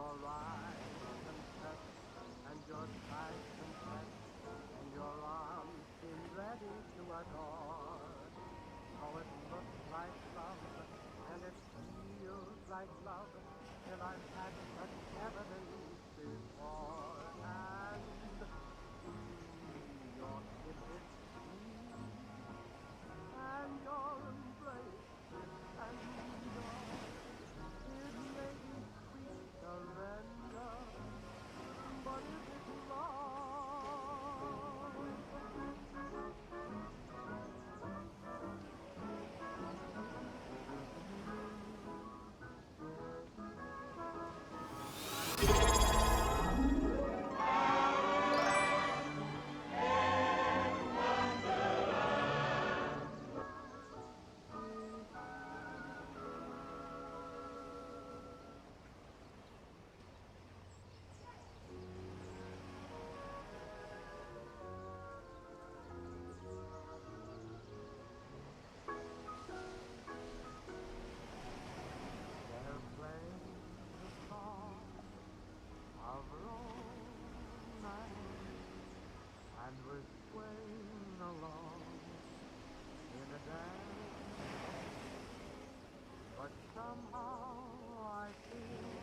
your eyes confess, and your sight confess, and your arms seem ready to adore. Oh, it looks like love, and it feels like love, till I've had such evidence before. And your kiss is sweet, and your embrace is tender. It may be sweet surrender, but is it love? They're playing the song of romance, and we're swaying along in a dance. But somehow I feel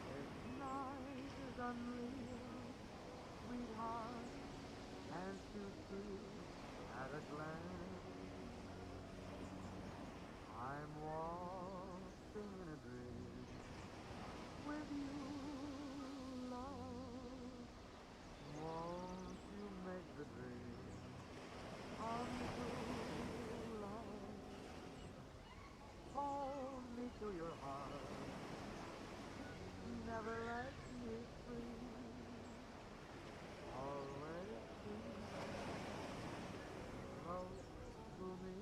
this night is unreal. Sweetheart, can't you see at a glance? I'm waltzing in a dream with you, love. Won't you make the dream come true, love? Hold me to your heart, never let me free. Always be close to me.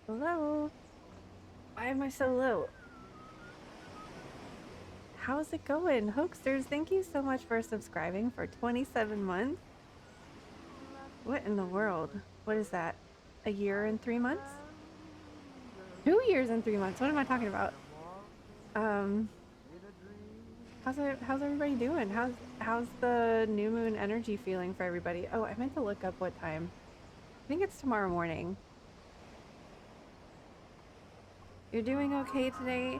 Hello? Why am I so low? How's it going? Hoaxsters, thank you so much for subscribing for 27 months. What in the world? What is that? A year and 3 months? 2 years and 3 months. What am I talking about? Um, how's everybody doing? How's the new moon energy feeling for everybody? Oh, I meant to look up what time. I think it's tomorrow morning. You're doing okay today?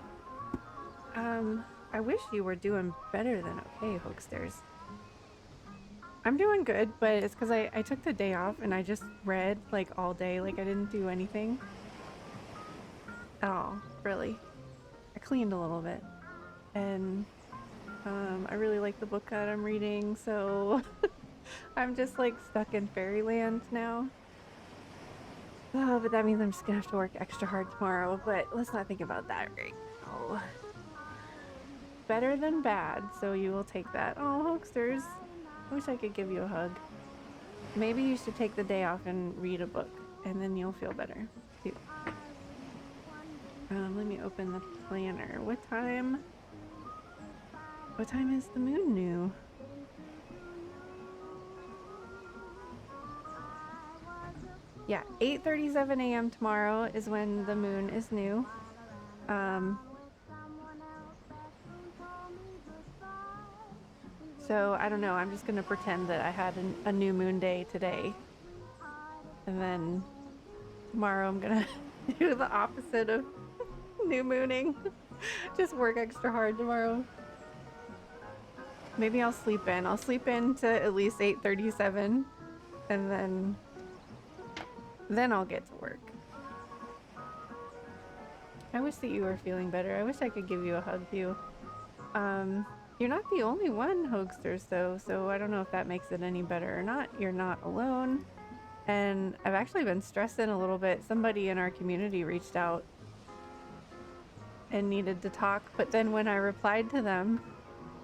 I wish you were doing better than okay, Hoaxsters. I'm doing good, but it's because I took the day off and I just read like all day. Like I didn't do anything at all, really. I cleaned a little bit. And I really like the book that I'm reading, so I'm just like stuck in fairyland now. Oh, but that means I'm just gonna have to work extra hard tomorrow, but let's not think about that right now. Better than bad, so you will take that. Oh, Hoaxsters. I wish I could give you a hug. Maybe you should take the day off and read a book, and then you'll feel better, too. Let me open the planner. What time is the moon new? Yeah, 8:37 a.m. tomorrow is when the moon is new. So I don't know. I'm just gonna pretend that I had a new moon day today, and then tomorrow I'm gonna do the opposite of New mooning. Just work extra hard tomorrow. Maybe I'll sleep in. I'll sleep in to at least 8:37 and then I'll get to work. I wish that you were feeling better. I wish I could give you a hug too. You're not the only one, Hoagsters, though, so I don't know if that makes it any better or not. You're not alone. And I've actually been stressing a little bit. Somebody in our community reached out and needed to talk, but then when I replied to them,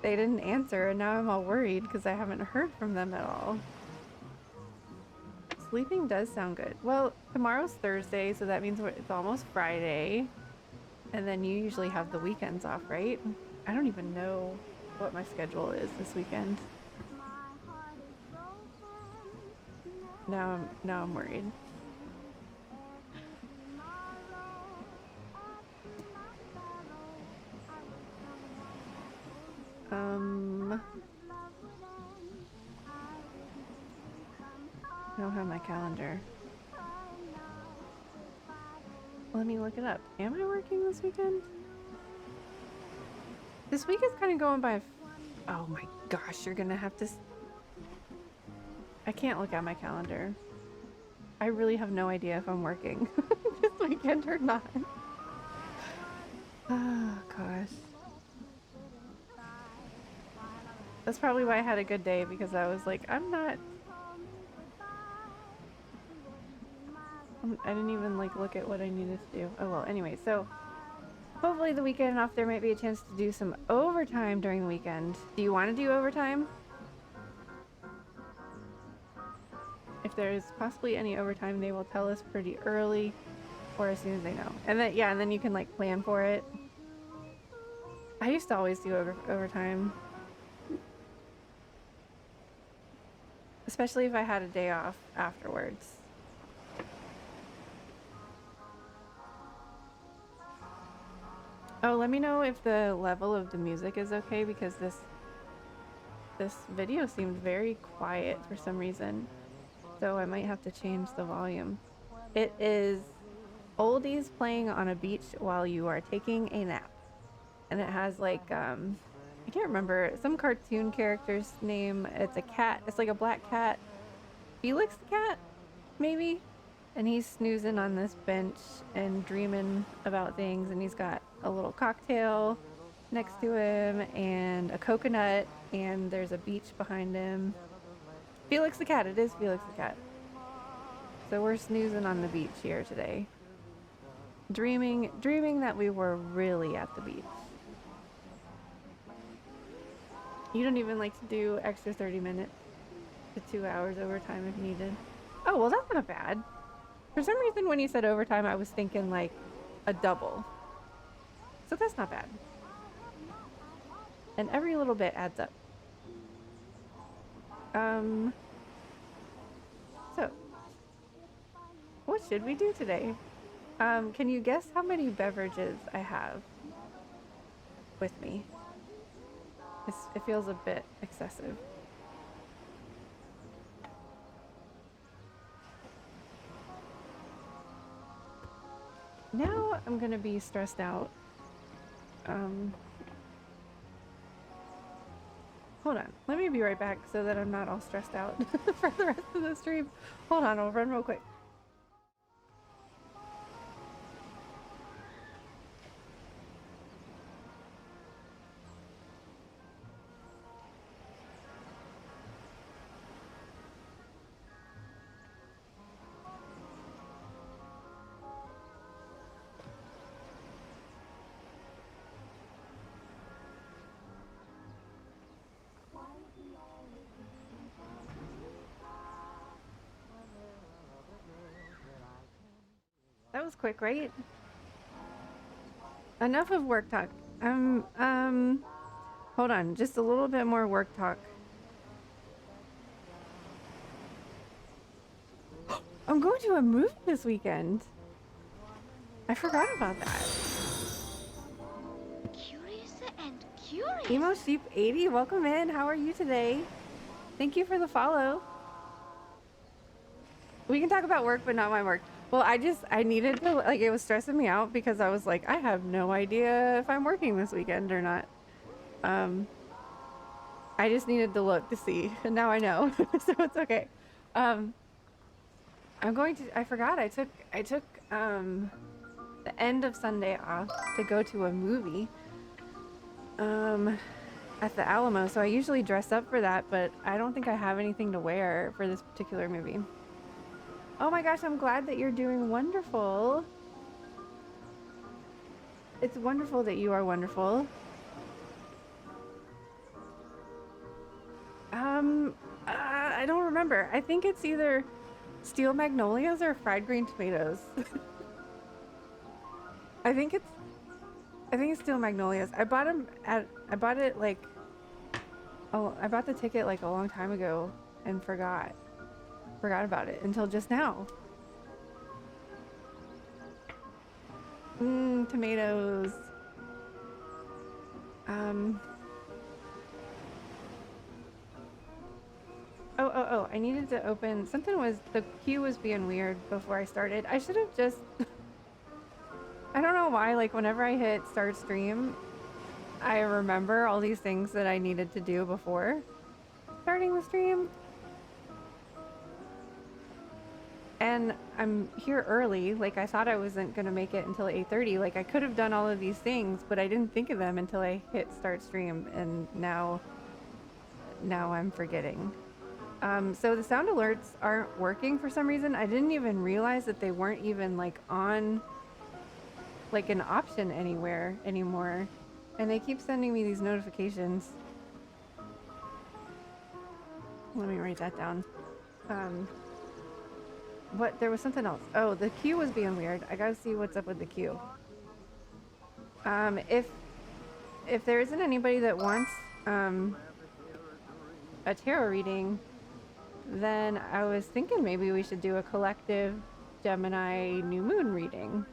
they didn't answer, and now I'm all worried because I haven't heard from them at all. Sleeping does sound good. Well, tomorrow's Thursday, so that means it's almost Friday. And then you usually have the weekends off, right? I don't even know what my schedule is this weekend. Now I'm worried. I don't have my calendar. Let me look it up. Am I working this weekend? This week is kind of going by. Oh my gosh, you're gonna have to. I can't look at my calendar. I really have no idea if I'm working this weekend or not. Oh gosh. That's probably why I had a good day, because I was like, I didn't even like look at what I needed to do. Oh well, anyway, so hopefully the weekend off there might be a chance to do some overtime during the weekend. Do you want to do overtime? If there's possibly any overtime, they will tell us pretty early or as soon as they know. And then, yeah, and then you can like plan for it. I used to always do overtime. Especially if I had a day off afterwards. Oh, let me know if the level of the music is okay, because this video seemed very quiet for some reason. So I might have to change the volume. It is oldies playing on a beach while you are taking a nap. And it has like, I can't remember, some cartoon character's name. It's a cat. It's like a black cat. Felix the cat, maybe? And he's snoozing on this bench and dreaming about things. And he's got a little cocktail next to him and a coconut. And there's a beach behind him. Felix the cat. It is Felix the cat. So we're snoozing on the beach here today. Dreaming that we were really at the beach. You don't even like to do extra 30 minutes to 2 hours overtime if needed. Oh, well, that's not bad. For some reason, when you said overtime, I was thinking like a double. So that's not bad. And every little bit adds up. So, what should we do today? Can you guess how many beverages I have with me? It feels a bit excessive. Now I'm gonna be stressed out. Hold on. Let me be right back so that I'm not all stressed out for the rest of the stream. Hold on, I'll run real quick. That was quick, right? Enough of work talk. Hold on, just a little bit more work talk. I'm going to a movie this weekend. I forgot about that. Curious and curious. Emo Sheep 80, welcome in. How are you today? Thank you for the follow. We can talk about work, but not my work. Well, I needed to, like, it was stressing me out because I was like, I have no idea if I'm working this weekend or not. Um, I just needed to look to see, and now I know, so it's okay. Um, I forgot I took, the end of Sunday off to go to a movie, um, at the Alamo, so I usually dress up for that, but I don't think I have anything to wear for this particular movie. Oh my gosh, I'm glad that you're doing wonderful. It's wonderful that you are wonderful. I don't remember. I think it's either steel magnolias or fried green tomatoes. I think it's steel magnolias. I bought it like, oh, I bought the ticket like a long time ago and forgot about it until just now. Tomatoes. Oh, I needed to open, the queue was being weird before I started. I should have just, I don't know why, like whenever I hit start stream, I remember all these things that I needed to do before starting the stream. And I'm here early, like I thought I wasn't gonna make it until 8:30. Like I could have done all of these things, but I didn't think of them until I hit start stream, and now I'm forgetting. So the sound alerts aren't working for some reason. I didn't even realize that they weren't even like on like an option anywhere anymore. And they keep sending me these notifications. Let me write that down. There was something else. Oh, the queue was being weird. I gotta see what's up with the queue. If there isn't anybody that wants a tarot reading, then I was thinking maybe we should do a collective Gemini new moon reading.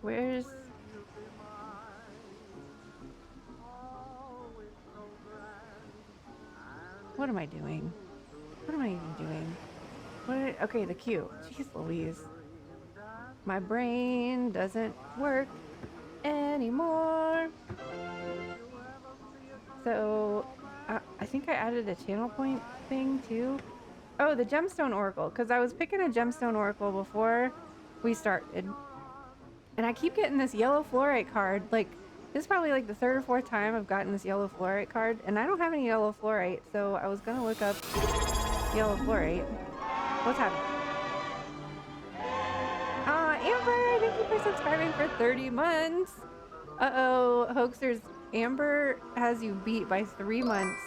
Where's... What am I doing? What am I even doing? Okay, the queue. Jeez Louise. My brain doesn't work anymore. So, I think I added a channel point thing too. Oh, the gemstone oracle, because I was picking a gemstone oracle before we started. And I keep getting this yellow fluorite card. Like, this is probably like the third or fourth time I've gotten this yellow fluorite card, and I don't have any yellow fluorite, so I was gonna look up yellow fluorite. What's happening? Amber, thank you for subscribing for 30 months. Uh-oh, hoaxers, Amber has you beat by 3 months.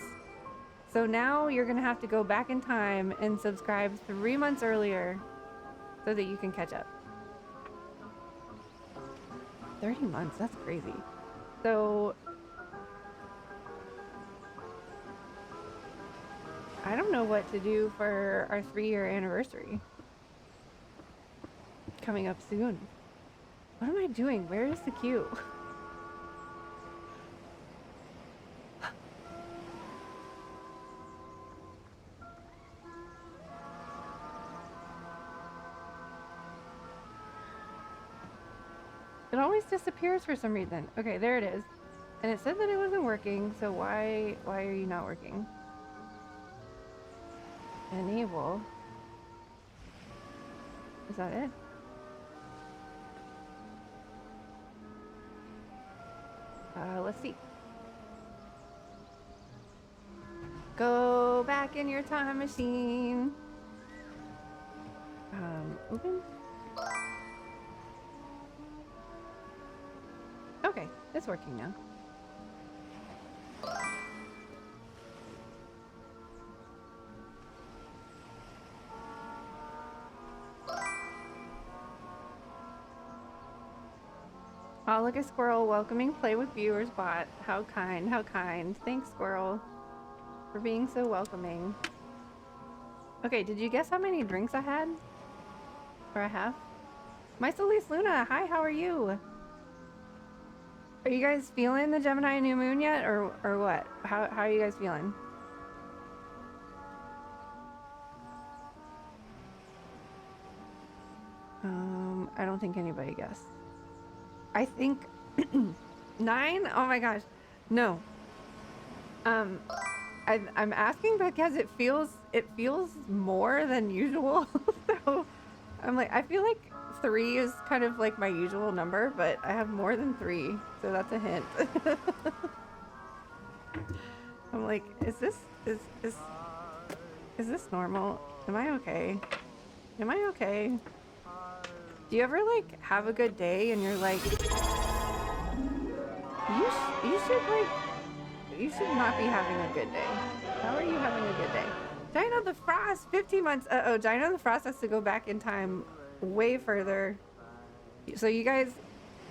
So now you're gonna have to go back in time and subscribe 3 months earlier so that you can catch up. 30 months, that's crazy. So I don't know what to do for our 3-year anniversary. Coming up soon. What am I doing? Where is the queue? It always disappears for some reason. Okay, there it is. And it said that it wasn't working, so why are you not working? Enable. Is that it? Let's see. Go back in your time machine. Open? Okay, it's working now. Oh, look at Squirrel welcoming Play with Viewers bot. How kind, how kind. Thanks, Squirrel, for being so welcoming. Okay, did you guess how many drinks I had? Or I have? My Solis Luna, hi, how are you? Are you guys feeling the Gemini new moon yet, or what? How are you guys feeling? I don't think anybody guessed. I think 9. Oh my gosh, no. I'm asking because it feels more than usual. So I'm like, I feel like 3 is kind of like my usual number, but I have more than 3, so that's a hint. I'm like, is this normal? Am I okay? Am I okay? Do you ever like have a good day and you're like, you should not be having a good day. How are you having a good day? Dino the Frost, 15 months. Uh-oh, Dino the Frost has to go back in time way further. So you guys,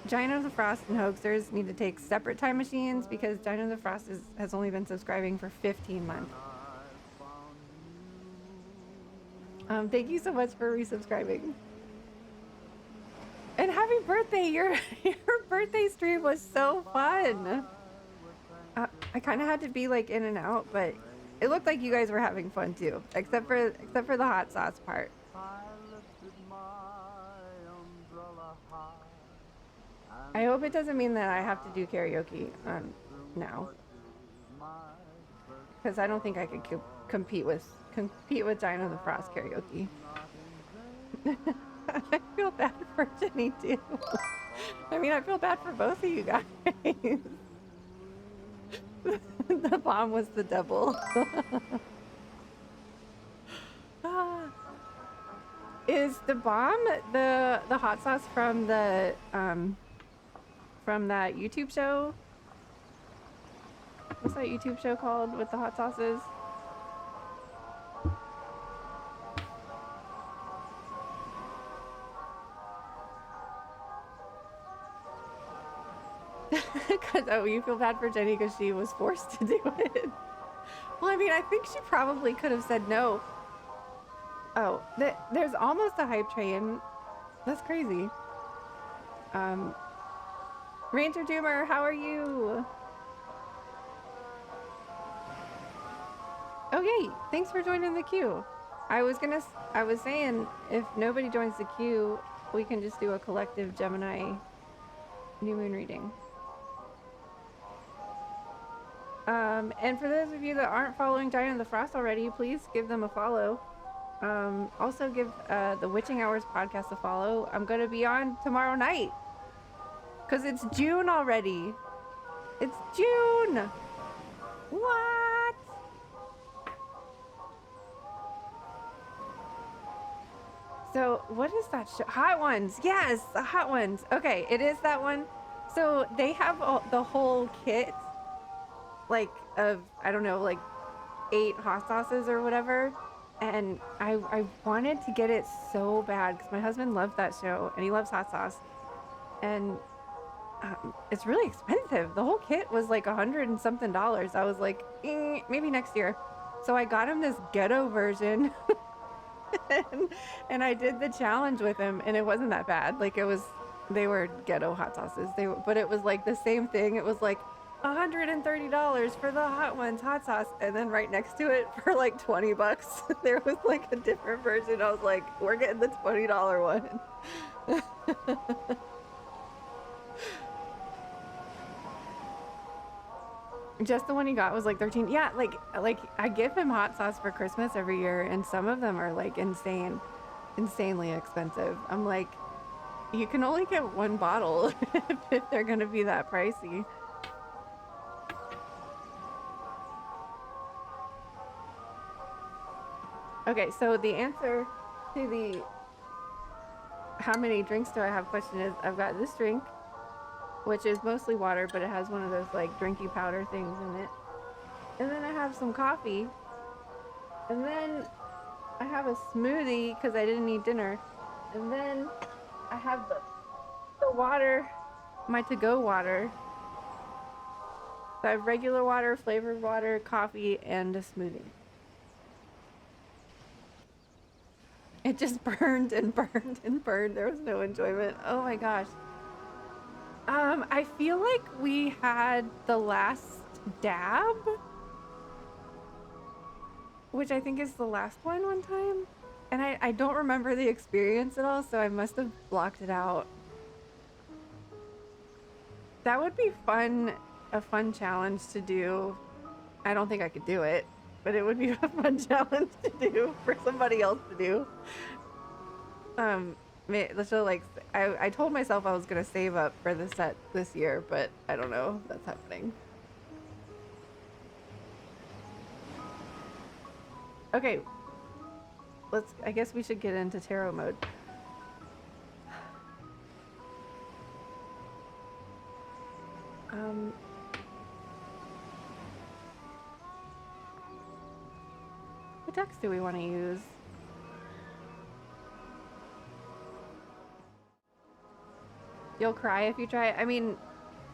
Dino the Frost and Hoaxers need to take separate time machines because Dino the Frost has only been subscribing for 15 months. Thank you so much for resubscribing. And happy birthday! Your birthday stream was so fun. I kind of had to be like in and out, but it looked like you guys were having fun too, except for the hot sauce part. I hope it doesn't mean that I have to do karaoke now, because I don't think I could compete with Dino the Frost karaoke. I feel bad for Jenny too. I mean, I feel bad for both of you guys. The bomb was the devil. Is the bomb the hot sauce from the from that YouTube show? What's that YouTube show called with the hot sauces? Because you feel bad for Jenny because she was forced to do it. Well, I mean, I think she probably could have said no. Oh, there's almost a hype train. That's crazy. Ranger Doomer, how are you? Oh yay! Thanks for joining the queue. I was saying if nobody joins the queue, we can just do a collective Gemini new moon reading. And for those of you that aren't following Dino the Frost already, please give them a follow. Also give the Witching Hours podcast a follow. I'm going to be on tomorrow night. Because it's June already. It's June! What? So, what is that show? Hot Ones! Yes! The Hot Ones! Okay, it is that one. So, they have the whole kit. Like, of, I don't know, like 8 hot sauces or whatever. And I wanted to get it so bad because my husband loved that show and he loves hot sauce. And it's really expensive. The whole kit was like $100 and something. I was like, maybe next year. So I got him this ghetto version. and I did the challenge with him and it wasn't that bad. Like they were ghetto hot sauces. But it was like the same thing. It was like $130 for the Hot Ones hot sauce, and then right next to it for like $20 there was like a different version. I was like, we're getting the $20 one. Just the one he got was like 13. Yeah, like I give him hot sauce for Christmas every year, and some of them are like insanely expensive. I'm like, you can only get one bottle if they're gonna be that pricey. Okay, so the answer to the how many drinks do I have question is, I've got this drink, which is mostly water, but it has one of those like drinky powder things in it. And then I have some coffee. And then I have a smoothie because I didn't eat dinner. And then I have the water, my to-go water. So I have regular water, flavored water, coffee, and a smoothie. It just burned and burned and burned. There was no enjoyment. Oh my gosh. I feel like we had the last dab, which I think is the last one time. And I don't remember the experience at all, so I must have blocked it out. That would be fun, a fun challenge to do. I don't think I could do it, but it would be a fun challenge to do for somebody else to do. So like I told myself I was gonna save up for the set this year, but I don't know if that's happening. Okay, I guess we should get into tarot mode. What decks do we want to use? You'll cry if you try. I mean,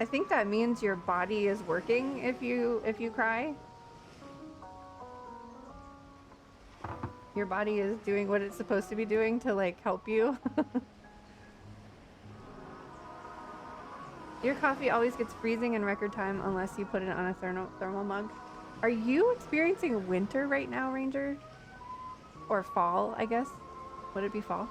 I think that means your body is working if you cry. Your body is doing what it's supposed to be doing to like help you. Your coffee always gets freezing in record time unless you put it on a thermal mug. Are you experiencing winter right now, Ranger? Or fall, I guess? Would it be fall?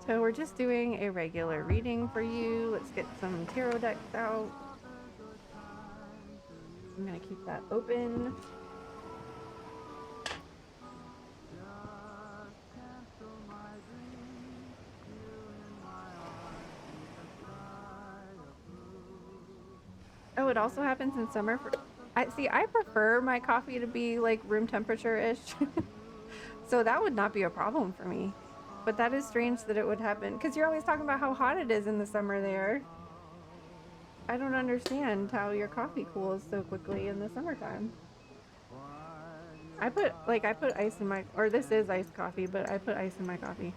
So we're just doing a regular reading for you. Let's get some tarot decks out. I'm gonna keep that open. Oh, it also happens in summer. I prefer my coffee to be like room temperature-ish. So that would not be a problem for me. But that is strange that it would happen, because you're always talking about how hot it is in the summer there. I don't understand how your coffee cools so quickly in the summertime. I put ice in my, or this is iced coffee, but I put ice in my coffee.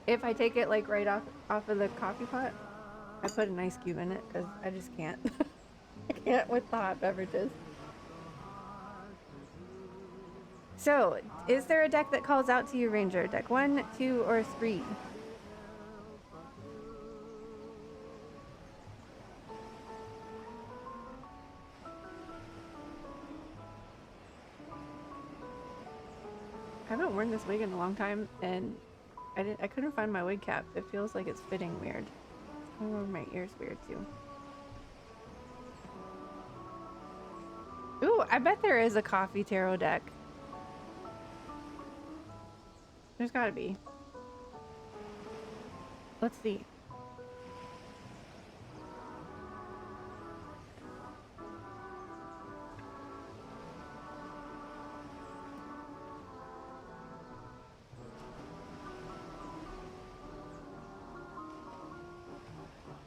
If I take it like right off of the coffee pot, I put an ice cube in it because I just can't. I can't with the hot beverages. So, is there a deck that calls out to you, Ranger? Deck 1, 2, or 3? I haven't worn this wig in a long time, and I couldn't find my wig cap. It feels like it's fitting weird. It's going over my ears weird too. Ooh, I bet there is a coffee tarot deck. There's gotta be. Let's see.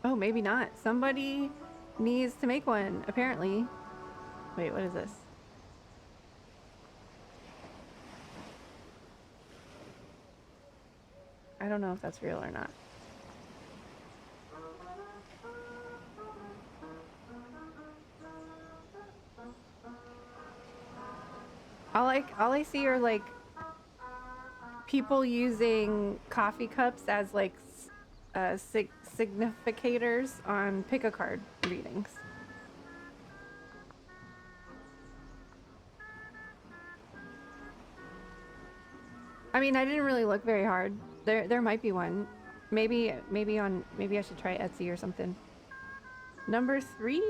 Oh, maybe not. Somebody needs to make one, apparently. Wait, what is this? I don't know if that's real or not. All I see are like people using coffee cups as like significators on pick a card readings. I mean, I didn't really look very hard. There might be one. Maybe I should try Etsy or something. Number 3.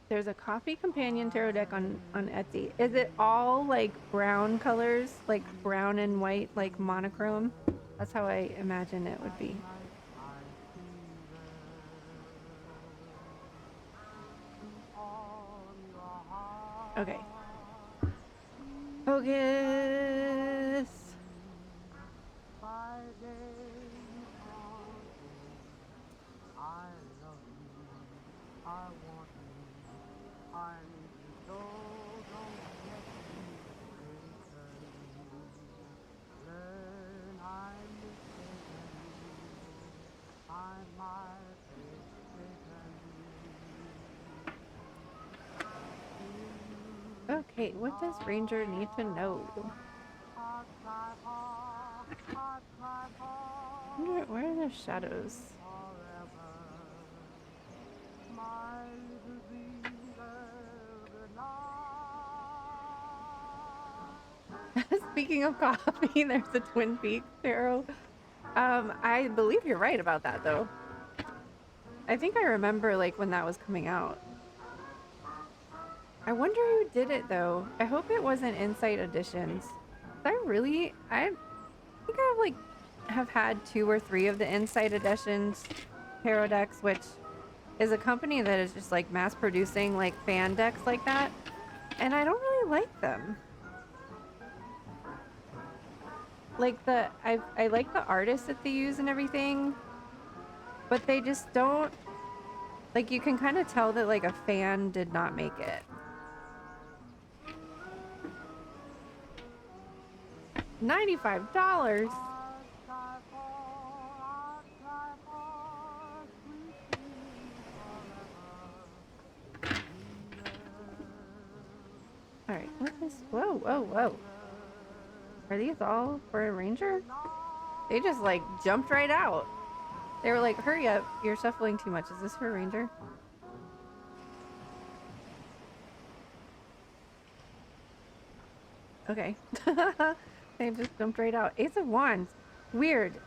There's a coffee companion tarot deck on Etsy. Is it all like brown colors, like brown and white, like monochrome? That's how I imagine it would be. Okay. Focus. Okay, what does Ranger need to know? Where are the shadows? Speaking of coffee, there's a Twin Peaks arrow. I believe you're right about that, though. I think I remember, like, when that was coming out. I wonder who did it, though. I hope it wasn't Insight Editions. I think I've, like, have had 2 or 3 of the Insight Editions tarot decks, which is a company that is just, like, mass producing, like, fan decks like that. And I don't really like them. Like, I like the artists that they use and everything, but they just don't, like, you can kind of tell that, like, a fan did not make it. $95. All right, what is? Whoa, whoa, whoa! Are these all for a ranger? They just like jumped right out. They were like, "Hurry up! You're shuffling too much." Is this for a ranger? Okay. They just jumped right out. Ace of Wands. Weird.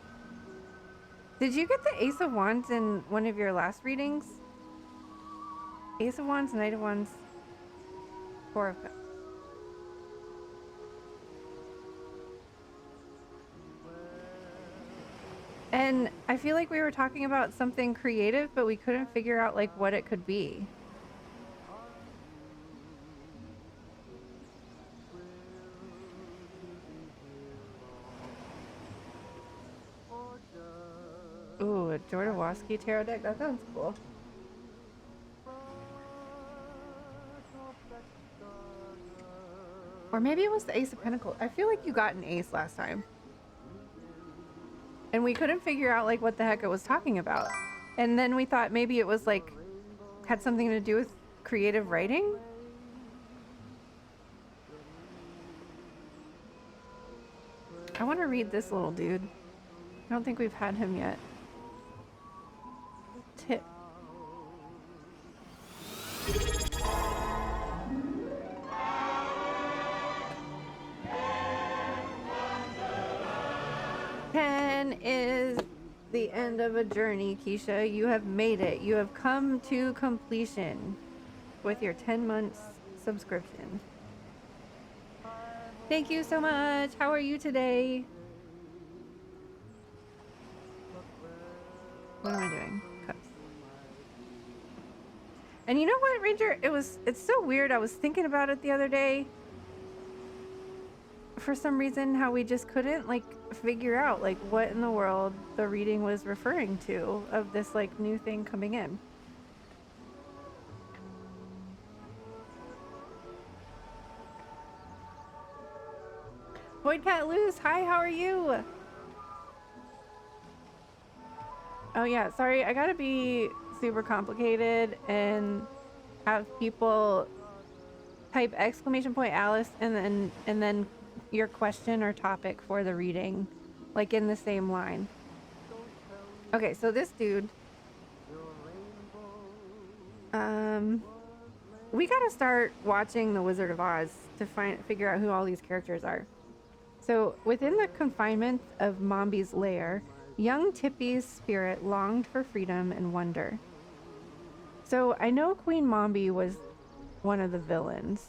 Did you get the Ace of Wands in one of your last readings? Ace of Wands, Knight of Wands, Four of Cups. And I feel like we were talking about something creative, but we couldn't figure out like what it could be. Ooh, a Jordawaski tarot deck? That sounds cool. Or maybe it was the Ace of Pentacles. I feel like you got an ace last time. And we couldn't figure out like what the heck it was talking about. And then we thought maybe it was like, had something to do with creative writing. I want to read this little dude. I don't think we've had him yet. Tip. Is the end of a journey, Keisha. You have made it. You have come to completion with your 10 months subscription. Thank you so much. How are you today? What am I doing? Cups. And you know what, Ranger? It's so weird. I was thinking about it the other day. For some reason, how we just couldn't like figure out like what in the world the reading was referring to of this like new thing coming in. Void Cat Loose, hi, how are you? Oh yeah, sorry, I gotta be super complicated and have people type !Alice and then your question or topic for the reading, like in the same line. Okay, so this dude, we gotta start watching The Wizard of Oz to figure out who all these characters are. So within the confinement of Mombi's lair, young Tippy's spirit longed for freedom and wonder. So I know Queen Mombi was one of the villains.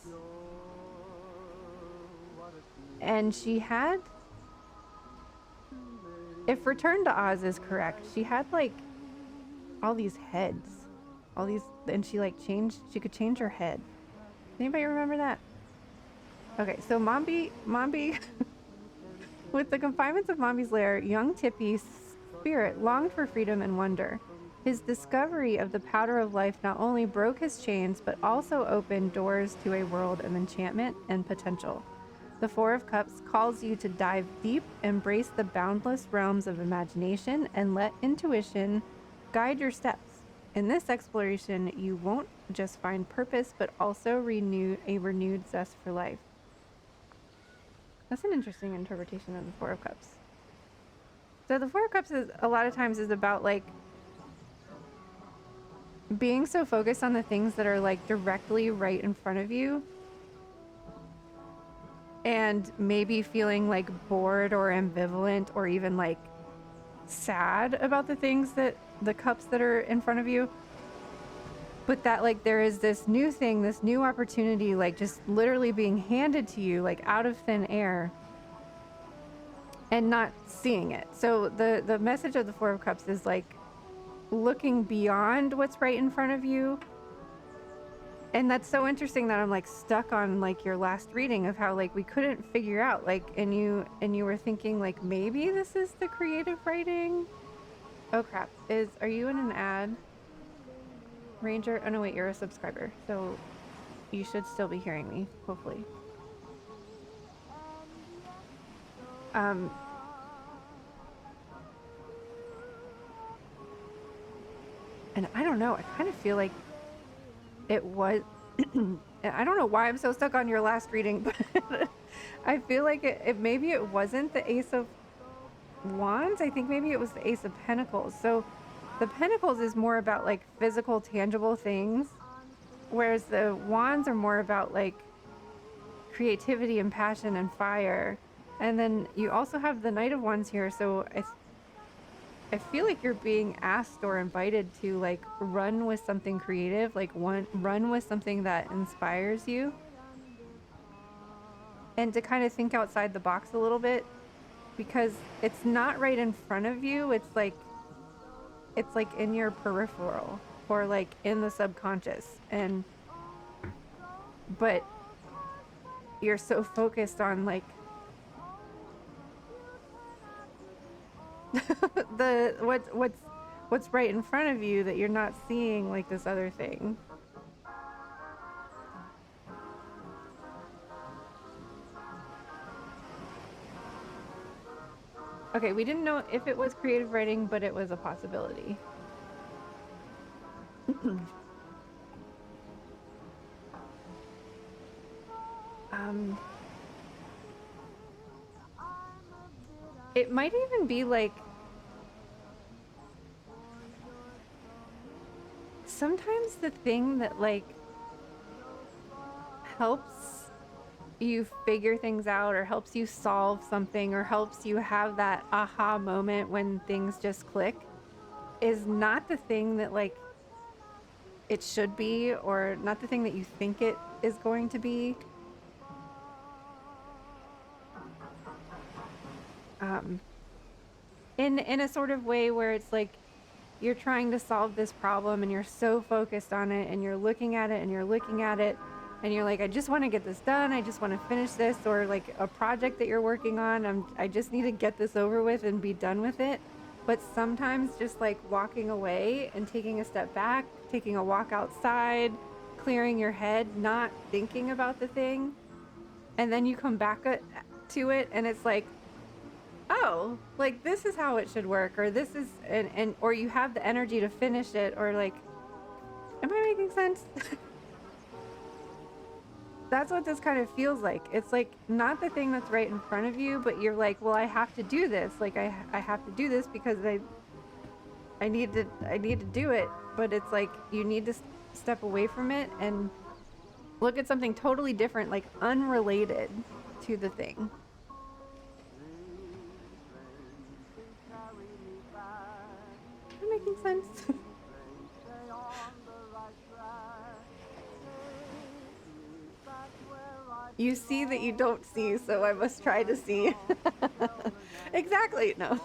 And she had, if Return to Oz is correct, she had like all these heads, and she like she could change her head. Anybody remember that? Okay, so Mombi, with the confinements of Mombi's lair, young Tippy's spirit longed for freedom and wonder. His discovery of the powder of life not only broke his chains, but also opened doors to a world of enchantment and potential. The Four of Cups calls you to dive deep, embrace the boundless realms of imagination, and let intuition guide your steps. In this exploration, you won't just find purpose, but also a renewed zest for life. That's an interesting interpretation of the Four of Cups. So the Four of Cups is a lot of times is about like being so focused on the things that are like directly right in front of you, and maybe feeling like bored or ambivalent or even like sad about the things that the cups that are in front of you. But that like there is this new thing, this new opportunity, like just literally being handed to you like out of thin air and not seeing it. So the message of the Four of Cups is like looking beyond what's right in front of you. And that's so interesting that I'm like stuck on like your last reading of how like we couldn't figure out like and you were thinking like maybe this is the creative writing. Oh crap. Are you in an ad? Ranger? Oh no, wait, you're a subscriber. So you should still be hearing me, hopefully. And I don't know, I kind of feel like it was I don't know why I'm so stuck on your last reading, but I feel like it maybe it wasn't the Ace of Wands. I think maybe it was the Ace of Pentacles. So the Pentacles is more about like physical, tangible things, whereas the Wands are more about like creativity and passion and fire. And then you also have the Knight of Wands here, so I feel like you're being asked or invited to like run with something creative, like run with something that inspires you, and to kind of think outside the box a little bit, because it's not right in front of you. It's like in your peripheral or like in the subconscious, but you're so focused on like what's right in front of you that you're not seeing like this other thing. Okay, we didn't know if it was creative writing, but it was a possibility. It might even be like sometimes the thing that like helps you figure things out or helps you solve something or helps you have that aha moment when things just click is not the thing that like it should be, or not the thing that you think it is going to be. In a sort of way where it's like you're trying to solve this problem and you're so focused on it and you're looking at it and you're looking at it and you're like, I just want to get this done, I just want to finish this, or like a project that you're working on, I just need to get this over with and be done with it. But sometimes just like walking away and taking a step back, taking a walk outside, clearing your head, not thinking about the thing, and then you come back to it and it's like, oh, like this is how it should work, or this is, and or you have the energy to finish it, or like, am I making sense? That's what this kind of feels like. It's like not the thing that's right in front of you, but you're like, well, I have to do this. Like I have to do this because I need to do it. But it's like you need to step away from it and look at something totally different, like unrelated to the thing. Am I making sense? You see that you don't see, so I must try to see. Exactly, no.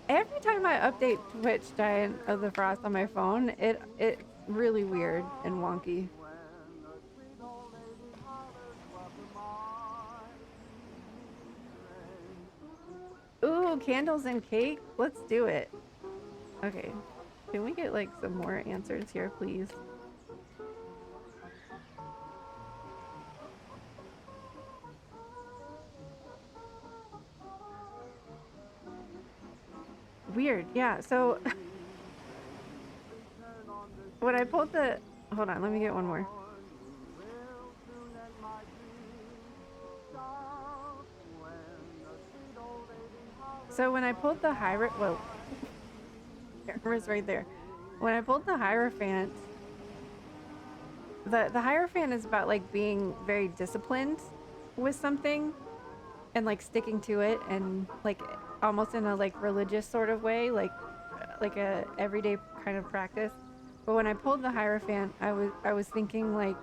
Every time I update Twitch Giant of the Frost on my phone, it's really weird and wonky. Ooh, candles and cake? Let's do it. Okay. Can we get like some more answers here, please? Weird. Yeah. So when I pulled the, hold on, let me get one more. So when I pulled the Hierophant, whoa, camera's right there. When I pulled the Hierophant, the Hierophant is about like being very disciplined with something and like sticking to it and like almost in a like religious sort of way, like a everyday kind of practice. But when I pulled the Hierophant, I was thinking like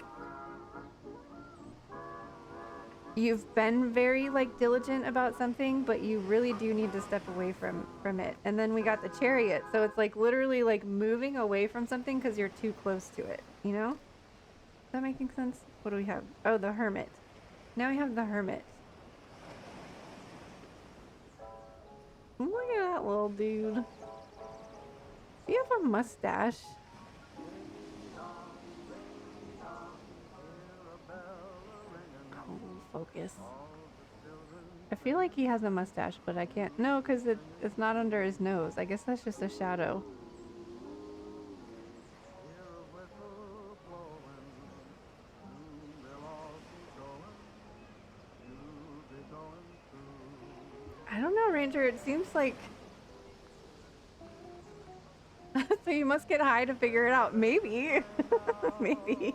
you've been very like diligent about something, but you really do need to step away from it. And then we got the Chariot, so it's like literally like moving away from something because you're too close to it, you know? Is that making sense? What do we have? Oh, the Hermit. Now we have the Hermit. Look at that little dude. Do you have a mustache? Oh, focus. I feel like he has a mustache, but I can't. No, because it's not under his nose. I guess that's just a shadow. I don't know, Ranger. It seems like... So you must get high to figure it out. Maybe. Maybe.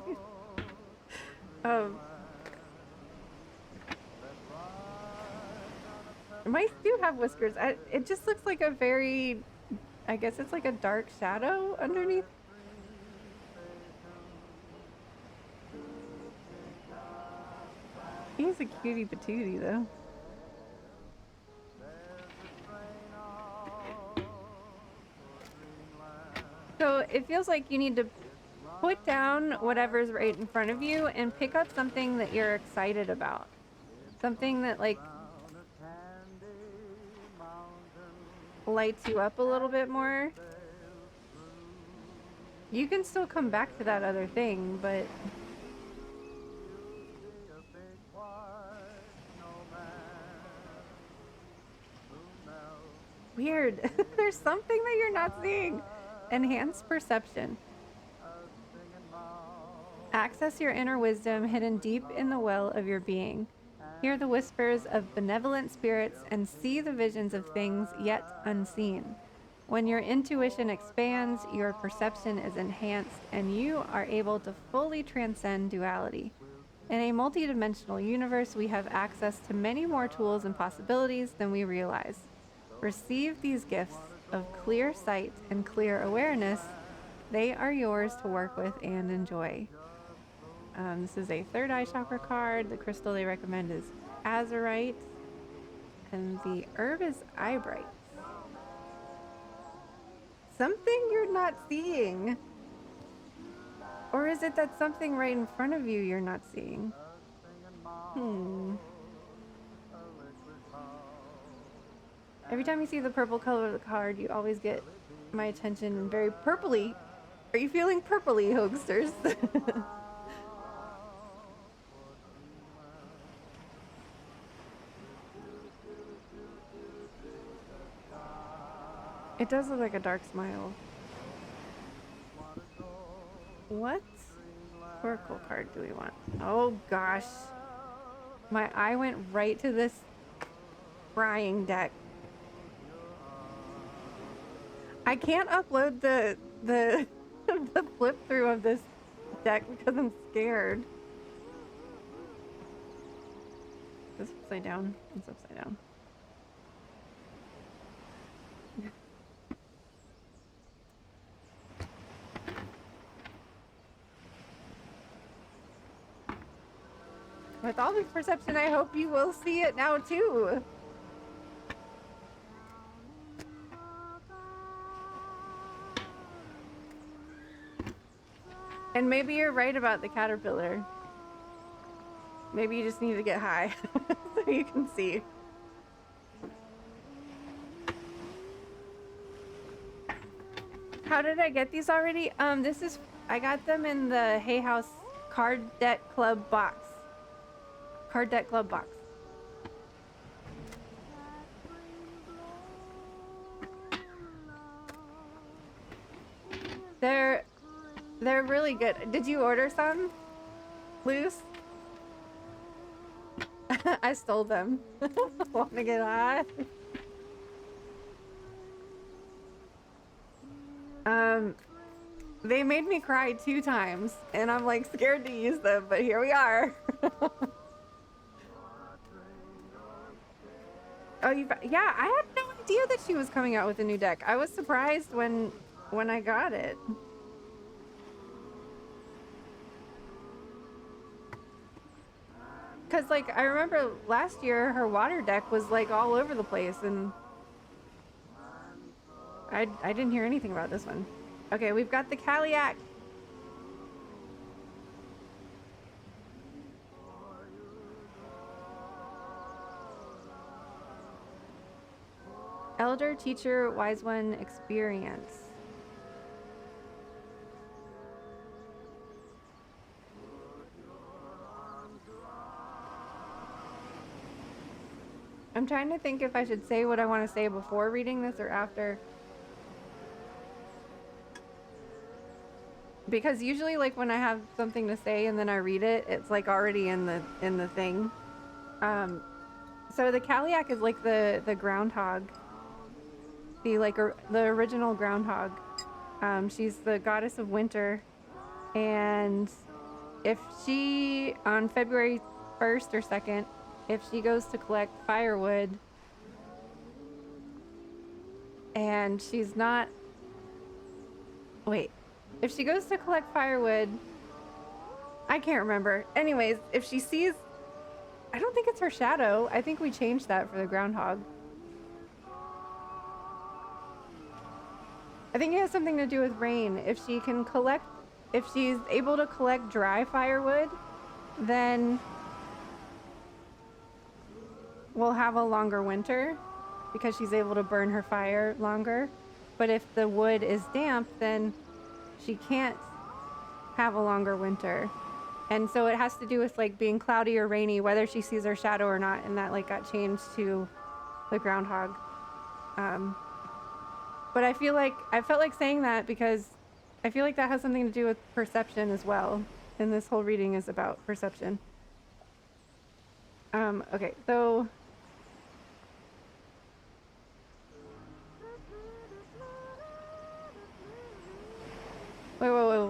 Mice do have whiskers. It just looks like a very... I guess it's like a dark shadow underneath. He's a cutie patootie, though. So it feels like you need to put down whatever's right in front of you and pick up something that you're excited about. Something that like lights you up a little bit more. You can still come back to that other thing, but weird. There's something that you're not seeing. Enhanced perception. Access your inner wisdom hidden deep in the well of your being. Hear the whispers of benevolent spirits and see the visions of things yet unseen. When your intuition expands, your perception is enhanced, and you are able to fully transcend duality. In a multidimensional universe, we have access to many more tools and possibilities than we realize. Receive these gifts of clear sight and clear awareness. They are yours to work with and enjoy. This is a third eye chakra card. The crystal they recommend is azurite, and the herb is eyebright. Something you're not seeing. Or is it that something right in front of you you're not seeing? Every time you see the purple color of the card, you always get my attention very purpley. Are you feeling purpley, Hoaxsters? It does look like a dark smile. What oracle card do we want? Oh gosh. My eye went right to this frying deck. I can't upload the the flip through of this deck because I'm scared. Is this upside down? It's upside down. With all the perception, I hope you will see it now too. And maybe you're right about the caterpillar. Maybe you just need to get high so you can see. How did I get these already? I got them in the Hay House Card Deck Club box. Card Deck Club box. They're really good. Did you order some, Luce? I stole them. Wanna get high? They made me cry 2 times, and I'm like scared to use them, but here we are. Oh, yeah, I had no idea that she was coming out with a new deck. I was surprised when I got it. Cause like I remember last year her water deck was like all over the place, and I didn't hear anything about this one. Okay, we've got the Kaliak. Elder, teacher, wise one, experience. I'm trying to think if I should say what I want to say before reading this or after. Because usually like when I have something to say and then I read it, it's like already in the thing. So the Kaliak is like the groundhog. The original groundhog. She's the goddess of winter, and if she on February 1st or 2nd, if she goes to collect firewood and she's not, wait, if she goes to collect firewood, I can't remember. Anyways, if she sees, I don't think it's her shadow. I think we changed that for the groundhog. I think it has something to do with rain. If she's able to collect dry firewood, then we'll have a longer winter because she's able to burn her fire longer. But if the wood is damp, then she can't have a longer winter. And so it has to do with like being cloudy or rainy, whether she sees her shadow or not, and that like got changed to the groundhog. But I felt like saying that because I feel like that has something to do with perception as well. And this whole reading is about perception. Okay, so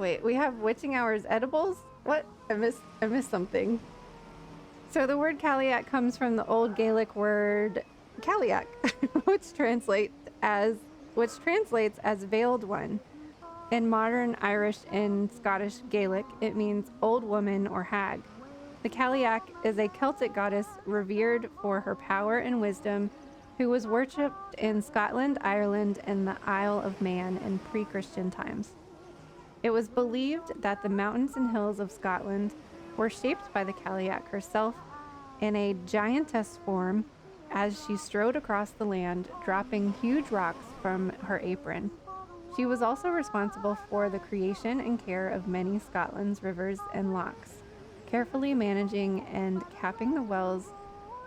wait. We have witching hours edibles? What? I missed something. So the word Kaliak comes from the old Gaelic word Kaliak, which translates as veiled one. In modern Irish and Scottish Gaelic, it means old woman or hag. The Kaliak is a Celtic goddess revered for her power and wisdom, who was worshipped in Scotland, Ireland, and the Isle of Man in pre-Christian times. It was believed that the mountains and hills of Scotland were shaped by the Kaliak herself in a giantess form as she strode across the land, dropping huge rocks from her apron. She was also responsible for the creation and care of many Scotland's rivers and lochs, carefully managing and capping the wells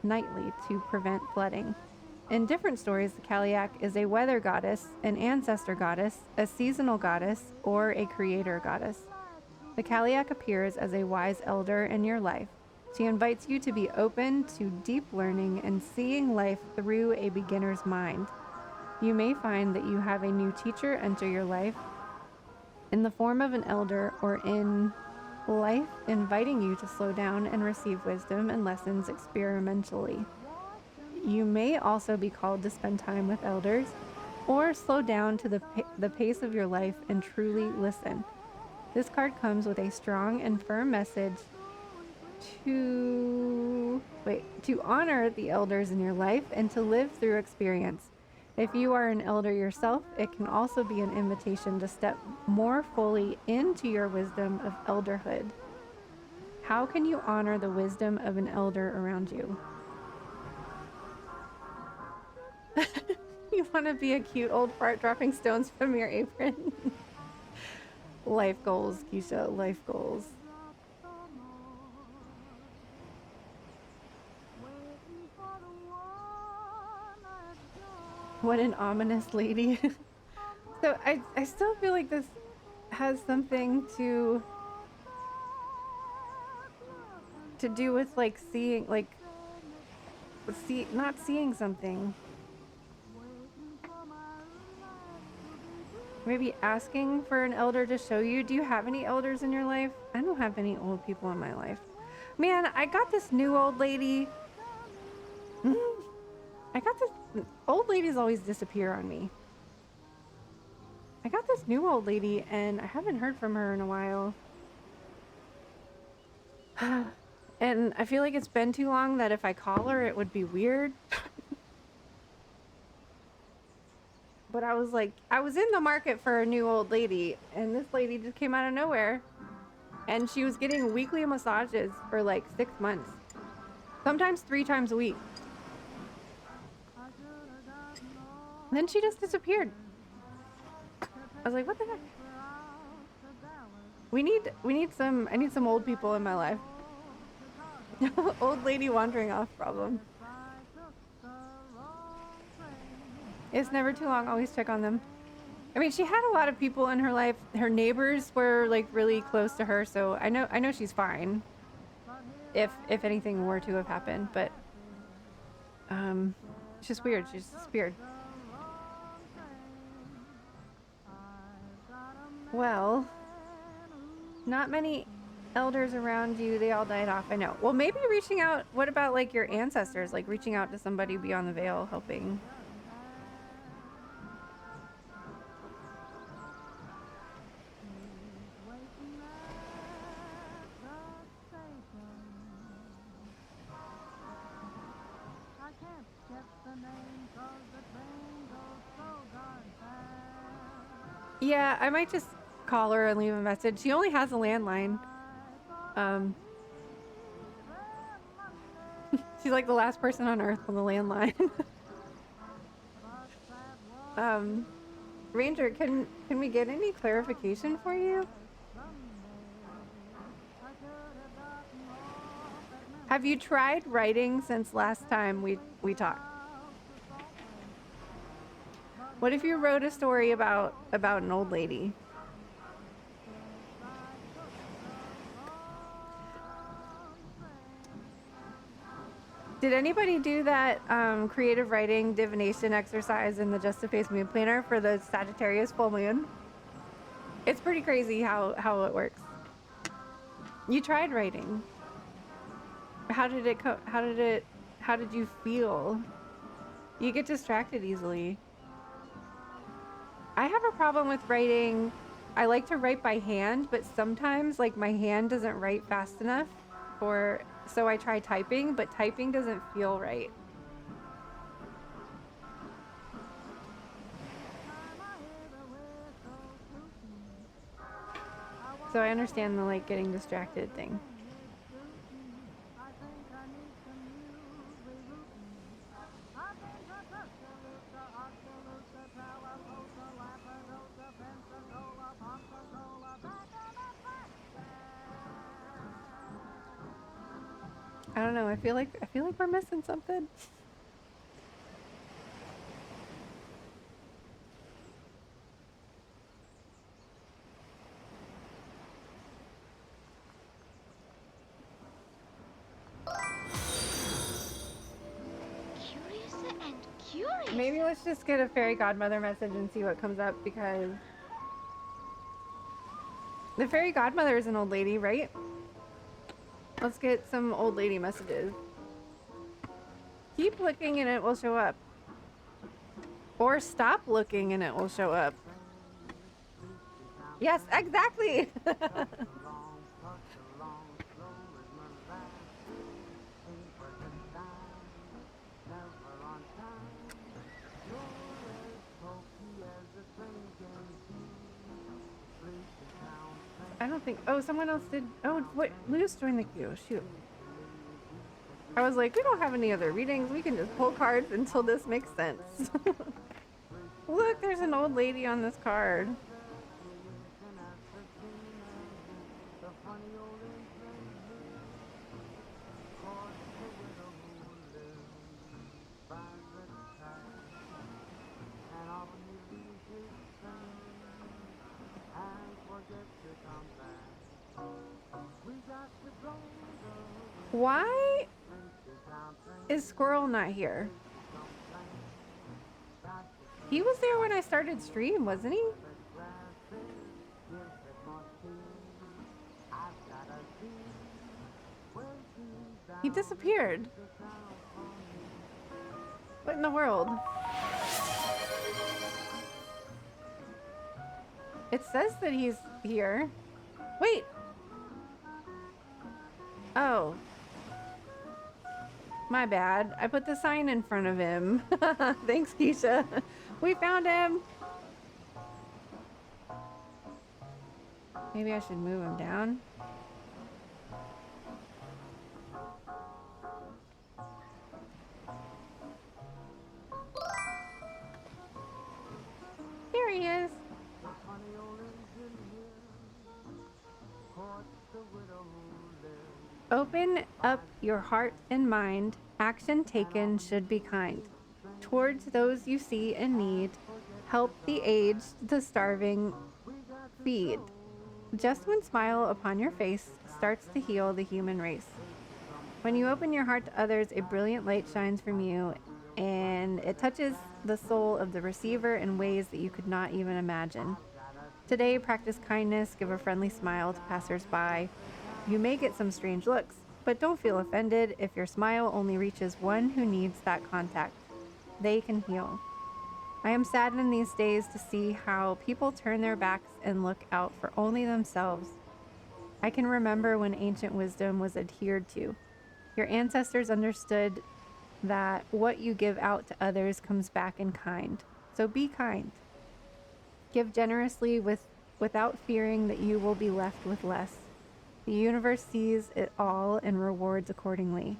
nightly to prevent flooding. In different stories, the Kaliak is a weather goddess, an ancestor goddess, a seasonal goddess, or a creator goddess. The Kaliak appears as a wise elder in your life. She invites you to be open to deep learning and seeing life through a beginner's mind. You may find that you have a new teacher enter your life in the form of an elder, or in life inviting you to slow down and receive wisdom and lessons experimentally. You may also be called to spend time with elders, or slow down to the pace of your life and truly listen. This card comes with a strong and firm message to honor the elders in your life and to live through experience. If you are an elder yourself, it can also be an invitation to step more fully into your wisdom of elderhood. How can you honor the wisdom of an elder around you? You want to be a cute old fart dropping stones from your apron? Life goals, Keisha, life goals. What an ominous lady. So I still feel like this, has something to do with like seeing, like not seeing something. Maybe asking for an elder to show you. Do you have any elders in your life? I don't have any old people in my life. Man, I got this new old lady. I got this old ladies always disappear on me. I got this new old lady and I haven't heard from her in a while. And I feel like it's been too long that if I call her, it would be weird. But I was like, I was in the market for a new old lady, and this lady just came out of nowhere. And she was getting weekly massages for like 6 months, sometimes 3 times a week. And then she just disappeared. I was like, what the heck? I need some old people in my life. Old lady wandering off problem. It's never too long. Always check on them. I mean, she had a lot of people in her life. Her neighbors were like really close to her, so I know she's fine. If anything were to have happened, but it's just weird. She just disappeared. Well, not many elders around you. They all died off. I know. Well, maybe reaching out. What about like your ancestors? Like reaching out to somebody beyond the veil, helping. Yeah, I might just call her and leave a message. She only has a landline. She's like the last person on Earth on the landline. Ranger, can we get any clarification for you? Have you tried writing since last time we talked? What if you wrote a story about an old lady? Did anybody do that creative writing divination exercise in the Just a Face Moon Planner for the Sagittarius full moon? It's pretty crazy how it works. You tried writing. How did it go? How did you feel? You get distracted easily. I have a problem with writing. I like to write by hand, but sometimes like my hand doesn't write fast enough so I try typing, but typing doesn't feel right. So I understand the like getting distracted thing. I don't know. I feel like we're missing something. Curious and curious. Maybe let's just get a fairy godmother message and see what comes up, because the fairy godmother is an old lady, right? Let's get some old lady messages. Keep looking and it will show up. Or stop looking and it will show up. Yes, exactly. I don't think. Oh, someone else did. Oh, what? Luce joined the queue. Shoot. I was like, we don't have any other readings. We can just pull cards until this makes sense. Look, there's an old lady on this card. Why is Squirrel not here? He was there when I started stream, wasn't he? He disappeared. What in the world? It says that he's here. Wait. Oh. My bad. I put the sign in front of him. Thanks, Keisha. We found him. Maybe I should move him down. Here he is. Open up your heart and mind. Action taken should be kind. Towards those you see in need, help the aged, the starving, feed. Just one smile upon your face starts to heal the human race. When you open your heart to others, a brilliant light shines from you, and it touches the soul of the receiver in ways that you could not even imagine. Today, practice kindness, give a friendly smile to passers-by. You may get some strange looks, but don't feel offended if your smile only reaches one who needs that contact. They can heal. I am saddened these days to see how people turn their backs and look out for only themselves. I can remember when ancient wisdom was adhered to. Your ancestors understood that what you give out to others comes back in kind. So be kind. Give generously without fearing that you will be left with less. The universe sees it all and rewards accordingly.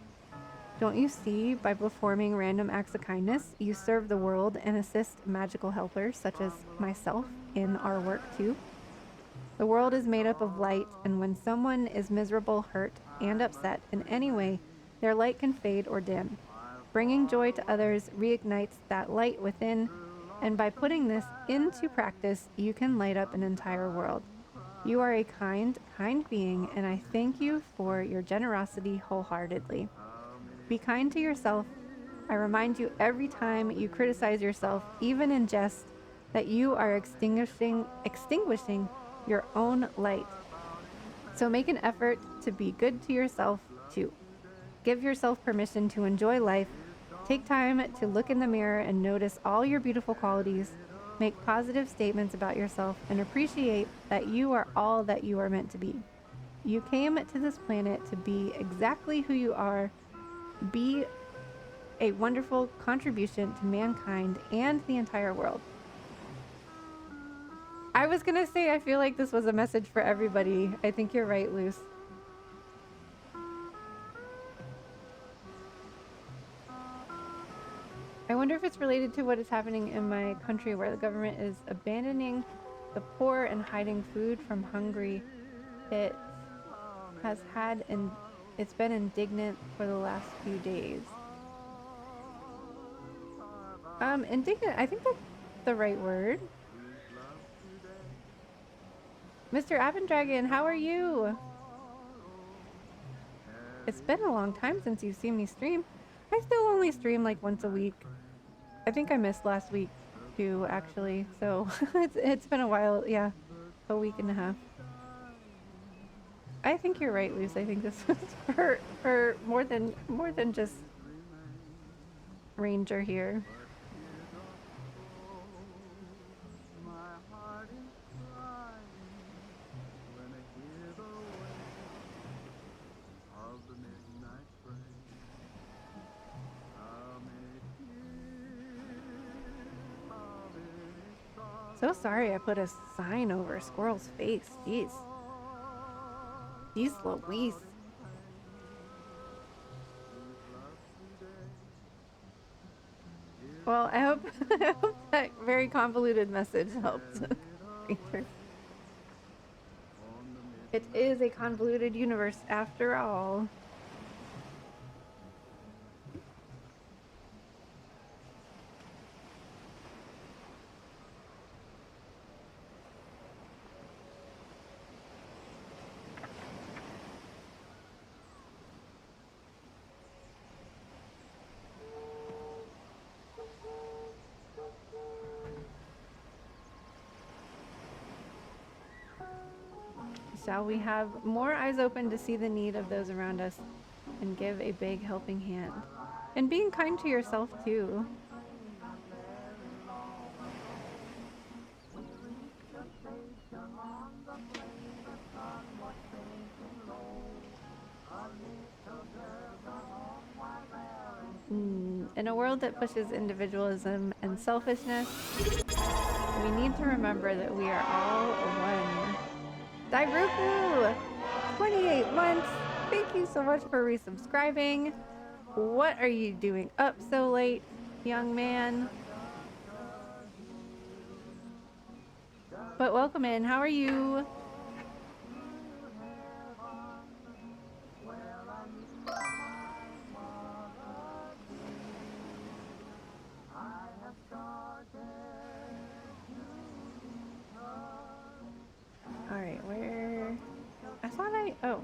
Don't you see, by performing random acts of kindness, you serve the world and assist magical helpers such as myself in our work too? The world is made up of light, and when someone is miserable, hurt, and upset in any way, their light can fade or dim. Bringing joy to others reignites that light within, and by putting this into practice, you can light up an entire world. You are a kind being, and I thank you for your generosity wholeheartedly. Be kind to yourself. I remind you every time you criticize yourself, even in jest, that you are extinguishing your own light. So make an effort to be good to yourself too. Give yourself permission to enjoy life. Take time to look in the mirror and notice all your beautiful qualities. Make positive statements about yourself and appreciate that you are all that you are meant to be. You came to this planet to be exactly who you are. Be a wonderful contribution to mankind and the entire world. I was gonna say, I feel like this was a message for everybody. I think you're right, Luce. I wonder if it's related to what is happening in my country where the government is abandoning the poor and hiding food from hungry. It has had and it's been indignant for the last few days. Indignant, I think that's the right word. Mr. Abendragon, how are you? It's been a long time since you've seen me stream. I still only stream like once a week. I think I missed last week too, actually. So it's been a while. Yeah, a week and a half. I think you're right, Luce. I think this was for more than just Ranger here. So sorry I put a sign over Squirrel's face. Jeez. Jeez Louise. Well, I hope that very convoluted message helped. It is a convoluted universe after all. shall we have more eyes open to see the need of those around us and give a big helping hand. And being kind to yourself too. In a world that pushes individualism and selfishness, we need to remember that we are all one. Dairuku! 28 months! Thank you so much for resubscribing. What are you doing up so late, young man? But welcome in. How are you? All right, where? I thought oh.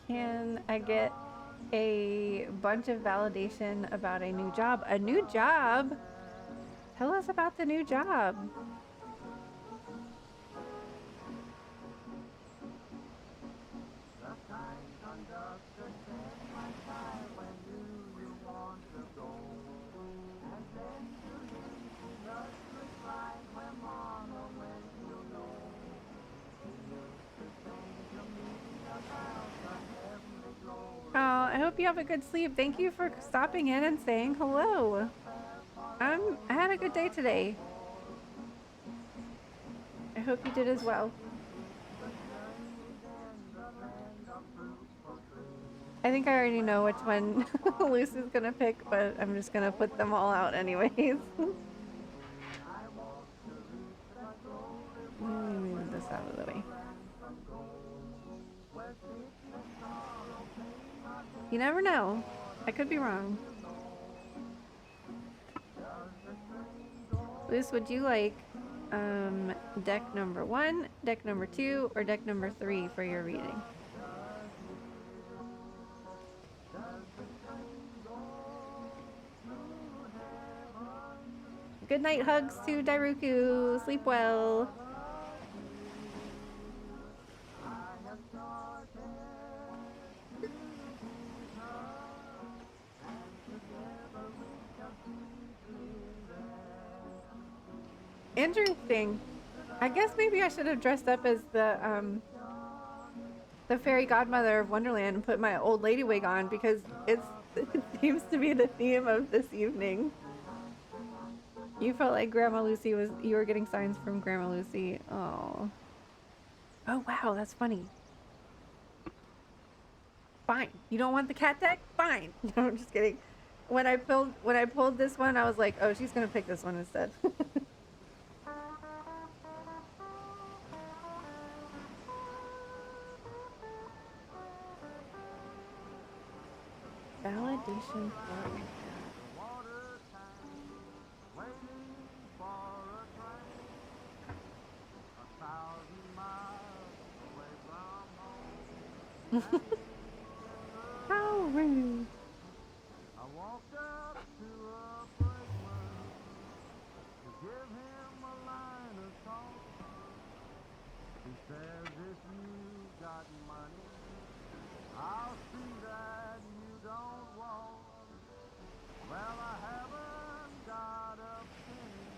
Can I get a bunch of validation about a new job? A new job? Tell us about the new job. Oh, I hope you have a good sleep. Thank you for stopping in and saying hello. I had a good day today. I hope you did as well. I think I already know which one Lucy's gonna pick, but I'm just gonna put them all out anyways. Let me move this out of the way. You never know. I could be wrong. Luce, would you like deck number 1, deck number 2, or deck number 3 for your reading? Good night hugs to Dairuku. Sleep well. Interesting. I guess maybe I should have dressed up as the fairy godmother of Wonderland and put my old lady wig on, because it seems to be the theme of this evening. You felt like Grandma Lucy was, you were getting signs from Grandma Lucy. Oh. Oh wow, that's funny. Fine. You don't want the cat deck? Fine. No, I'm just kidding. When I pulled this one, I was like, oh, she's gonna pick this one instead. Validation for how rude. I walked up to a brakeman to give him a line of song. He says, if you got money, I'll see that you don't walk. Well, I haven't got a penny.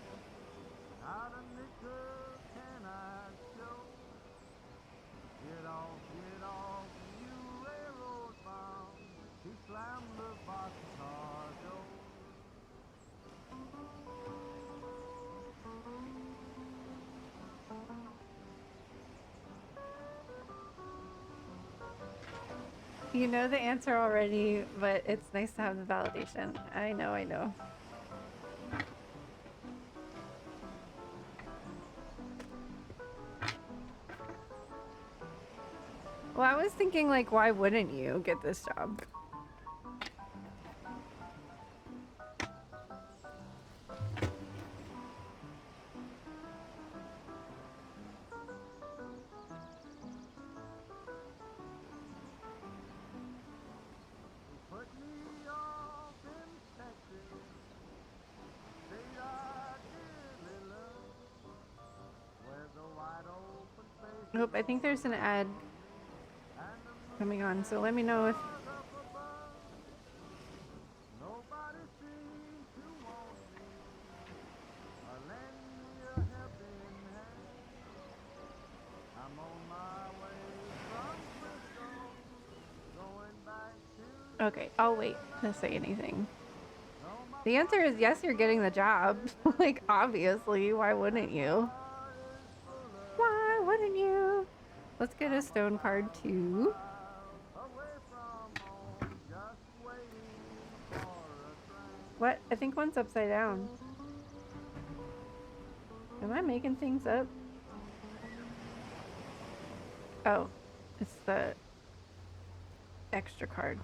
Not a nickel can I show. Get off, you railroad bound. He slammed the boxcar door. You know the answer already, but it's nice to have the validation. I know, I know. Well, I was thinking, like, why wouldn't you get this job? Put me off in Texas, state I dearly Oh, I think there's an ad coming on, so let me know if... Nobody seems to want me or lend me a helping hand. I'm on my way from Frisco, going back to Okay, I'll wait to say anything. no, my The answer is yes, you're getting the job. Like, obviously, why wouldn't you? heart is full of Why wouldn't you? Let's get a stone card too. miles away from home, just waiting for a train. What? I think one's upside down. Am I making things up? Oh, it's the extra card.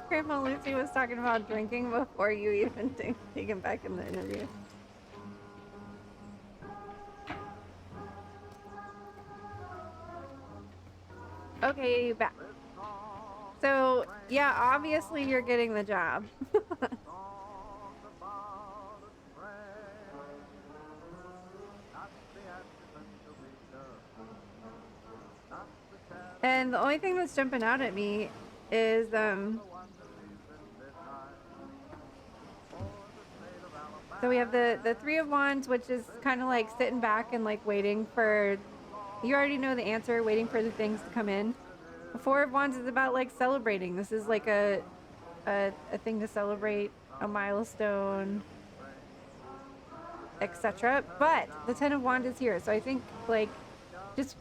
Grandma Lucy was talking about drinking before you even take him back in the interview. Okay, back. So, yeah, obviously you're getting the job. Songs about a friend, not the African Jamaica, not the shadow And the only thing that's jumping out at me is the one that leaves at midnight, or the state of Alabama. so we have the Three of Wands, which is kind of like sitting back and like waiting for, you already know the answer, waiting for the things to come in. The Four of Wands is about like celebrating. This is like a thing to celebrate, a milestone, etc. But the Ten of Wands is here, so I think like just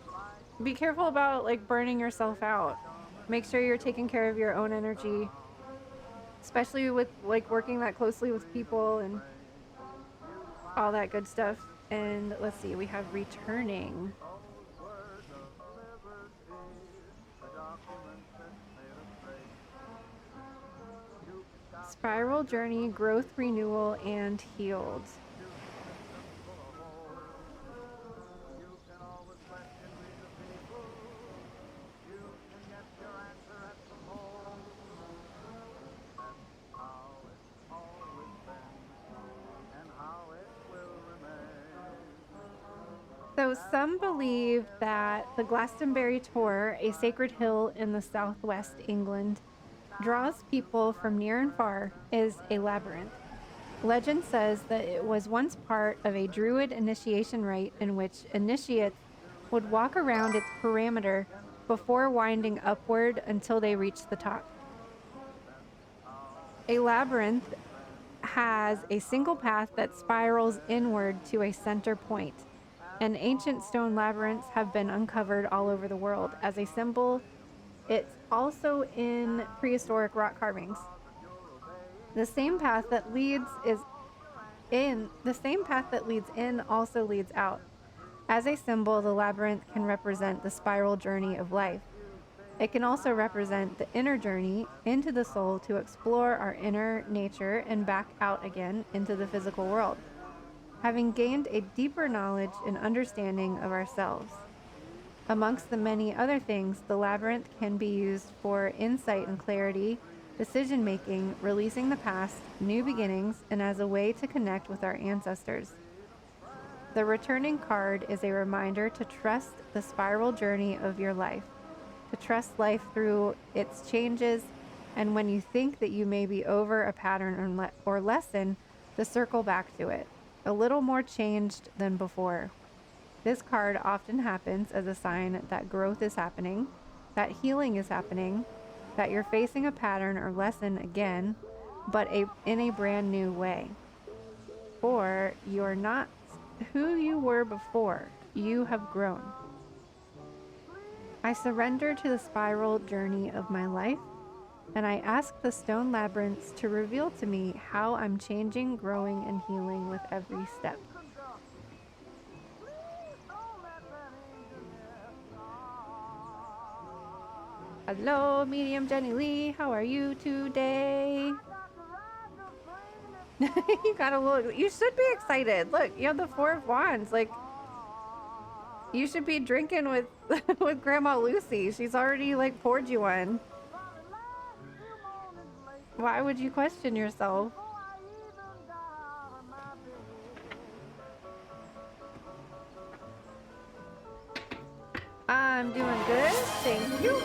be careful about like burning yourself out. Make sure you're taking care of your own energy, especially with like working that closely with people and all that good stuff. And let's see, we have returning. Words of liberty, a document that made us great. You got Spiral journey, growth, renewal, and healed. you can always question reason people. You can get your answer at the poll. That's how it's always been, and how it will remain. So some believe that the Glastonbury Tor, a sacred hill in the southwest England, draws people from near and far, is a labyrinth. Legend says that it was once part of a druid initiation rite in which initiates would walk around its perimeter before winding upward until they reached the top. A labyrinth has a single path that spirals inward to a center point, and ancient stone labyrinths have been uncovered all over the world as a symbol. It's also in prehistoric rock carvings. The same path that leads in also leads out. As a symbol, the labyrinth can represent the spiral journey of life. It can also represent the inner journey into the soul to explore our inner nature and back out again into the physical world, having gained a deeper knowledge and understanding of ourselves. Amongst the many other things, the labyrinth can be used for insight and clarity, decision-making, releasing the past, new beginnings, and as a way to connect with our ancestors. The returning card is a reminder to trust the spiral journey of your life, to trust life through its changes, and when you think that you may be over a pattern or lesson, to circle back to it, a little more changed than before. This card often happens as a sign that growth is happening, that healing is happening, that you're facing a pattern or lesson again, but in a brand new way. Or you're not who you were before. You have grown. I surrender to the spiral journey of my life, and I ask the stone labyrinths to reveal to me how I'm changing, growing, and healing with every step. Hello, Medium Jenny Lee. How are you today? You got a little. You should be excited. Look, you have the Four of Wands. Like, You should be drinking with with Grandma Lucy. She's already like poured you one. Why would you question yourself? I'm doing good, thank you.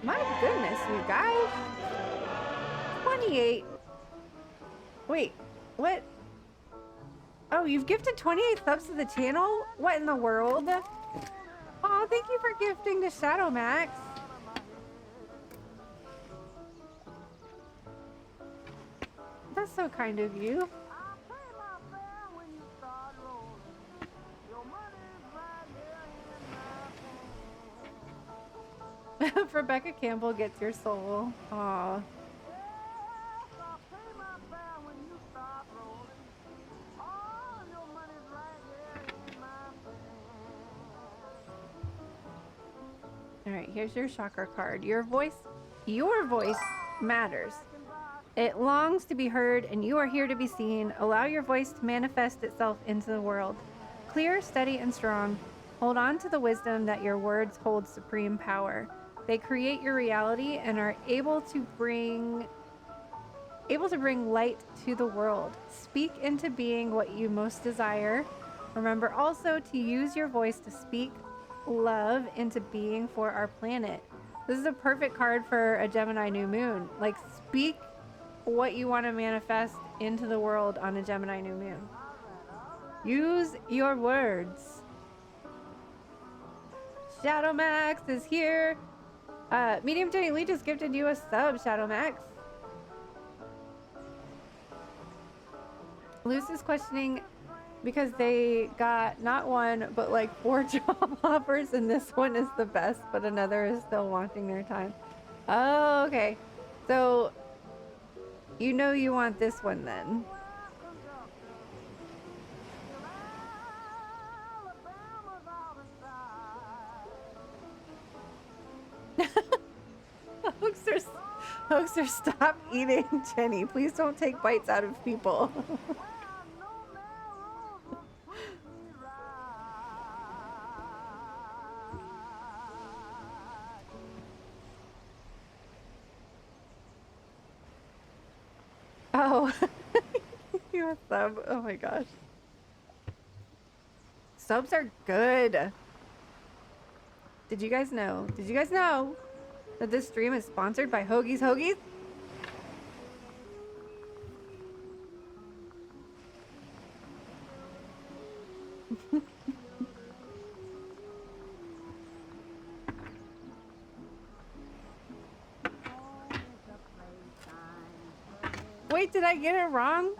My goodness, you guys. 28. Wait, what? Oh, you've gifted 28 subs to the channel? What in the world? Oh, thank you for gifting to Shadow Max. That's so kind of you. Rebecca Campbell gets your soul. Aw. Alright, here's your chakra card. Your voice matters. It longs to be heard, and you are here to be seen. Allow your voice to manifest itself into the world. Clear, steady, and strong. Hold on to the wisdom that your words hold supreme power. They create your reality and are able to bring light to the world. Speak into being what you most desire. Remember also to use your voice to speak love into being for our planet. This is a perfect card for a Gemini new moon. Like, speak what you want to manifest into the world on a Gemini new moon. Use your words. Shadow Max is here. Medium Jenny Lee just gifted you a sub, Shadow Max. Luce is questioning because they got not one, but like 4 job offers, and this one is the best, but another is still wanting their time. Oh, okay. So, you know you want this one then. Hoaxer, stop eating, Jenny. Please don't take bites out of people. Oh, you a sub. Oh my gosh. Subs are good. Did you guys know? Did you guys know that this stream is sponsored by Hoagie's Hoagies? Wait, did I get it wrong?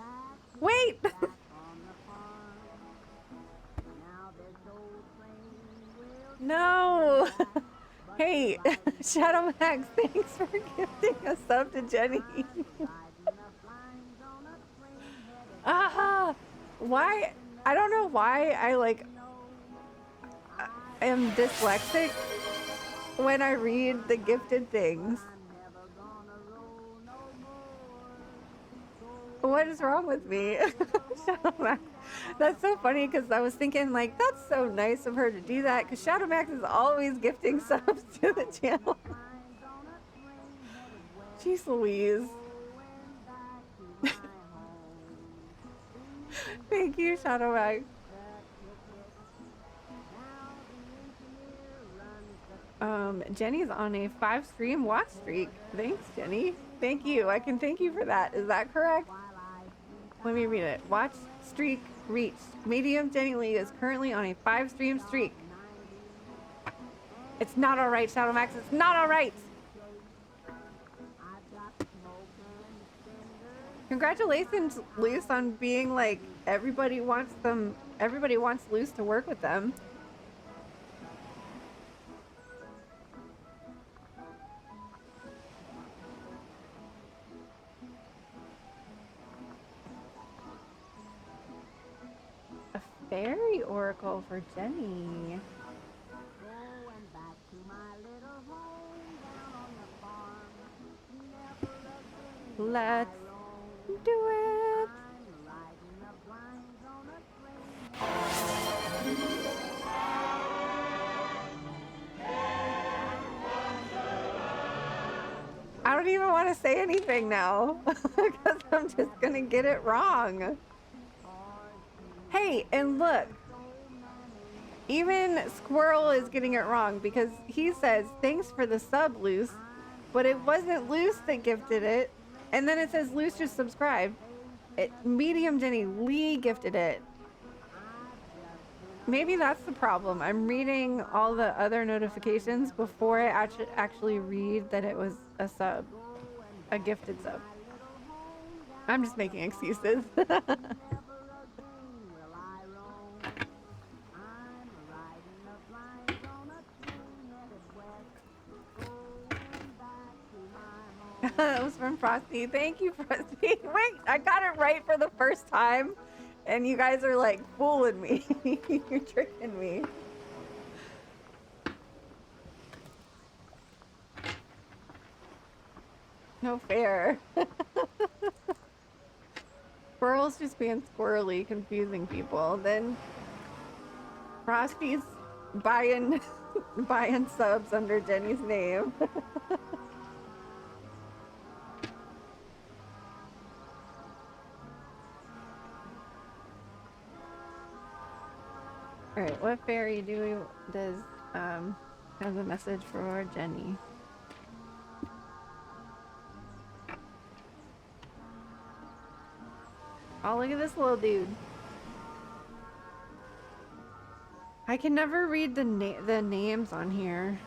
Wait! No! Hey, Shadow Max, thanks for gifting a sub to Jenny. Ah! Why? I don't know why I am dyslexic when I read the gifted things. What is wrong with me? Shadow Max. That's so funny because I was thinking, like, that's so nice of her to do that because Shadow Max is always gifting subs to the channel. Jeez Louise. Thank you, Shadow Max. Jenny's on a 5-stream watch streak. Thanks, Jenny. Thank you. I can thank you for that. Is that correct? Let me read it. Watch streak reached. Medium Jenny Lee is currently on a 5-stream streak. It's not all right, Shadow Max. It's not all right. Congratulations, Luce, on being like everybody wants Luce to work with them. A fairy oracle for Jenny. Let's do it. want to say anything now because I'm just gonna get it wrong. Hey, and look, even Squirrel is getting it wrong because he says, thanks for the sub, Luce, but it wasn't Luce that gifted it. And then it says Luce just subscribed. Medium Jenny Lee gifted it. Maybe that's the problem. I'm reading all the other notifications before I actually read that it was a sub, a gifted sub. I'm just making excuses. That was from Frosty. Thank you, Frosty. Wait, I got it right for the first time, and you guys are like fooling me. You're tricking me. No fair. Squirrel's just being squirrely, confusing people. Then Frosty's buying subs under Jenny's name. All right, what fairy does have a message for Jenny? Oh, look at this little dude. I can never read the names on here.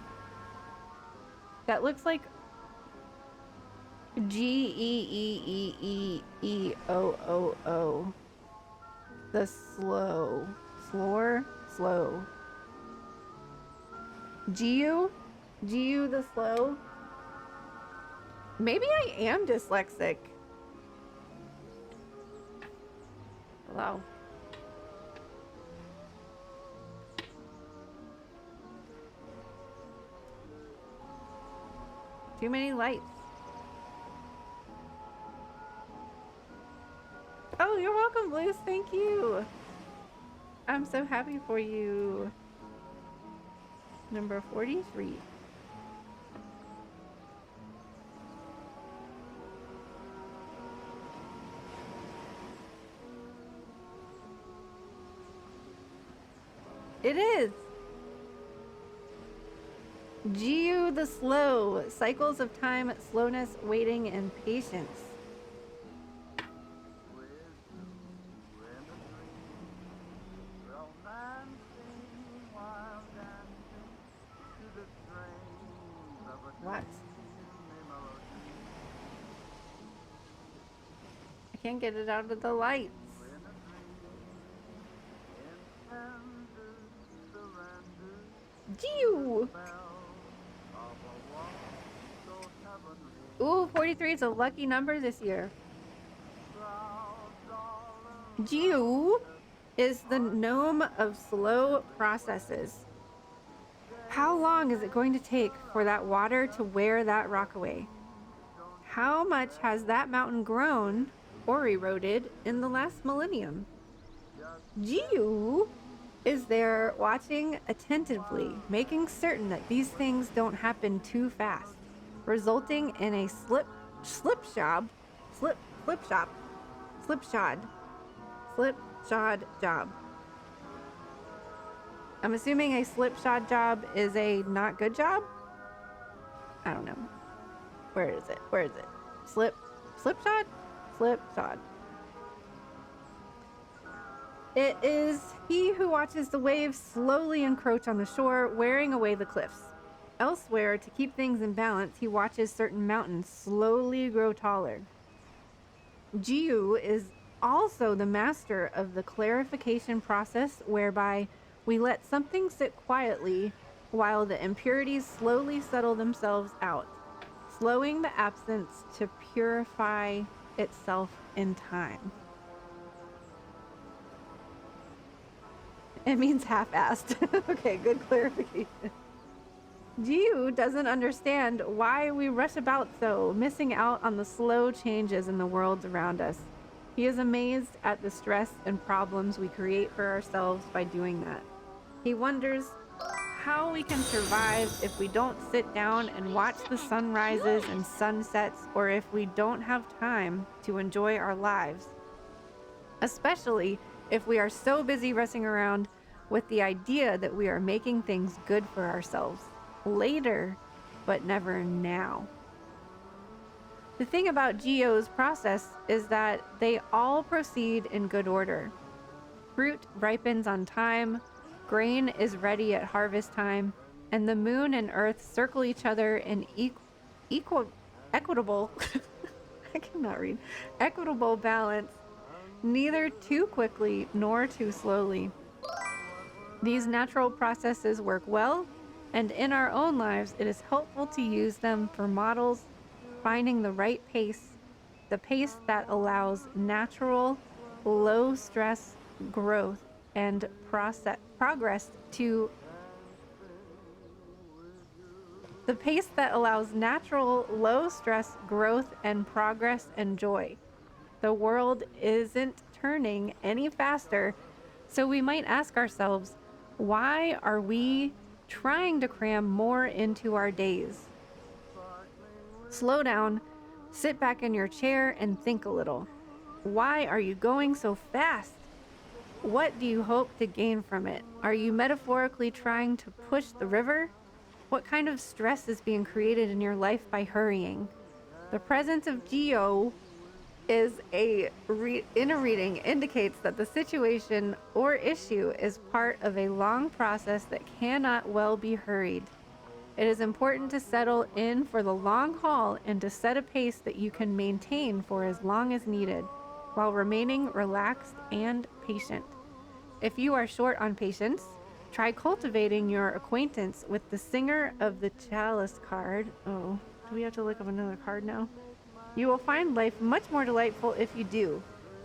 That looks like Geeeeeeoo. The slow. Slow. Giu the slow. Maybe I am dyslexic. Hello. Too many lights. Oh, you're welcome, Blues. Thank you. I'm so happy for you. Number 43. It is. Giu the slow. Cycles of time, slowness, waiting, and patience. What? I can't get it out of the lights. Giu! Ooh, 43 is a lucky number this year. Giu is the gnome of slow processes. How long is it going to take for that water to wear that rock away? How much has that mountain grown or eroded in the last millennium? Giu is there watching attentively, making certain that these things don't happen too fast, resulting in a slipshod job. I'm assuming a slipshod job is a not good job? I don't know. Where is it? Slipshod? Slipshod. It is he who watches the waves slowly encroach on the shore, wearing away the cliffs. Elsewhere, to keep things in balance, he watches certain mountains slowly grow taller. Giu is also the master of the clarification process, whereby we let something sit quietly while the impurities slowly settle themselves out, slowing the absence to purify itself in time. It means half-assed. Okay, good clarification. Giu doesn't understand why we rush about so, missing out on the slow changes in the worlds around us. He is amazed at the stress and problems we create for ourselves by doing that. He wonders how we can survive if we don't sit down and watch the sunrises and sunsets, or if we don't have time to enjoy our lives. Especially if we are so busy rushing around with the idea that we are making things good for ourselves later, but never now. The thing about Geo's process is that they all proceed in good order. Fruit ripens on time, grain is ready at harvest time, and the moon and earth circle each other in equitable I cannot read. Equitable balance, neither too quickly nor too slowly. These natural processes work well, and in our own lives, it is helpful to use them for models, finding the right pace, the pace that allows natural, low stress growth and progress to the pace that allows natural, low stress growth and progress and joy. The world isn't turning any faster, so we might ask ourselves, why are we trying to cram more into our days? Slow down, sit back in your chair, and think a little. Why are you going so fast? What do you hope to gain from it? Are you metaphorically trying to push the river? What kind of stress is being created in your life by hurrying? The presence of Geo in a reading indicates that the situation or issue is part of a long process that cannot well be hurried. It is important to settle in for the long haul and to set a pace that you can maintain for as long as needed, while remaining relaxed and patient. If you are short on patience, try cultivating your acquaintance with the Singer of the Chalice card. Oh, do we have to look up another card now? You will find life much more delightful if you do.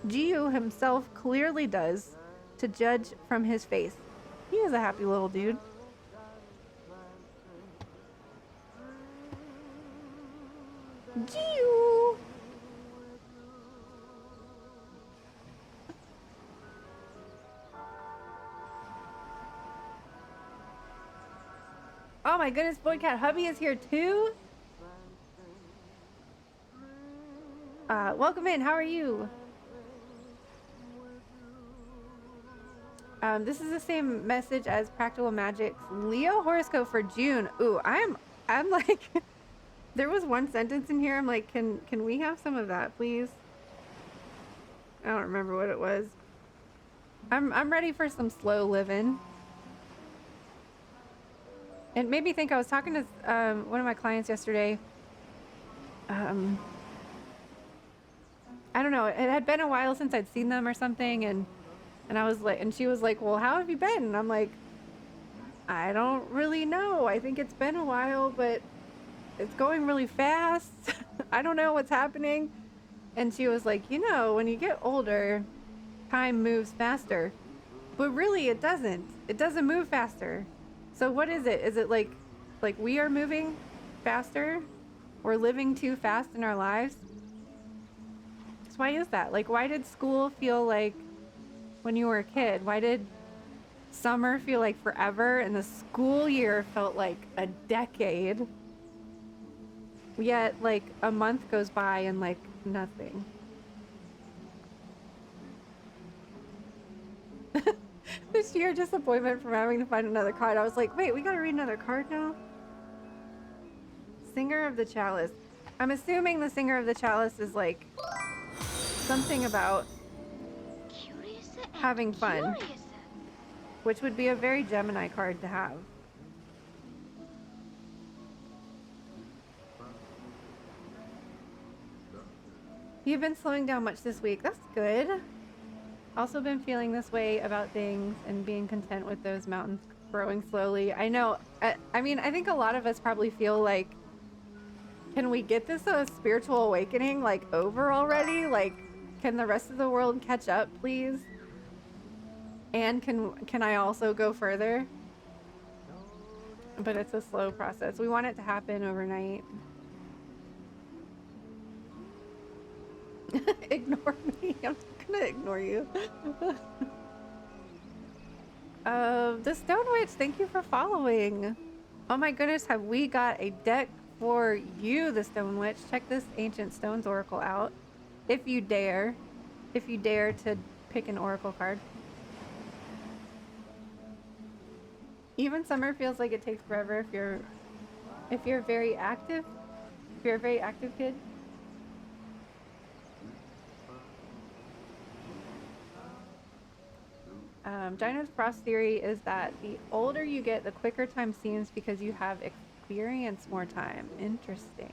Geo himself clearly does, to judge from his face. He is a happy little dude. Geo! Oh my goodness, Boy Cat Hubby is here too? Welcome in, how are you? This is the same message as Practical Magic's Leo horoscope for June. Ooh, I'm like, there was one sentence in here, I'm like, can we have some of that, please? I don't remember what it was. I'm ready for some slow living. It made me think, I was talking to one of my clients yesterday. I don't know, it had been a while since I'd seen them or something, and I was like, and she was like, well, how have you been? And I'm like, I don't really know. I think it's been a while, but it's going really fast. I don't know what's happening. And she was like, you know, when you get older, time moves faster. But really, it doesn't. It doesn't move faster. So what is it? Is it like we are moving faster? We're living too fast in our lives? So why is that? Like, why did school feel like when you were a kid? Why did summer feel like forever and the school year felt like a decade? Yet, like, a month goes by and, like, nothing. The sheer disappointment from having to find another card. I was like, wait, we gotta read another card now? Singer of the Chalice. I'm assuming the Singer of the Chalice is, like, something about having fun, which would be a very Gemini card to have. You've been slowing down much this week. That's good. Also been feeling this way about things and being content with those mountains growing slowly. I know. I mean, I think a lot of us probably feel like, can we get this spiritual awakening, like, over already? Like, can the rest of the world catch up, please? And can I also go further? But it's a slow process. We want it to happen overnight. Ignore me. I'm not gonna ignore you. The Stone Witch, thank you for following. Oh my goodness, have we got a deck for you, the Stone Witch. Check this Ancient Stones Oracle out. If you dare. If you dare to pick an Oracle card. Even summer feels like it takes forever if you're very active. If you're a very active kid. Gino's Frost theory is that the older you get, the quicker time seems because you have experienced more time. Interesting.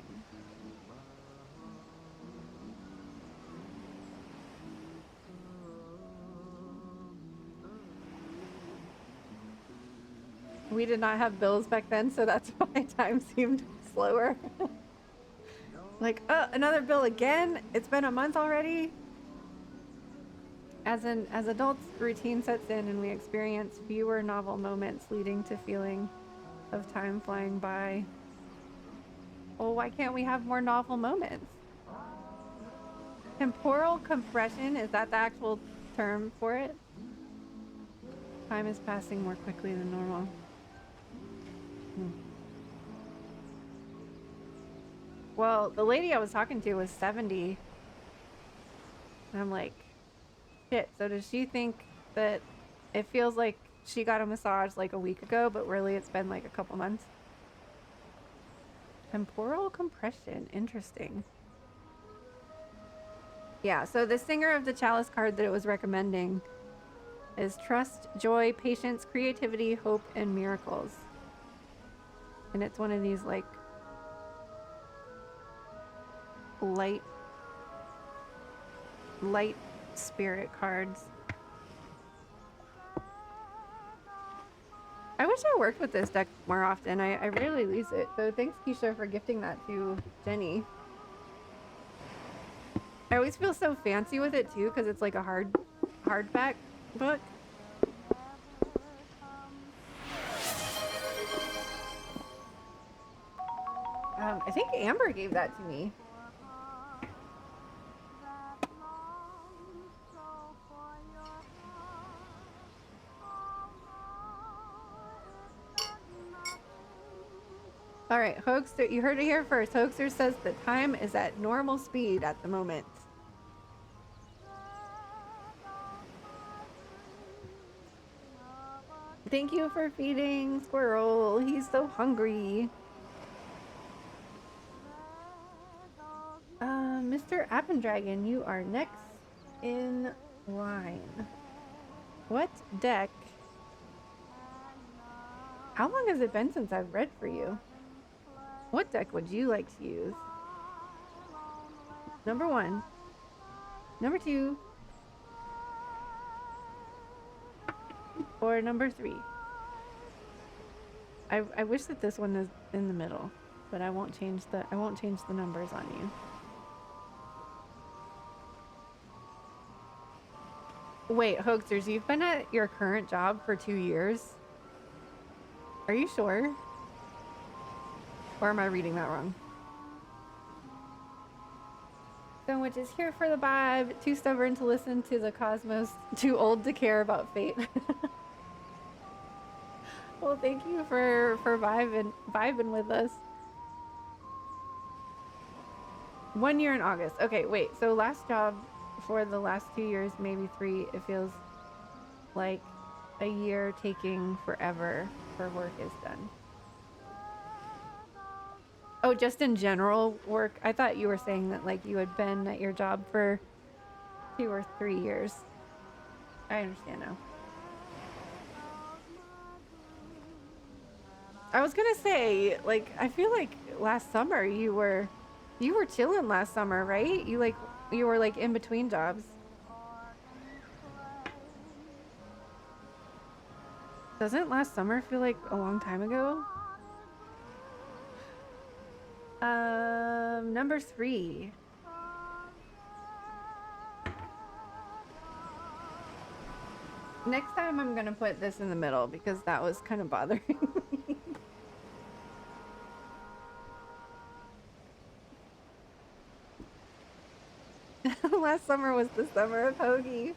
We did not have bills back then, so that's why time seemed slower. Like, another bill again? It's been a month already? As adults, routine sets in and we experience fewer novel moments, leading to feeling of time flying by. Well, why can't we have more novel moments? Temporal compression, is that the actual term for it? Time is passing more quickly than normal. Well, the lady I was talking to was 70. And I'm like, shit, so does she think that it feels like she got a massage like a week ago, but really it's been like a couple months? Temporal compression, interesting. Yeah, so the singer of the chalice card that it was recommending is trust, joy, patience, creativity, hope, and miracles. And it's one of these like light spirit cards. I wish I worked with this deck more often. I rarely use it. So thanks, Keisha, for gifting that to Jenny. I always feel so fancy with it too, because it's like a hardback book. I think Amber gave that to me. All right, Hoaxer, you heard it here first. Hoaxer says the time is at normal speed at the moment. Thank you for feeding Squirrel. He's so hungry. Mr. Appendragon, you are next in line. What deck? How long has it been since I've read for you? What deck would you like to use? Number 1. Number 2. Or number 3. I wish that this one is in the middle, but I won't change the numbers on you. Wait, Hoaxers, you've been at your current job for 2 years? Are you sure? Or am I reading that wrong? Stone Witch is here for the vibe, too stubborn to listen to the cosmos, too old to care about fate. Well, thank you for vibing with us. 1 year in August. Okay, wait. So last job for the last 2 years, maybe 3. It feels like a year taking forever for work is done. Oh, just in general work? I thought you were saying that like you had been at your job for 2 or 3 years. I understand now. I was gonna say, like, I feel like last summer you were chilling last summer, right? You were like in between jobs. Doesn't last summer feel like a long time ago? Number 3. Next time I'm gonna put this in the middle because that was kind of bothering me. Last summer was the summer of Hoagie.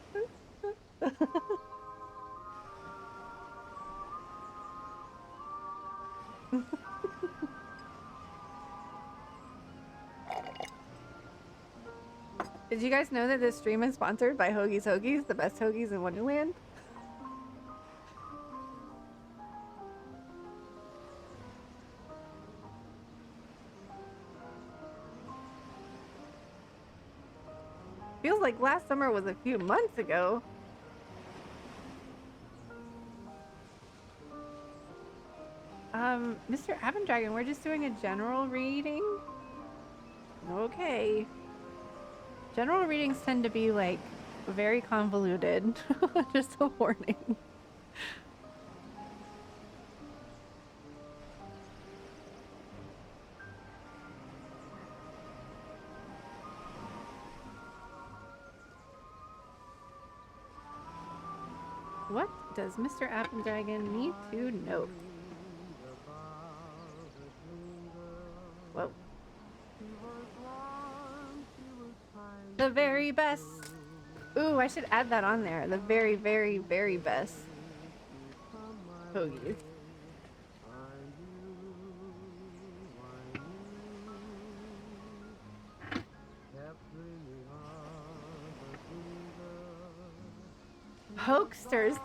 Did you guys know that this stream is sponsored by Hoagie's Hoagies, the best hoagies in Wonderland? Feels like last summer was a few months ago. Mr. Dragon, we're just doing a general reading. Okay. General readings tend to be like very convoluted. Just a warning. What does Mr. Dragon need to know? Whoa. The very best. Ooh, I should add that on there. The very, very, very best hoagies. Hoaxsters.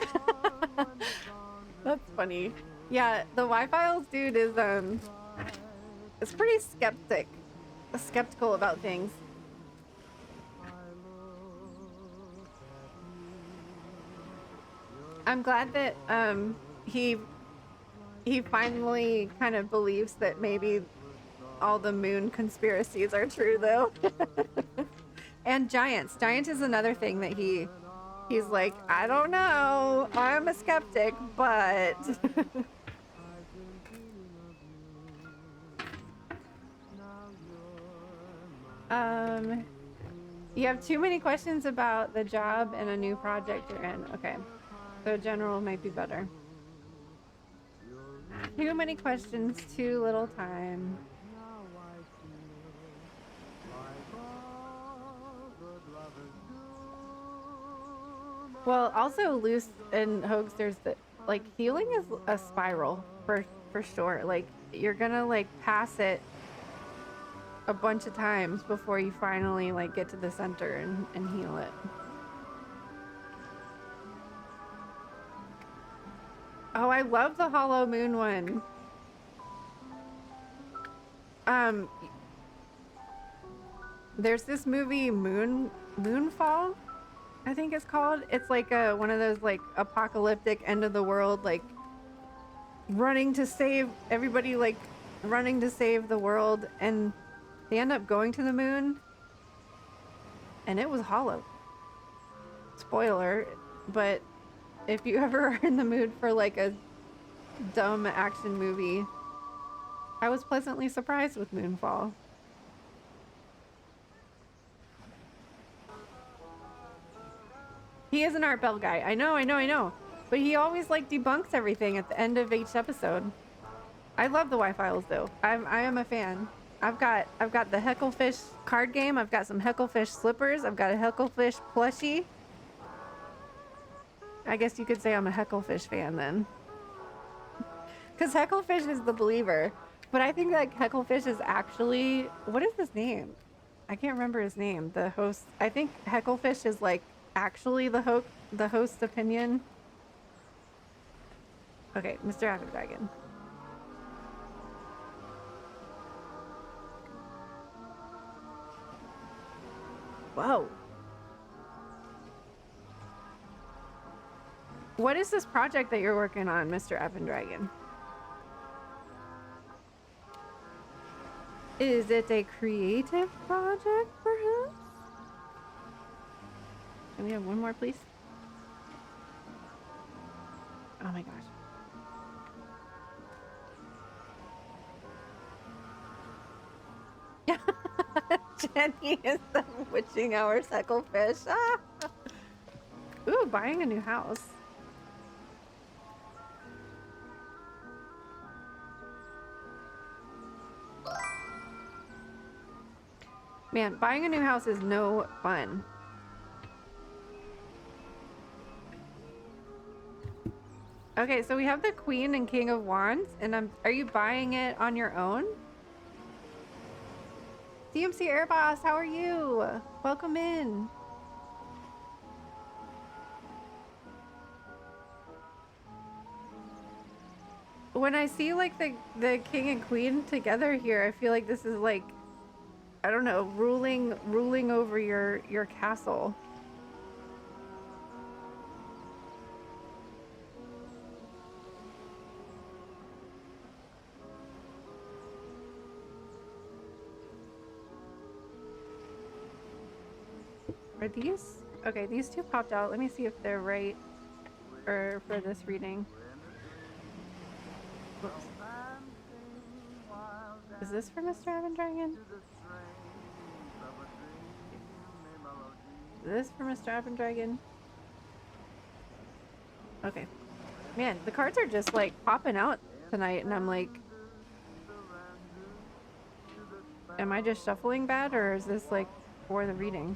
That's funny. Yeah, the Y-Files dude is pretty skeptical about things. I'm glad that he finally kind of believes that maybe all the moon conspiracies are true though. And giants. Giant is another thing that he's like, I don't know. I'm a skeptic, but you have too many questions about the job and a new project you're in. Okay. So general might be better. Too many questions, too little time. Well, also loose and hoaxers that like healing is a spiral for sure. Like you're gonna like pass it a bunch of times before you finally like get to the center and heal it. Oh, I love the Hollow Moon one. There's this movie Moonfall, I think it's called. It's like one of those like apocalyptic end of the world, like running to save everybody, like running to save the world, and they end up going to the moon and it was hollow. Spoiler, but if you ever are in the mood for like a dumb action movie, I was pleasantly surprised with Moonfall. He is an Art Bell guy. I know. But he always like debunks everything at the end of each episode. I love the Y-Files though. I am a fan. I've got the Hecklefish card game. I've got some Hecklefish slippers. I've got a Hecklefish plushie. I guess you could say I'm a Hecklefish fan then. Because Hecklefish is the believer. But I think that Hecklefish is actually... What is his name? I can't remember his name. The host... I think Hecklefish is like actually the host's opinion. Okay, Mr. Dragon. Whoa. What is this project that you're working on, Mr. Dragon? Is it a creative project, perhaps? Can we have one more, please? Oh my gosh. Jenny is the witching hour Hecklefish. Ah. Ooh, buying a new house. Man, buying a new house is no fun. Okay, so we have the Queen and King of Wands, and are you buying it on your own? DMC Air Boss, how are you? Welcome in. When I see like the king and queen together here, I feel like this is like, I don't know, ruling over your castle. Are these? Okay, these two popped out. Let me see if they're right or for this reading. Whoops. Is this for Mr. Evan Dragon? Is this for Mr. Evan Dragon? Okay. Man, the cards are just like popping out tonight, and I'm like, am I just shuffling bad, or is this like for the reading?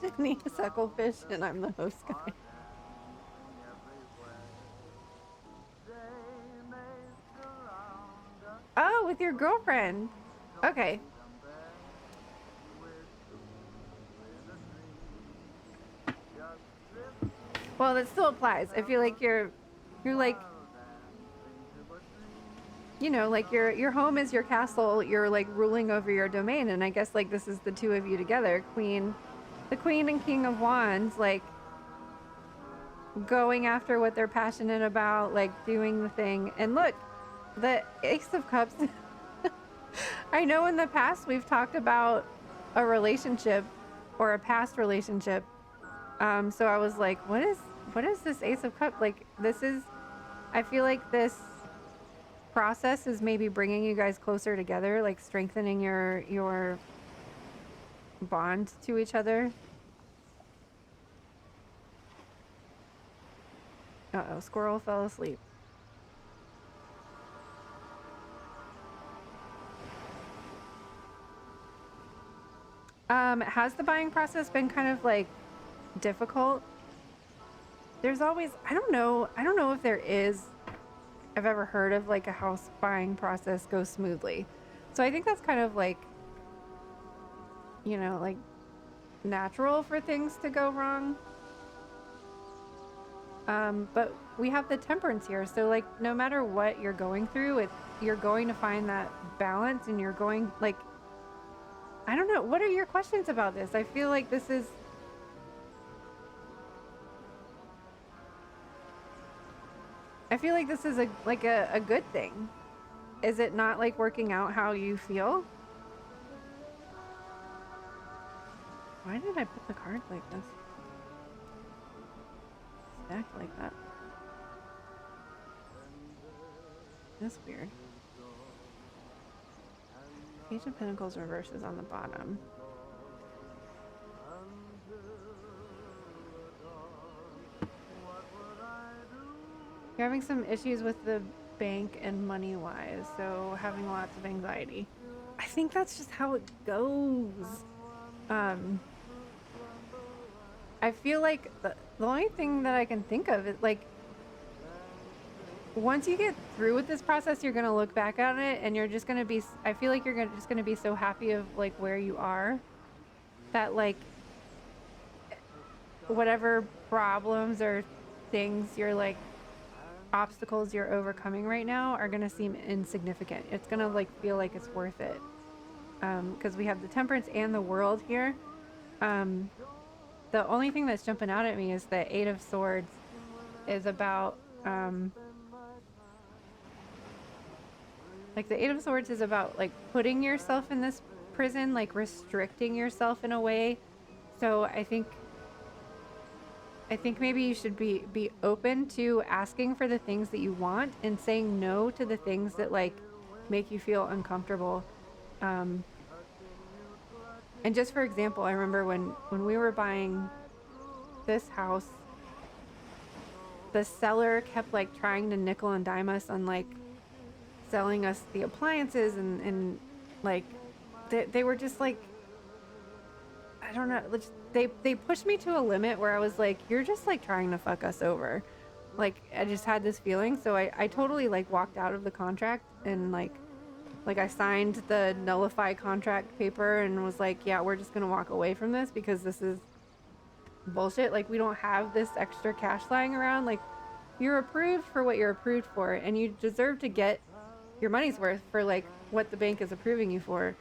Jenny Sucklefish, and I'm the host guy. Oh, with your girlfriend. Okay. Well, that still applies. I feel like you're like, you know, like your home is your castle. You're like ruling over your domain, and I guess like this is the two of you together, the queen and king of wands, like going after what they're passionate about, like doing the thing. And look, the Ace of Cups. I know in the past we've talked about a relationship or a past relationship. So I was like, what is this Ace of Cups? Like, I feel like this process is maybe bringing you guys closer together, like strengthening your bond to each other. Uh-oh, squirrel fell asleep. Has the buying process been kind of like difficult? There's always, I don't know if there is. I've ever heard of like a house buying process goes smoothly. So I think that's kind of like, you know, like natural for things to go wrong. But we have the temperance here. So like, no matter what you're going through, you're going to find that balance, and you're going like, I don't know. What are your questions about this? I feel like this is, a good thing. Is it not like working out how you feel? Why did I put the card like this? Stacked like that. That's weird. Page of Pentacles reverses on the bottom. You're having some issues with the bank and money-wise, so having lots of anxiety. I think that's just how it goes. I feel like the only thing that I can think of is like, once you get through with this process, you're going to look back at it and you're just going to be, I feel like you're just going to be so happy of like where you are, that like whatever problems or things you're like, obstacles you're overcoming right now are going to seem insignificant. It's going to like feel like it's worth it. Because we have the Temperance and the World here. The only thing that's jumping out at me is the Eight of Swords is about, like the Eight of Swords is about like putting yourself in this prison, like restricting yourself in a way. So I think maybe you should be open to asking for the things that you want and saying no to the things that like make you feel uncomfortable. And just for example, I remember when we were buying this house, the seller kept like trying to nickel and dime us on like selling us the appliances, and like they were just like, I don't know, they pushed me to a limit where I was like, you're just like trying to fuck us over. Like, I just had this feeling, so I totally like walked out of the contract and like I signed the nullify contract paper and was like, yeah, we're just gonna walk away from this because this is bullshit. Like, we don't have this extra cash lying around. Like, you're approved for what you're approved for, and you deserve to get your money's worth for like what the bank is approving you for.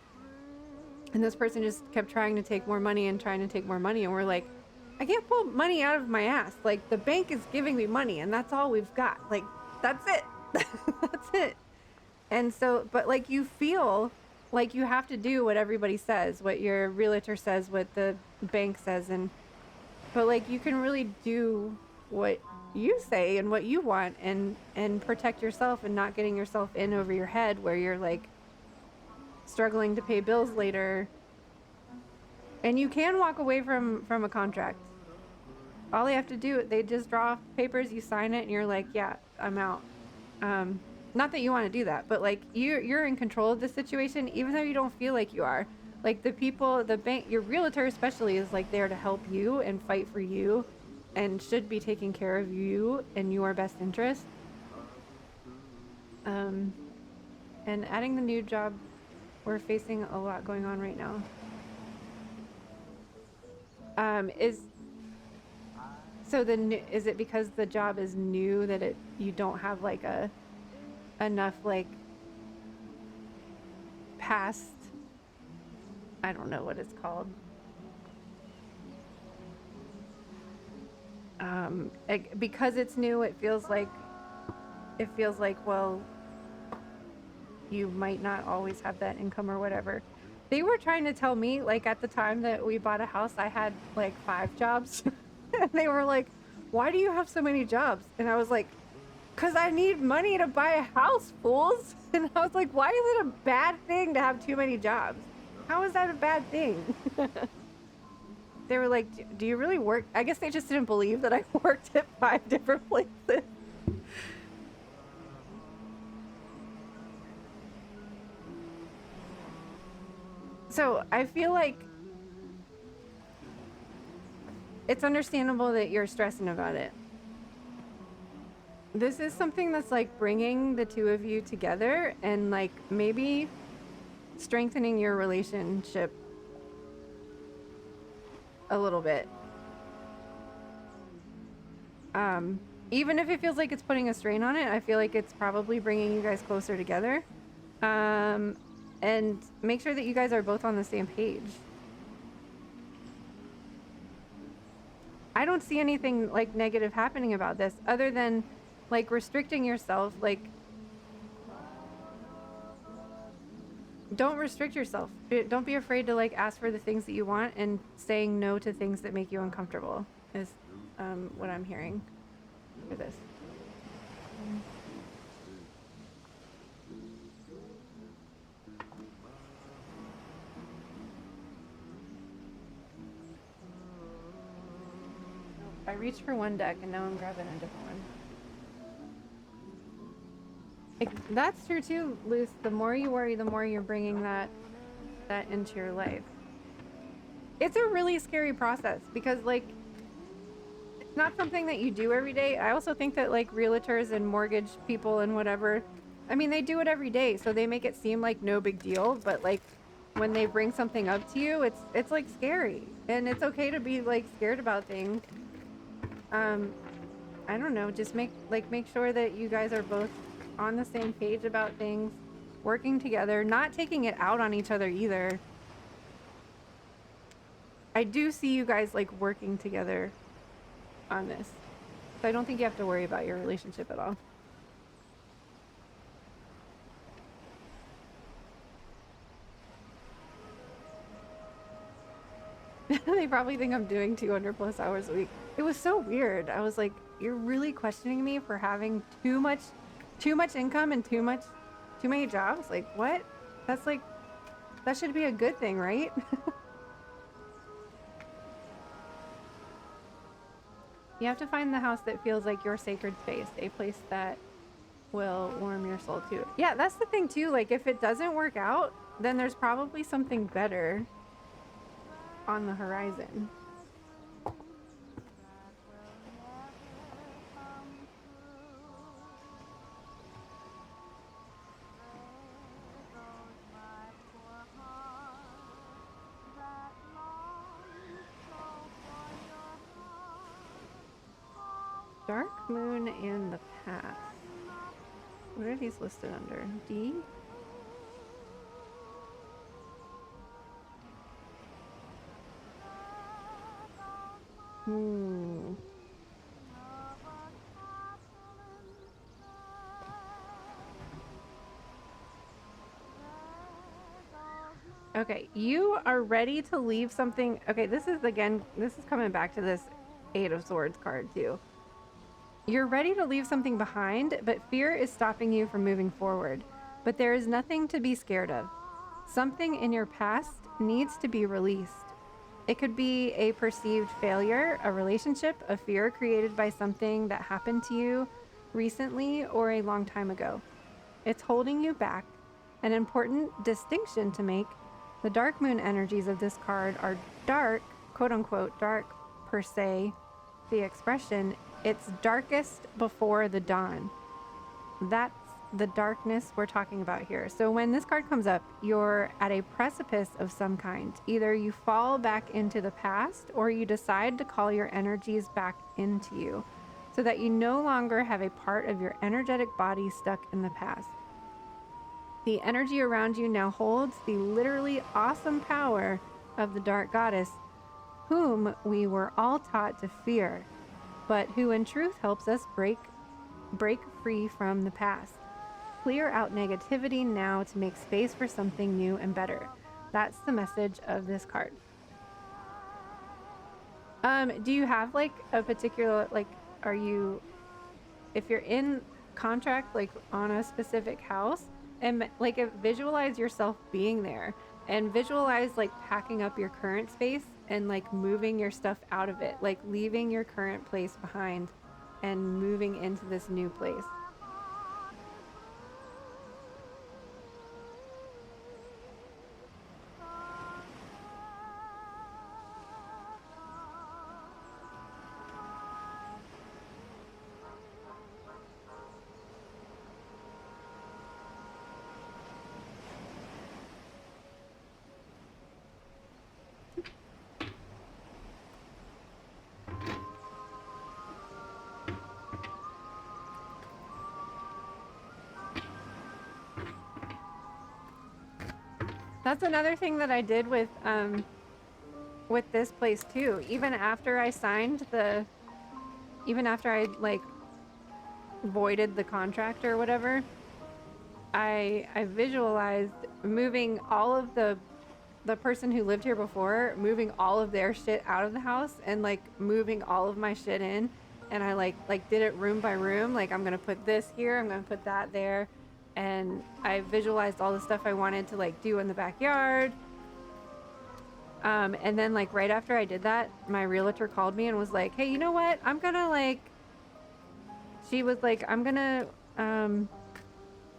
And this person just kept trying to take more money and trying to take more money, and we're like, I can't pull money out of my ass. Like, the bank is giving me money and that's all we've got. Like, that's it. That's it. And so, but like, you feel like you have to do what everybody says, what your realtor says, what the bank says, but like, you can really do what you say and what you want, and protect yourself and not getting yourself in over your head where you're like struggling to pay bills later. And you can walk away from a contract. All they have to do, they just draw off papers, you sign it, and you're like, yeah, I'm out. Not that you want to do that, but like, you're in control of the situation, even though you don't feel like you are. Like, the people, the bank, your realtor especially, is like there to help you and fight for you and should be taking care of you in your best interest. And adding the new job, we're facing a lot going on right now. Is it because the job is new that you don't have like enough like past, I don't know what it's called, because it's new, it feels like well, you might not always have that income or whatever. They were trying to tell me, like, at the time that we bought a house, I had like 5 jobs. And they were like, why do you have so many jobs? And I was like, because I need money to buy a house, fools. And I was like, why is it a bad thing to have too many jobs? How is that a bad thing? They were like, do you really work? I guess they just didn't believe that I worked at 5 different places. So I feel like it's understandable that you're stressing about it. This is something that's like bringing the two of you together and like maybe strengthening your relationship a little bit. Even if it feels like it's putting a strain on it, I feel like it's probably bringing you guys closer together. And make sure that you guys are both on the same page. I don't see anything like negative happening about this other than like restricting yourself. Like, don't restrict yourself. Don't be afraid to like ask for the things that you want, and saying no to things that make you uncomfortable is what I'm hearing for this. I reached for one deck and now I'm grabbing a different one. That's true too, Luce. The more you worry, the more you're bringing that into your life. It's a really scary process because like, it's not something that you do every day. I also think that like realtors and mortgage people and whatever, I mean, they do it every day, so they make it seem like no big deal, but like when they bring something up to you, it's like scary. And it's okay to be like scared about things. I don't know, just make sure that you guys are both on the same page about things, working together, not taking it out on each other either. I do see you guys like working together on this, so I don't think you have to worry about your relationship at all. They probably think I'm doing 200 plus hours a week. It was so weird. I was like, you're really questioning me for having too much income and too many jobs? Like, what? That's like, that should be a good thing, right? You have to find the house that feels like your sacred space, a place that will warm your soul too. Yeah, that's the thing too. Like, if it doesn't work out, then there's probably something better on the horizon. dark moon and the past. What are these listed under? D? Okay, you are ready to leave something. Okay, this is coming back to this Eight of Swords card too. You're ready to leave something behind, but fear is stopping you from moving forward. But there is nothing to be scared of. Something in your past needs to be released. It could be a perceived failure, a relationship, a fear created by something that happened to you recently or a long time ago. It's holding you back. An important distinction to make: the dark moon energies of this card are dark, quote unquote, dark per se, the expression, it's darkest before the dawn. That's the darkness we're talking about here. So when this card comes up, you're at a precipice of some kind. Either you fall back into the past or you decide to call your energies back into you so that you no longer have a part of your energetic body stuck in the past. The energy around you now holds the literally awesome power of the Dark Goddess, whom we were all taught to fear, but who in truth helps us break free from the past. Clear out negativity now to make space for something new and better. That's the message of this card. Do you have like a particular, like, if you're in contract, like on a specific house, and like visualize yourself being there and visualize like packing up your current space and like moving your stuff out of it, like leaving your current place behind and moving into this new place. That's another thing that I did with this place too. Even after I like voided the contract or whatever, I visualized moving all of the person who lived here before, moving all of their shit out of the house and like moving all of my shit in. And I like did it room by room. Like, I'm gonna put this here, I'm gonna put that there. And I visualized all the stuff I wanted to like do in the backyard. And then like right after I did that, my realtor called me and was like, hey, you know what? I'm gonna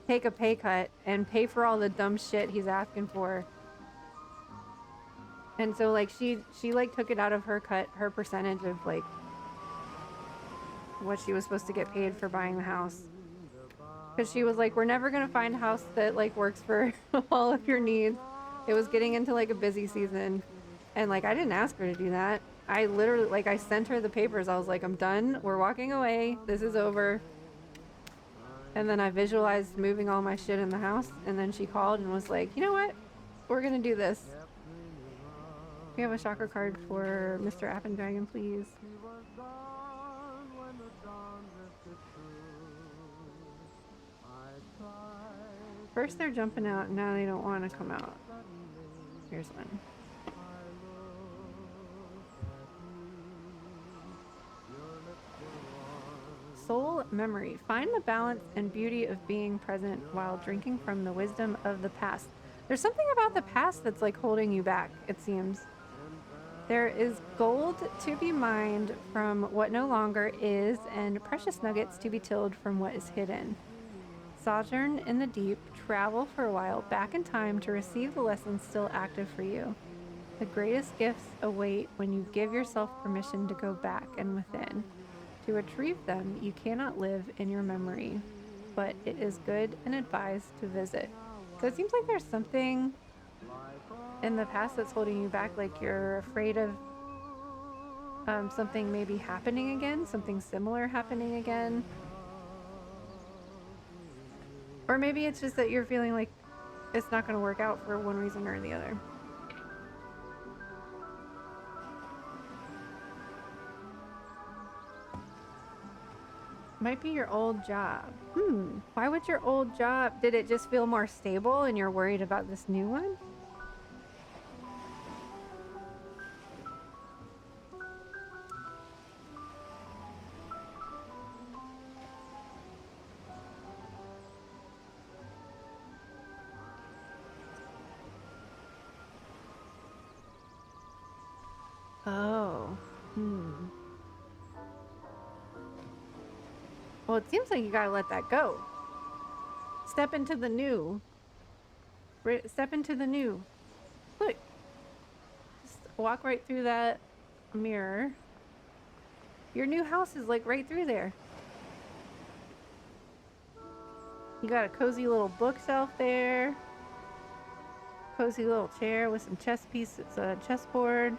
take a pay cut and pay for all the dumb shit he's asking for. And so like she like took it out of her cut, her percentage of like what she was supposed to get paid for buying the house. Because she was like, we're never going to find a house that like works for all of your needs. It was getting into like a busy season. And like, I didn't ask her to do that. I literally, like, I sent her the papers. I was like, I'm done. We're walking away. This is over. And then I visualized moving all my shit in the house. And then she called and was like, you know what? We're going to do this. We have a chakra card for Mr. Appendragon, please. First they're jumping out, and now they don't want to come out. Here's one. Soul memory. Find the balance and beauty of being present while drinking from the wisdom of the past. There's something about the past that's like holding you back, it seems. There is gold to be mined from what no longer is, and precious nuggets to be tilled from what is hidden. Sojourn in the deep, travel for a while back in time to receive the lessons still active for you. The greatest gifts await when you give yourself permission to go back and within. To retrieve them, you cannot live in your memory, but it is good and advised to visit. So it seems like there's something in the past that's holding you back, like you're afraid of something maybe happening again, something similar happening again. Or maybe it's just that you're feeling like it's not going to work out for one reason or the other. Might be your old job. Why would your old job... Did it just feel more stable and you're worried about this new one? Oh. Well, it seems like you gotta let that go. Step into the new. Step into the new. Look. Just walk right through that mirror. Your new house is like right through there. You got a cozy little bookshelf there. Cozy little chair with some chess pieces, chessboard.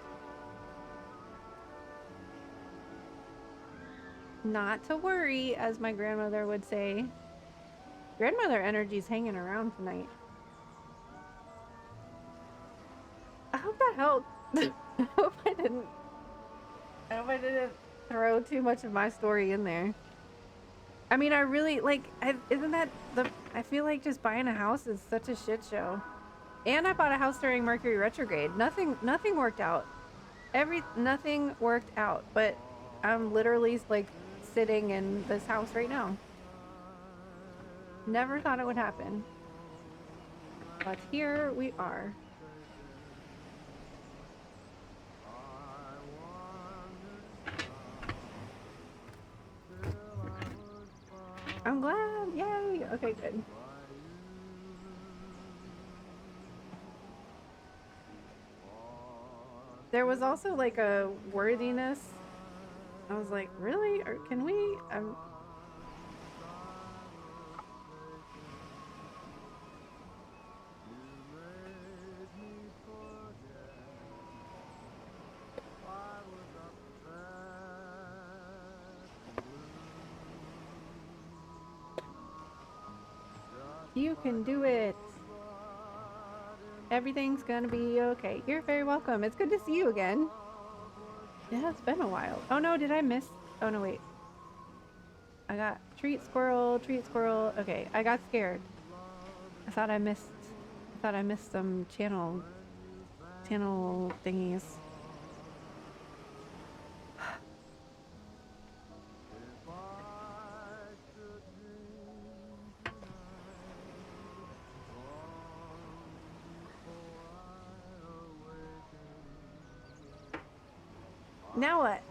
Not to worry, as my grandmother would say. Grandmother energy's hanging around tonight. I hope that helped. I hope I didn't throw too much of my story in there. I mean, I really like. Isn't that the? I feel like just buying a house is such a shit show. And I bought a house during Mercury retrograde. Nothing worked out. Nothing worked out. But I'm literally like sitting in this house right now. Never thought it would happen. But here we are. I'm glad. Yay. Okay, good. There was also like a worthiness. I was like, really? Or can we? You can do it. Everything's gonna be okay. You're very welcome. It's good to see you again. Yeah, it's been a while. Oh no, did I miss? Oh no, wait. I got treat squirrel, treat squirrel. Okay, I got scared. I thought I missed some channel thingies. Now what?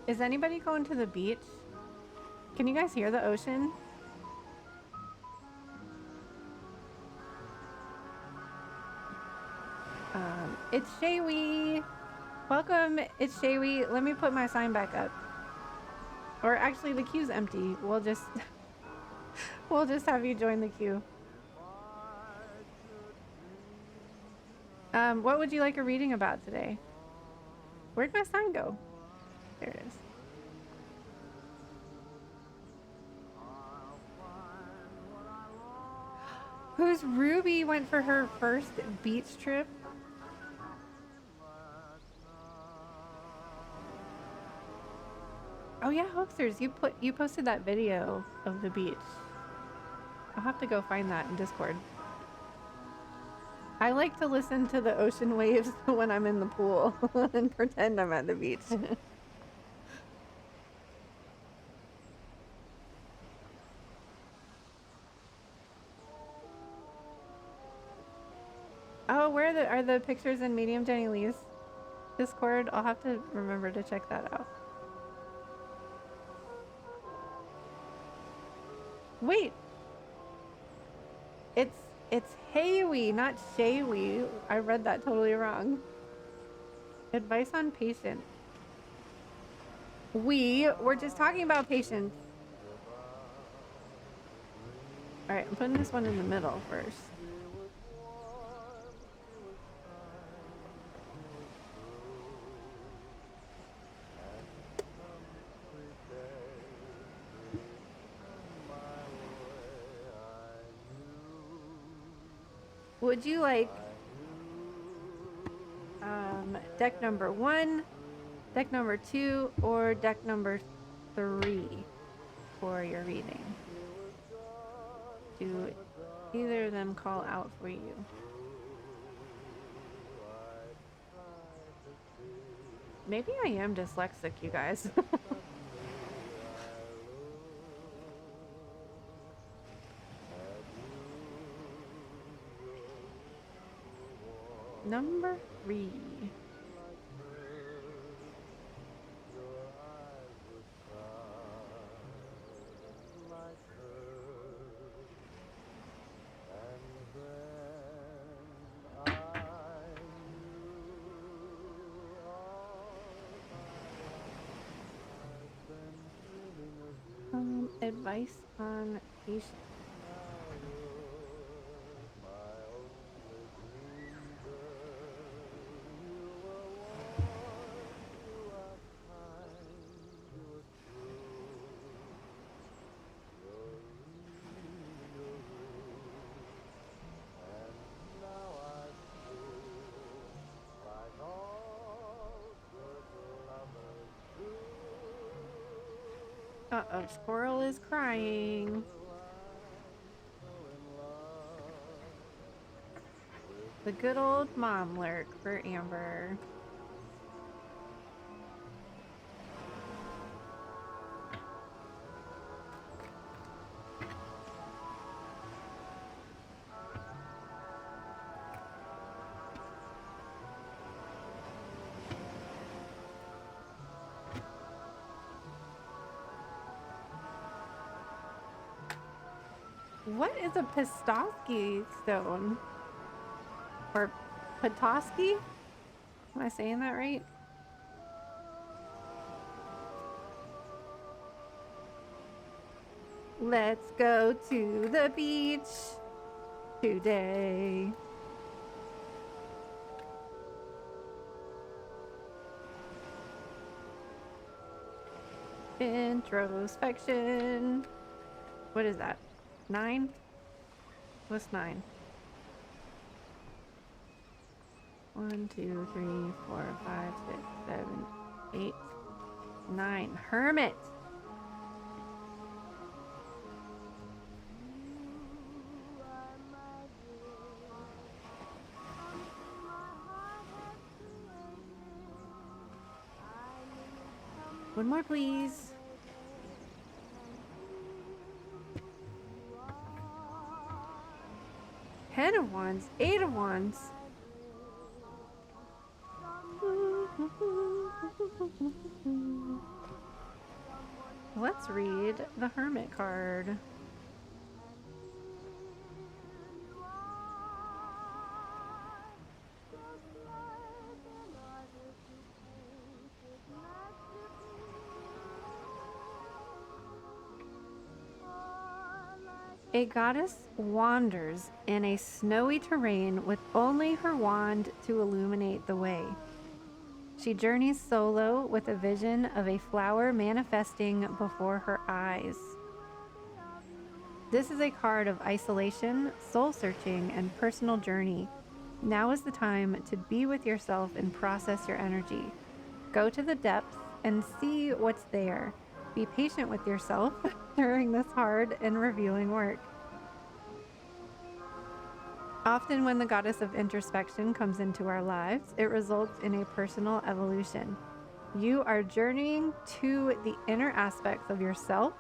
Is anybody going to the beach? Can you guys hear the ocean? It's Shaywee. Welcome, it's Shaywee. Let me put my sign back up. Or actually, the queue's empty. We'll just have you join the queue. What would you like a reading about today? Where'd my sign go? There it is. Who's Ruby went for her first beach trip? Oh yeah, Hoaxers, you posted that video of the beach. I'll have to go find that in Discord. I like to listen to the ocean waves when I'm in the pool and pretend I'm at the beach. Oh, where are the pictures in Medium Jenny Lee's Discord? I'll have to remember to check that out. Wait. It's Haywee, not Shaywee. I read that totally wrong. Advice on patience. We were just talking about patience. All right, I'm putting this one in the middle first. Would you like deck number 1, deck number 2, or deck number 3 for your reading? Do either of them call out for you? Maybe I am dyslexic, you guys. Number 3. Advice on patience. Uh-oh, squirrel is crying. The good old mom lurk for Amber. What is a Pistosky stone? Or Petoskey? Am I saying that right? Let's go to the beach today. Introspection. What is that? 9? What's 9? 1, 2, 3, 4, 5, 6, 7, 8, 9. Hermit. One more, please. Ten of Wands, 8 of Wands. Let's read the Hermit card. A goddess wanders in a snowy terrain with only her wand to illuminate the way. She journeys solo with a vision of a flower manifesting before her eyes. This is a card of isolation, soul-searching, and personal journey. Now is the time to be with yourself and process your energy. Go to the depths and see what's there. Be patient with yourself during this hard and revealing work. Often when the goddess of introspection comes into our lives, it results in a personal evolution. You are journeying to the inner aspects of yourself,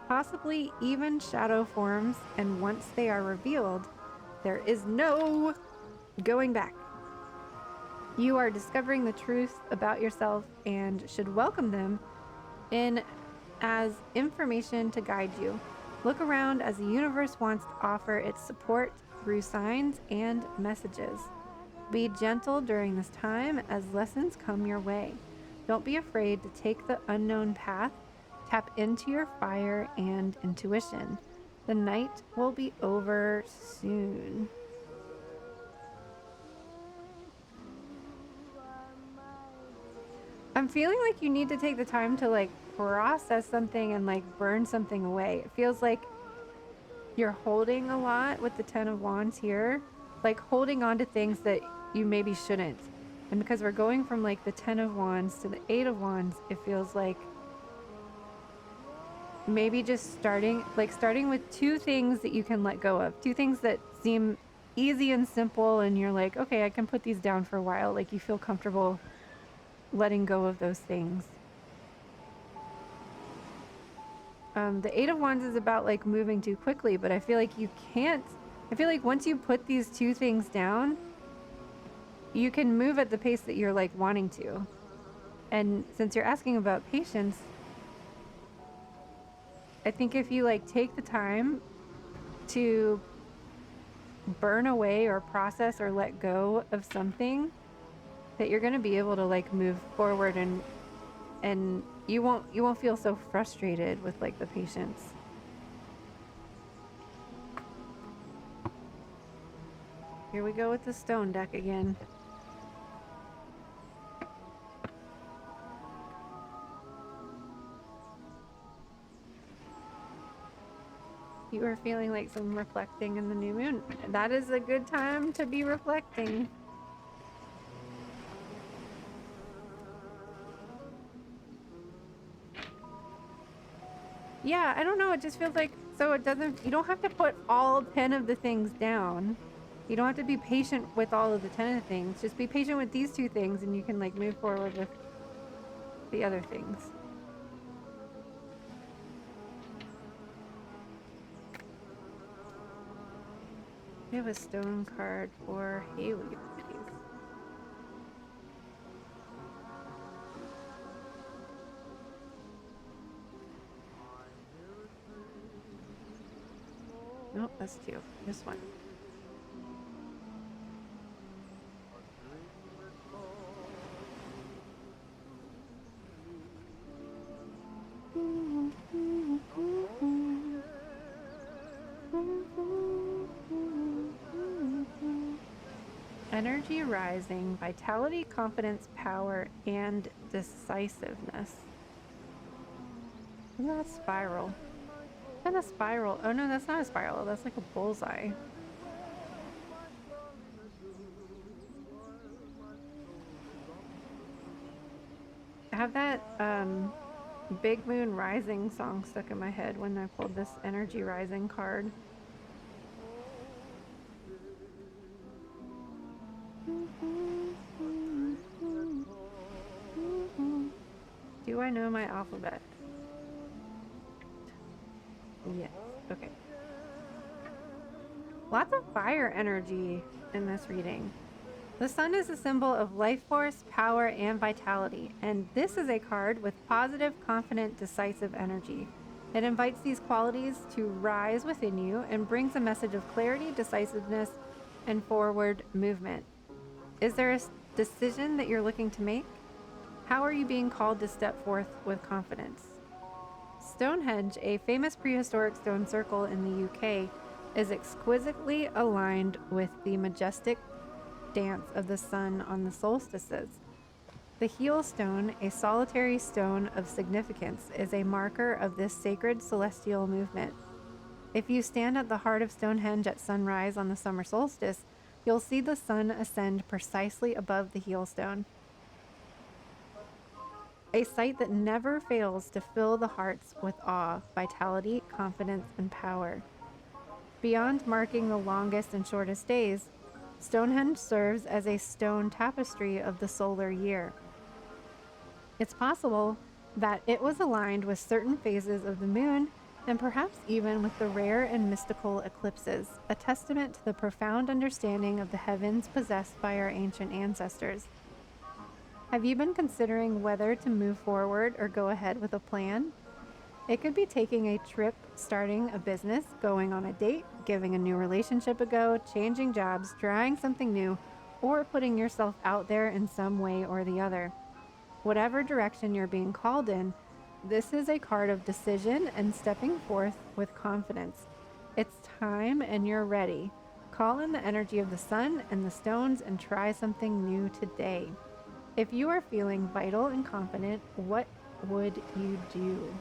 possibly even shadow forms, and once they are revealed, there is no going back. You are discovering the truth about yourself and should welcome them in as information to guide you. Look around as the universe wants to offer its support through signs and messages. Be gentle during this time as lessons come your way. Don't be afraid to take the unknown path. Tap into your fire and intuition. The night will be over soon. I'm feeling like you need to take the time to like process something and like burn something away. It feels like you're holding a lot with the 10 of Wands here, like holding on to things that you maybe shouldn't. And because we're going from like the 10 of Wands to the 8 of Wands, it feels like maybe just starting with two things that you can let go of, two things that seem easy and simple, and you're like, okay, I can put these down for a while. Like you feel comfortable letting go of those things. The 8 of Wands is about like moving too quickly, but I feel like you can't. I feel like once you put these two things down, you can move at the pace that you're like wanting to. And since you're asking about patience, I think if you like take the time to burn away or process or let go of something, that you're going to be able to like move forward, and you won't feel so frustrated with like the patience. Here we go with the stone deck again. You are feeling like some reflecting in the new moon. That is a good time to be reflecting. Yeah, I don't know. It just feels like, so it doesn't, you don't have to put all 10 of the things down. You don't have to be patient with all of the 10 of the things. Just be patient with these two things and you can like move forward with the other things. We have a stone card for Haley, please. Nope, that's two. This one. Energy rising, vitality, confidence, power, and decisiveness. Isn't that spiral? Is that a spiral? Oh no, that's not a spiral. That's like a bullseye. I have that Big Moon Rising song stuck in my head when I pulled this Energy Rising card. Do I know my alphabet? Yes. Okay. Lots of fire energy in this reading. The sun is a symbol of life force, power, and vitality, and this is a card with positive, confident, decisive energy. It invites these qualities to rise within you and brings a message of clarity, decisiveness, and forward movement. Is there a decision that you're looking to make? How are you being called to step forth with confidence? Stonehenge, a famous prehistoric stone circle in the UK, is exquisitely aligned with the majestic dance of the sun on the solstices. The heel stone, a solitary stone of significance, is a marker of this sacred celestial movement. If you stand at the heart of Stonehenge at sunrise on the summer solstice, you'll see the sun ascend precisely above the heel stone. A sight that never fails to fill the hearts with awe, vitality, confidence, and power. Beyond marking the longest and shortest days, Stonehenge serves as a stone tapestry of the solar year. It's possible that it was aligned with certain phases of the moon and perhaps even with the rare and mystical eclipses, a testament to the profound understanding of the heavens possessed by our ancient ancestors. Have you been considering whether to move forward or go ahead with a plan? It could be taking a trip, starting a business, going on a date, giving a new relationship a go, changing jobs, trying something new, or putting yourself out there in some way or the other. Whatever direction you're being called in, this is a card of decision and stepping forth with confidence. It's time and you're ready. Call in the energy of the sun and the stones and try something new today. If you are feeling vital and confident, what would you do?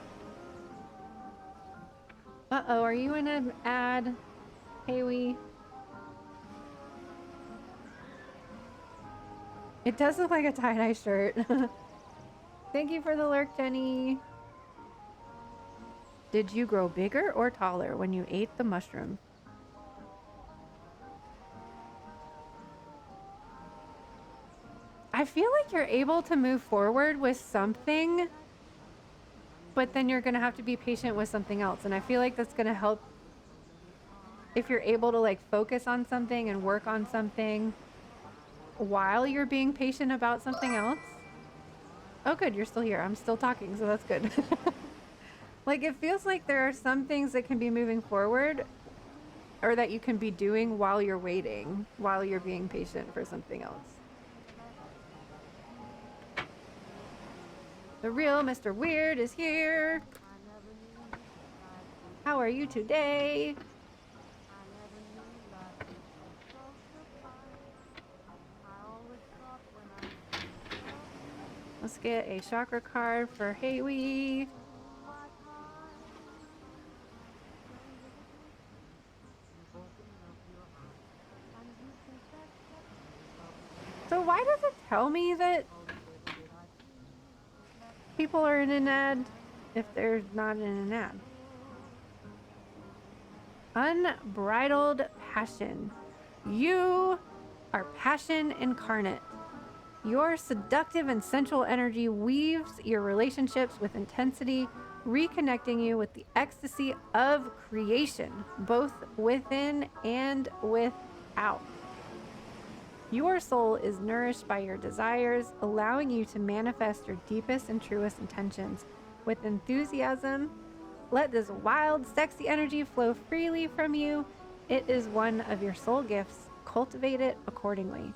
Uh-oh, are you in an ad, Haley? It does look like a tie-dye shirt. Thank you for the lurk, Jenny. Did you grow bigger or taller when you ate the mushroom? I feel like you're able to move forward with something, but then you're going to have to be patient with something else. And I feel like that's going to help if you're able to like focus on something and work on something while you're being patient about something else. Oh, good. You're still here. I'm still talking, so that's good. Like, it feels like there are some things that can be moving forward or that you can be doing while you're waiting, while you're being patient for something else. The real Mr. Weird is here. How are you today? Let's get a chakra card for Haley. So why does it tell me that people are in an ad if they're not in an ad? Unbridled passion. You are passion incarnate. Your seductive and sensual energy weaves your relationships with intensity, reconnecting you with the ecstasy of creation, both within and without. Your soul is nourished by your desires, allowing you to manifest your deepest and truest intentions with enthusiasm. Let this wild, sexy energy flow freely from you. It is one of your soul gifts. Cultivate it accordingly.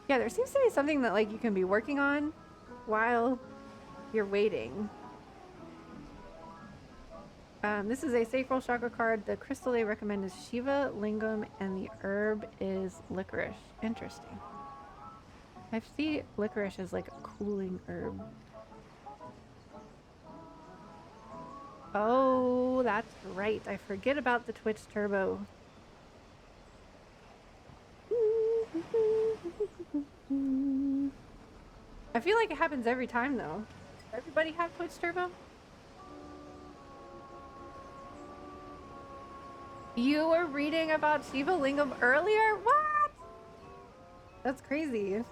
Yeah, there seems to be something that like you can be working on while you're waiting. This is a sacral chakra card. The crystal they recommend is Shiva Lingam, and the herb is licorice. Interesting. I see licorice as like a cooling herb. Oh, that's right. I forget about the Twitch Turbo. I feel like it happens every time though. Everybody have Twitch Turbo? You were reading about Shiva Lingam earlier? What? That's crazy.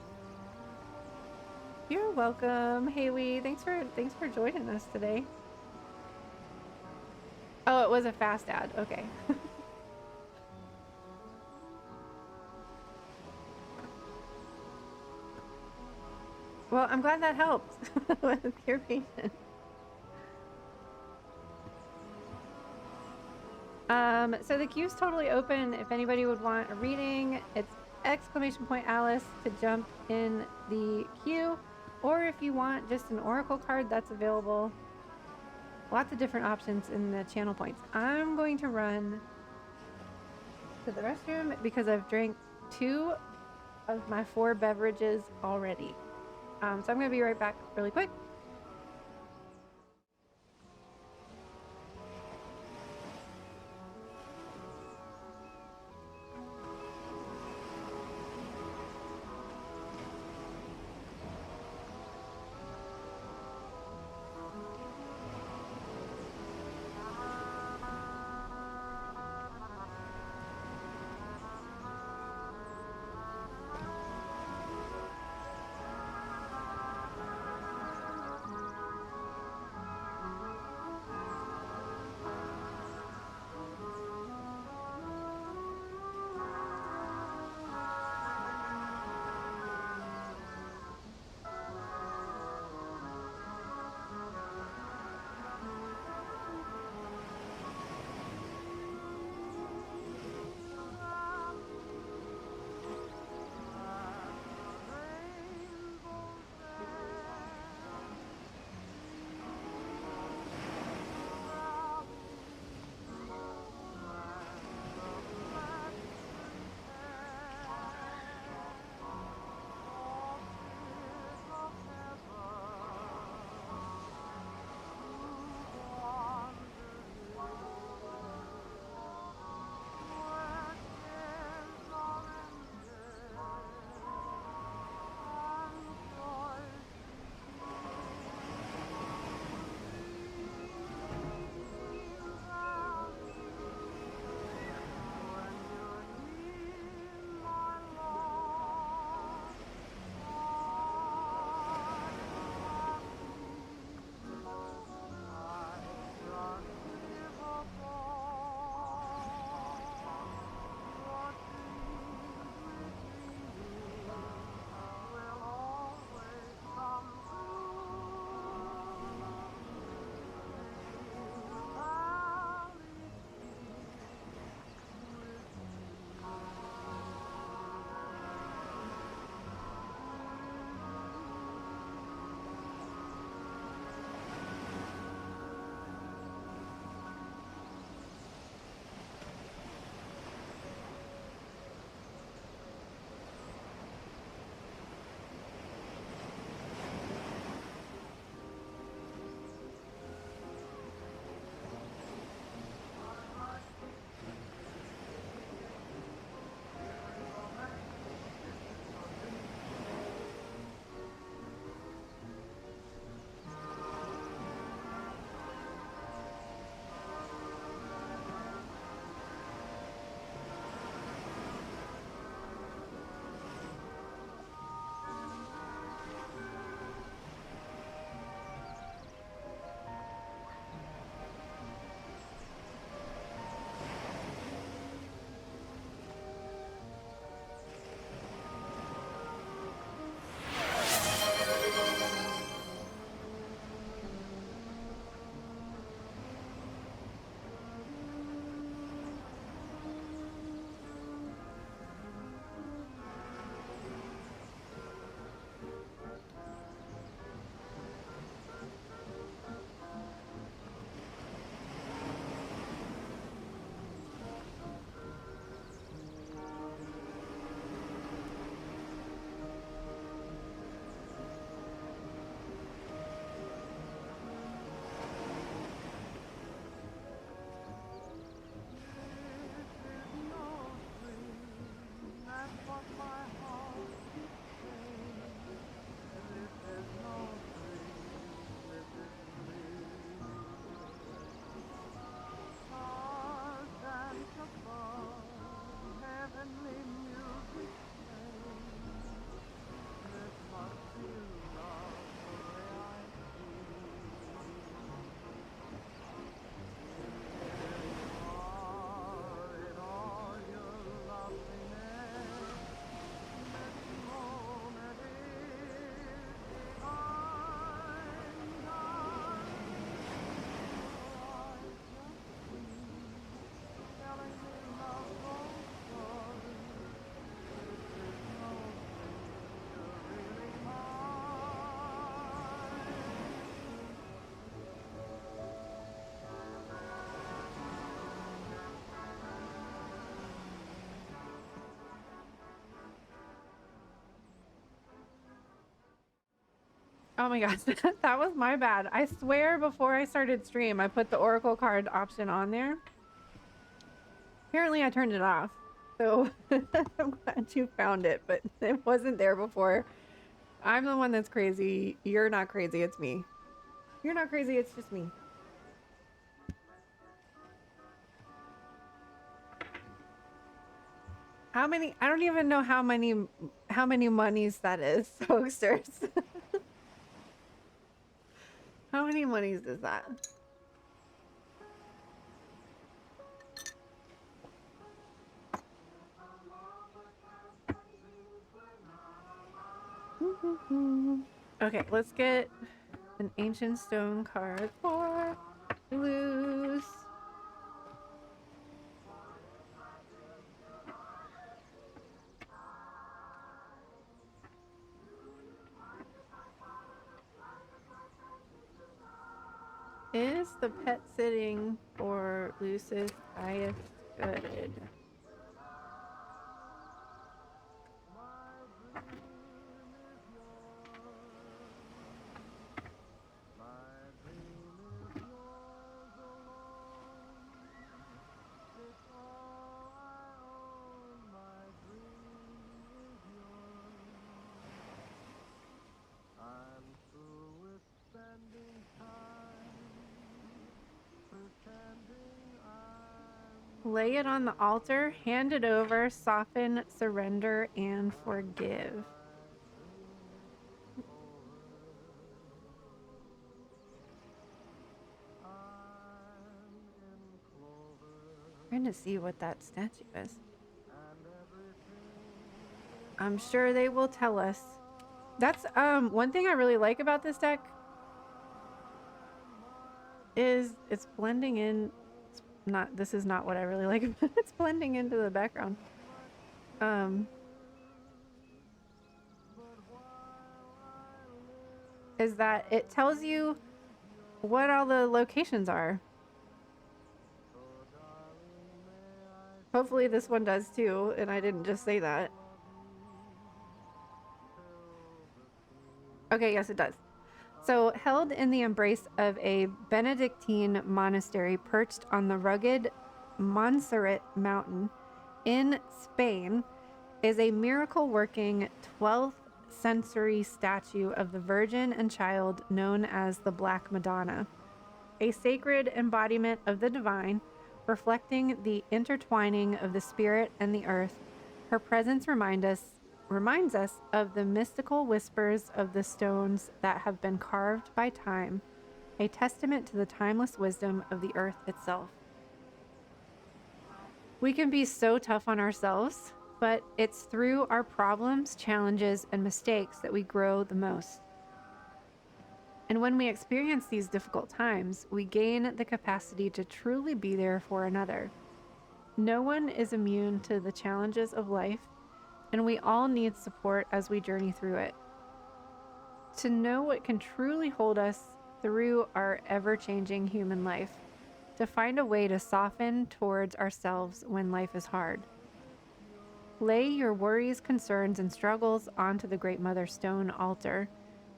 You're welcome, Haley. Thanks for joining us today. Oh, it was a fast ad. Okay. Well, I'm glad that helped with your patience. So the queue's totally open. If anybody would want a reading, it's !Alice to jump in the queue. Or if you want just an oracle card, that's available. Lots of different options in the channel points. I'm going to run to the restroom because I've drank 2 of my 4 beverages already. So I'm going to be right back really quick. Oh my gosh, that was my bad. I swear before I started stream, I put the Oracle card option on there. Apparently I turned it off. So I'm glad you found it, but it wasn't there before. I'm the one that's crazy. You're not crazy, it's me. You're not crazy, it's just me. How many? I don't even know how many monies that is, Hosters. How many monies is that? Okay, let's get an ancient stone card for Luz. Is the pet sitting for Luz's highest good? Lay it on the altar, hand it over, soften, surrender, and forgive. Trying to see what that statue is. I'm sure they will tell us. That's one thing I really like about this deck is it's blending in. It's not, this is not what I really like about it. It's blending into the background. Is that it tells you what all the locations are. Hopefully this one does too, and I didn't just say that. Okay, yes it does. So, held in the embrace of a Benedictine monastery perched on the rugged Montserrat mountain in Spain is a miracle-working 12th century statue of the Virgin and Child known as the Black Madonna, a sacred embodiment of the divine, reflecting the intertwining of the spirit and the earth. Her presence reminds us of the mystical whispers of the stones that have been carved by time, a testament to the timeless wisdom of the earth itself. We can be so tough on ourselves, but it's through our problems, challenges, and mistakes that we grow the most. And when we experience these difficult times, we gain the capacity to truly be there for another. No one is immune to the challenges of life, and we all need support as we journey through it. To know what can truly hold us through our ever-changing human life, to find a way to soften towards ourselves when life is hard. Lay your worries, concerns, and struggles onto the Great Mother Stone altar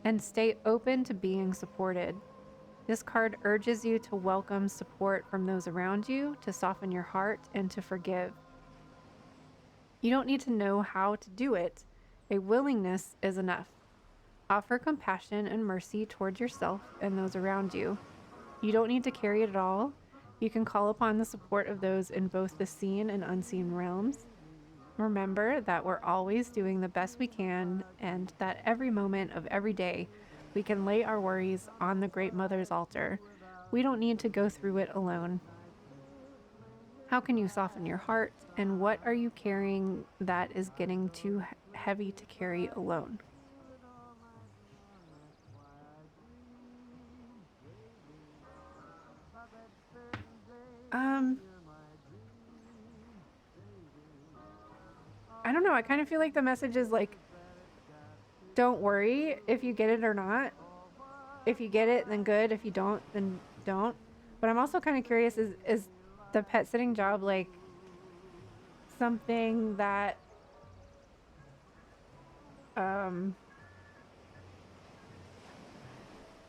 and stay open to being supported. This card urges you to welcome support from those around you, to soften your heart, and to forgive. You don't need to know how to do it. A willingness is enough. Offer compassion and mercy towards yourself and those around you. You don't need to carry it all. You can call upon the support of those in both the seen and unseen realms. Remember that we're always doing the best we can, and that every moment of every day we can lay our worries on the Great Mother's altar. We don't need to go through it alone. How can you soften your heart, and what are you carrying that is getting too heavy to carry alone? I don't know. I kind of feel like the message is like, don't worry if you get it or not. If you get it, then good. If you don't, then don't. But I'm also kind of curious, is the pet sitting job like something that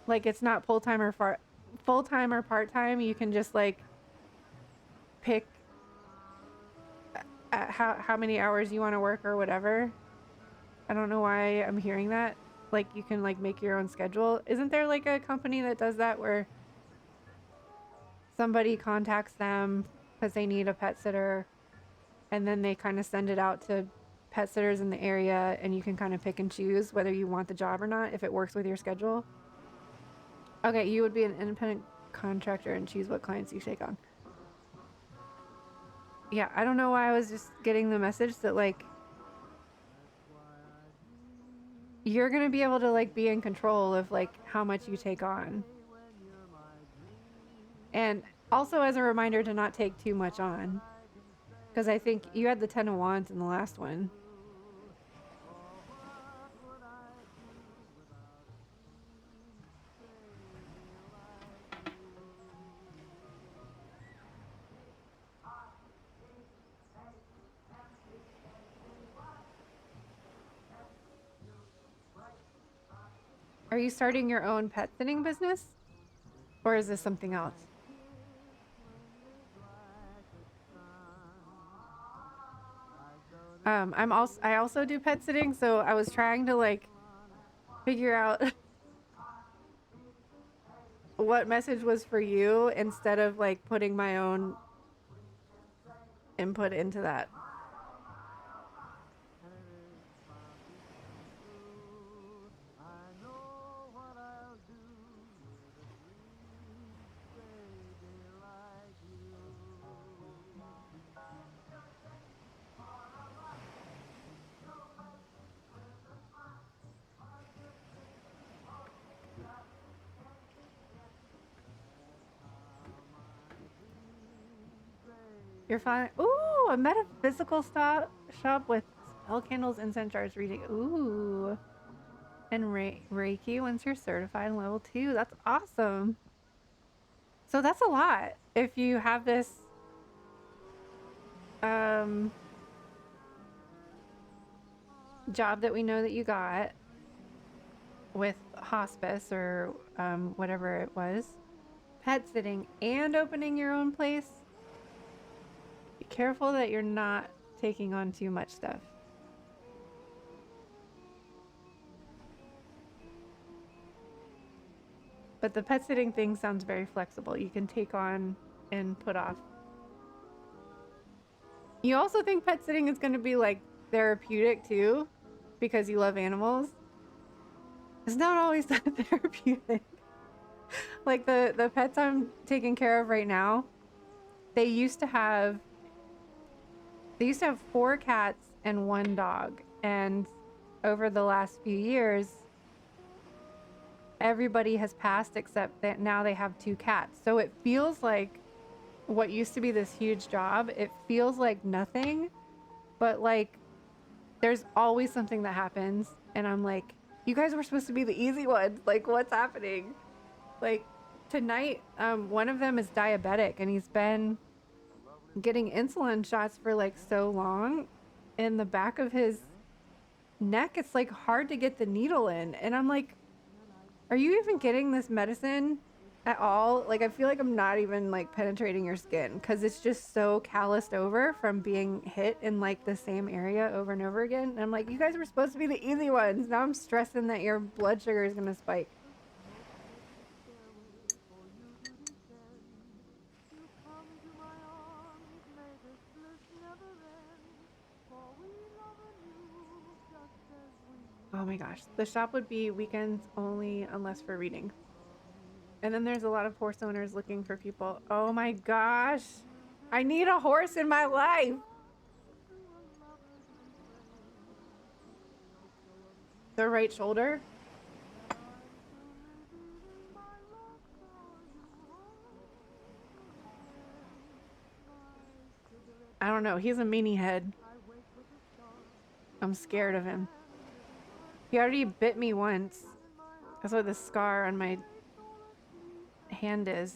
Like it's not full time or part time. You can just like pick how many hours you want to work or whatever. I don't know why I'm hearing that. Like you can like make your own schedule. Isn't there like a company that does that where somebody contacts them because they need a pet sitter and then they kind of send it out to pet sitters in the area and you can kind of pick and choose whether you want the job or not if it works with your schedule? Okay, you would be an independent contractor and choose what clients you take on. Yeah, I don't know why I was just getting the message that like you're gonna be able to like be in control of like how much you take on. And also as a reminder to not take too much on. Because I think you had the 10 of Wands in the last one. Are you starting your own pet sitting business? Or is this something else? I also do pet sitting, so I was trying to like figure out what message was for you instead of like putting my own input into that. You're fine. Ooh, a metaphysical shop with spell candles, incense jars, reading. Ooh. And Reiki once you're certified in level 2. That's awesome. So that's a lot. If you have this job that we know that you got with hospice or whatever it was, pet sitting and opening your own place, be careful that you're not taking on too much stuff. But the pet sitting thing sounds very flexible. You can take on and put off. You also think pet sitting is going to be like therapeutic too because you love animals. It's not always that therapeutic. Like the pets I'm taking care of right now, they used to have 4 cats and 1 dog, and over the last few years everybody has passed except that now they have 2 cats. So it feels like what used to be this huge job, it feels like nothing, but like there's always something that happens and I'm like, you guys were supposed to be the easy ones. Like what's happening? Like tonight, one of them is diabetic and he's been getting insulin shots for like so long. In the back of his neck, it's like hard to get the needle in. And I'm like, are you even getting this medicine at all? Like, I feel like I'm not even like penetrating your skin because it's just so calloused over from being hit in like the same area over and over again. And I'm like, you guys were supposed to be the easy ones. Now I'm stressing that your blood sugar is going to spike. Oh my gosh. The shop would be weekends only unless for reading. And then there's a lot of horse owners looking for people. Oh my gosh. I need a horse in my life. The right shoulder. I don't know. He's a meanie head. I'm scared of him. He already bit me once. That's what the scar on my hand is.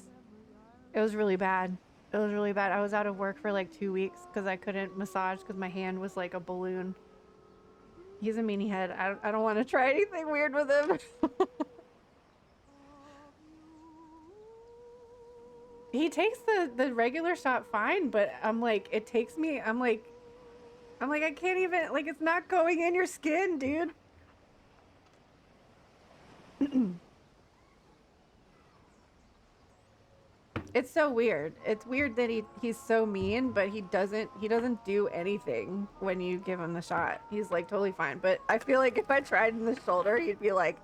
It was really bad. It was really bad. I was out of work for like 2 weeks because I couldn't massage because my hand was like a balloon. He's a meanie head. I don't want to try anything weird with him. He takes the regular shot fine, but I'm like, it takes me. I'm like, I can't even. Like, it's not going in your skin, dude. It's so weird. It's weird that he's so mean, but he doesn't do anything when you give him the shot. He's like totally fine. But I feel like if I tried in the shoulder, he'd be like,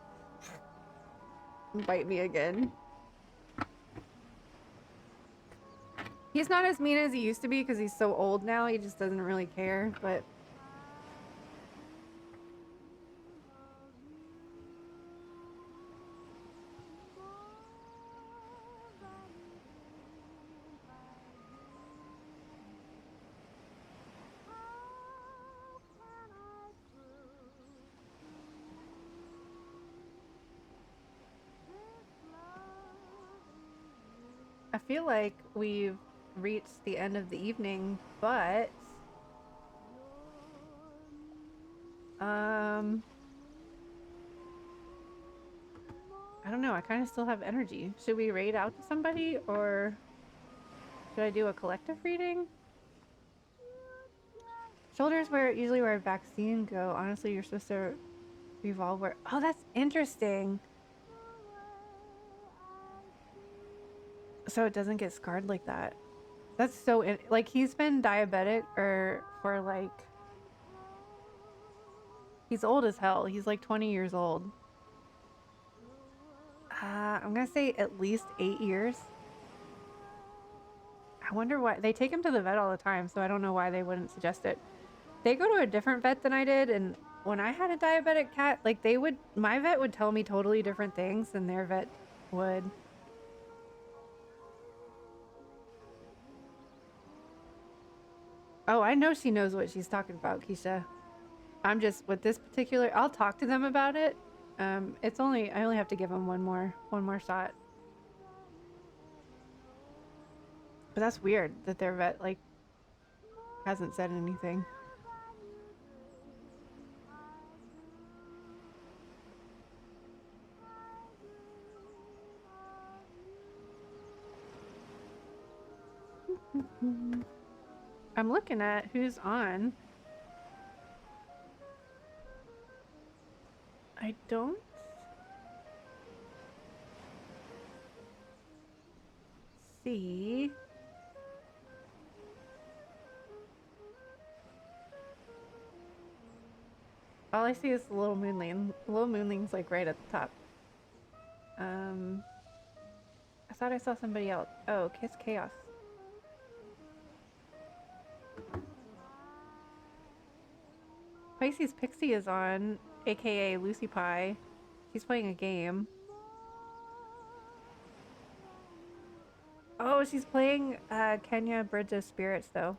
bite me again. He's not as mean as he used to be because he's so old now. He just doesn't really care. But I feel like we've reached the end of the evening, but I don't know. I kind of still have energy. Should we raid out to somebody or should I do a collective reading? Shoulders usually where a vaccine go. Honestly, you're supposed to revolve where. Oh, that's interesting. So it doesn't get scarred like that. That's so like he's been diabetic or for like he's old as hell. He's like 20 years old. I'm gonna say at least 8 years. I wonder why they take him to the vet all the time, so I don't know why they wouldn't suggest it. They go to a different vet than I did, and when I had a diabetic cat, like my vet would tell me totally different things than their vet would. Oh, I know she knows what she's talking about, Keisha. I'm just with this particular. I'll talk to them about it. I only have to give them one more shot. But that's weird that their vet like hasn't said anything. I'm looking at who's on. I don't see. All I see is the little moonling. The little moonling's like right at the top. I thought I saw somebody else. Oh, Kiss Chaos. Pisces Pixie is on, aka Lucy Pie. She's playing a game. Oh, she's playing Kenya Bridge of Spirits though.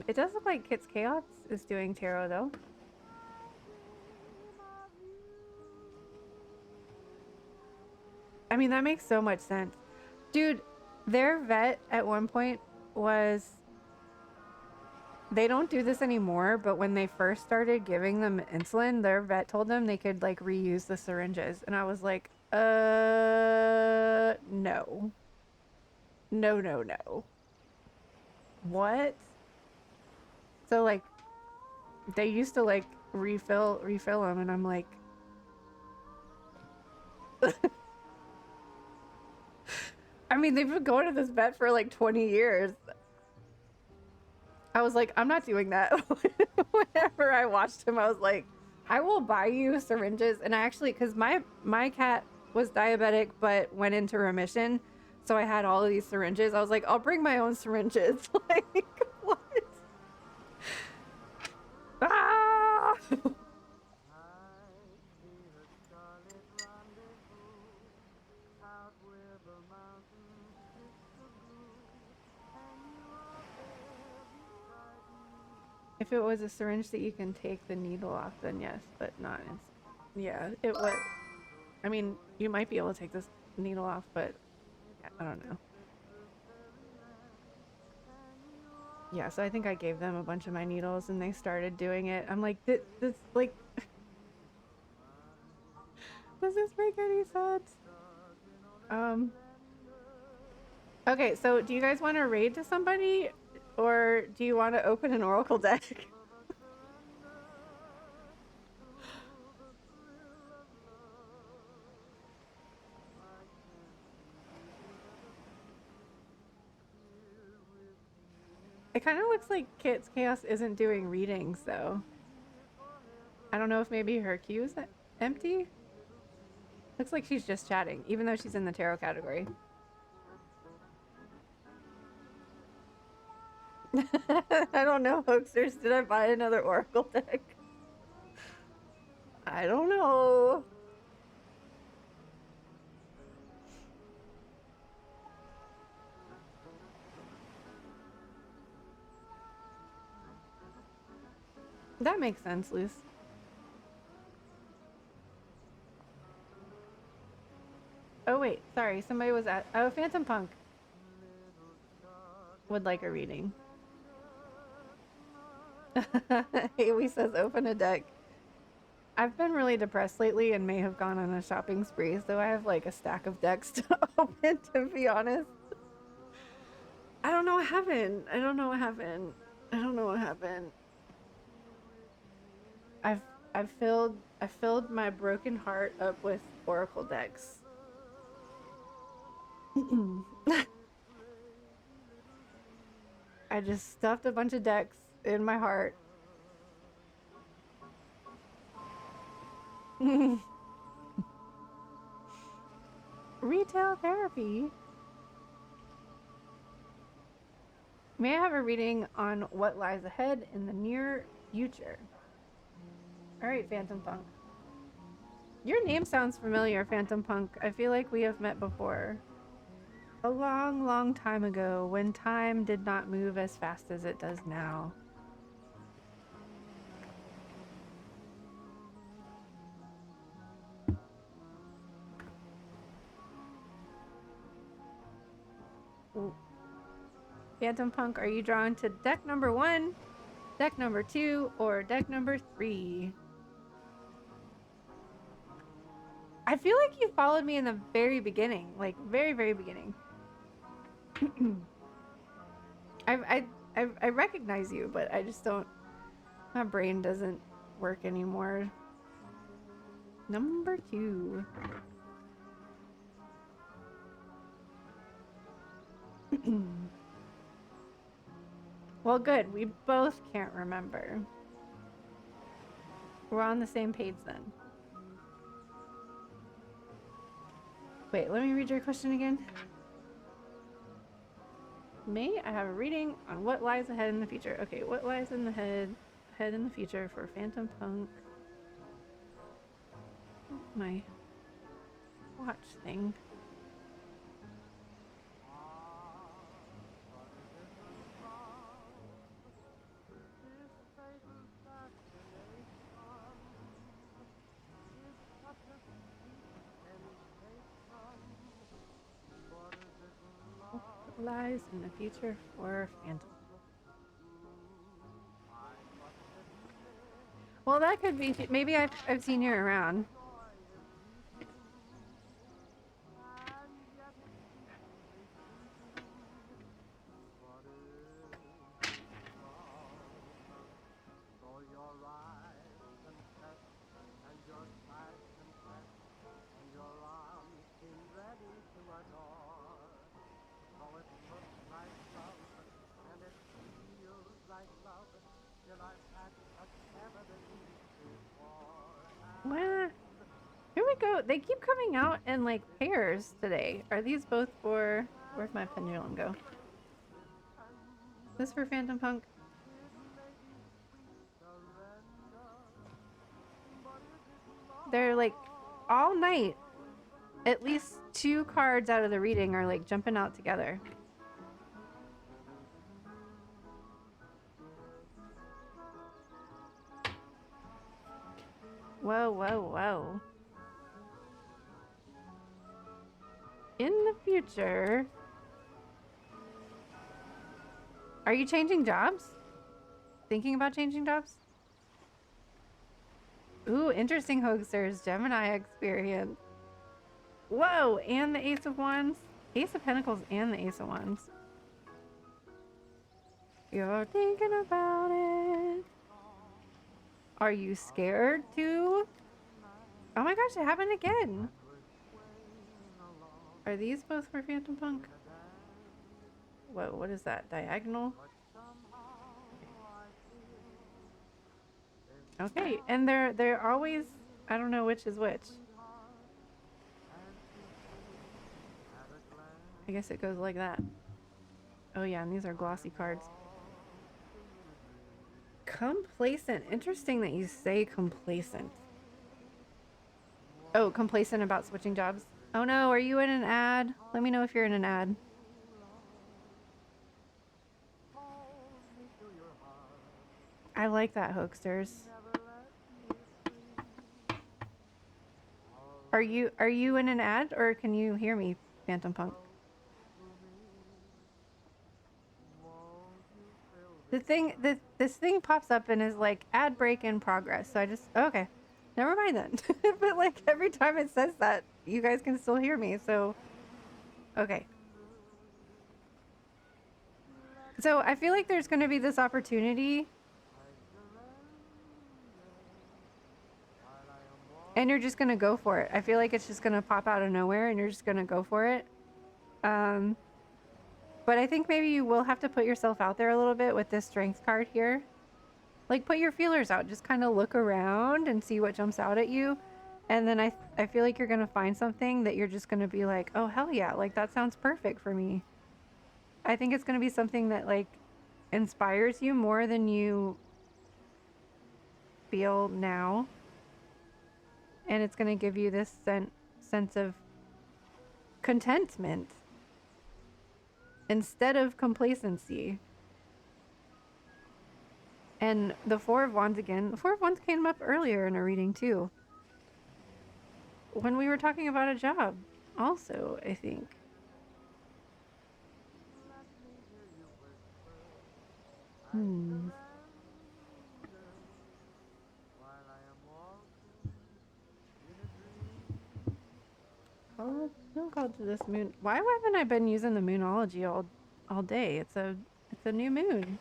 It does look like Kit's Chaos is doing tarot though. I mean, that makes so much sense. Dude, their vet at one point was... They don't do this anymore, but when they first started giving them insulin, their vet told them they could, like, reuse the syringes. And I was like, no. No, no, no. What? So, like, they used to, like, refill them, and I'm like... I mean, they've been going to this vet for like 20 years. I was like, I'm not doing that. Whenever I watched him, I was like, I will buy you syringes. And I actually, because my cat was diabetic but went into remission, so I had all of these syringes. I was like, I'll bring my own syringes. Like, what? Ah! If it was a syringe that you can take the needle off, then yes, but not. Yeah, it would. I mean, you might be able to take this needle off, but I don't know. Yeah, so I think I gave them a bunch of my needles and they started doing it. I'm like, this like, Does this make any sense? Okay, so do you guys want to raid to somebody, or do you want to open an oracle deck? It kind of looks like Kit's Chaos isn't doing readings, though. I don't know if maybe her queue is empty. Looks like she's just chatting, even though she's in the tarot category. I don't know, hoaxers. Did I buy another oracle deck? I don't know. That makes sense, Luce. Oh wait, sorry, somebody was at Phantom Punk would like a reading. Haley says open a deck. I've been really depressed lately and may have gone on a shopping spree, so I have like a stack of decks to open, to be honest. I don't know what happened. I don't know what happened. I don't know what happened. I filled my broken heart up with oracle decks. I just stuffed a bunch of decks in my heart. Retail therapy. May I have a reading on what lies ahead in the near future? Alright, Phantom Punk. Your name sounds familiar, Phantom Punk. I feel like we have met before. A long, long time ago, when time did not move as fast as it does now. Ooh. Phantom Punk, are you drawn to deck number 1, deck number 2, or deck number 3? I feel like you followed me in the very beginning, like very, very beginning. I recognize you, but I just don't. My brain doesn't work anymore. Number 2. Well, good. We both can't remember. We're on the same page then. Wait, let me read your question again. May I have a reading on what lies ahead in the future? Okay, what lies in the ahead in the future for Phantom Punk? My watch thing. What lies in the future for Phantom? Well, that could be. Maybe I've seen you around. What? Here we go. They keep coming out in like pairs today. Are these both for... Where'd my pendulum go? Is this for Phantom Punk? They're like all night. At least 2 cards out of the reading are like jumping out together. Whoa, whoa, whoa. In the future... Are you changing jobs? Thinking about changing jobs? Ooh, interesting, Hoaxers. Gemini experience. Whoa, and the Ace of Wands. Ace of Pentacles and the Ace of Wands. You're thinking about it. Are you scared too? Oh my gosh, it happened again. Are these both for Phantom Punk? Whoa, what is that? Diagonal? Okay, and they're always, I don't know which is which. I guess it goes like that. Oh yeah, and these are glossy cards. Complacent. Interesting that you say complacent. Oh, complacent about switching jobs. Oh no, are you in an ad? Let me know if you're in an ad. I like that, Hoaxsters. Are you in an ad, or can you hear me, Phantom Punk? This thing pops up and is like ad break in progress. So I just okay. Never mind then. But like every time it says that, you guys can still hear me. So okay. So I feel like there's going to be this opportunity and you're just going to go for it. I feel like it's just going to pop out of nowhere and you're just going to go for it. But I think maybe you will have to put yourself out there a little bit with this strength card here. Like put your feelers out, just kind of look around and see what jumps out at you. And then I feel like you're going to find something that you're just going to be like, oh, hell yeah, like that sounds perfect for me. I think it's going to be something that like inspires you more than you feel now. And it's going to give you this sense of contentment instead of complacency. And the Four of Wands again. The Four of Wands came up earlier in a reading too. When we were talking about a job also, I think. Feel called to this moon. Why haven't I been using the moonology all day? It's a new moon.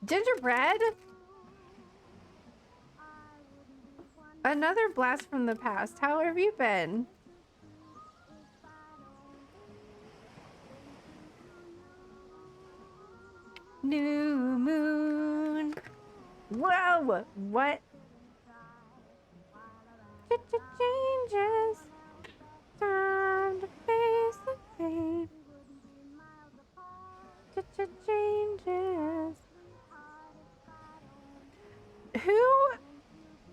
Gingerbread? Another blast from the past. How have you been? New moon. Whoa! What? Changes. Time to face the pain. Changes. Who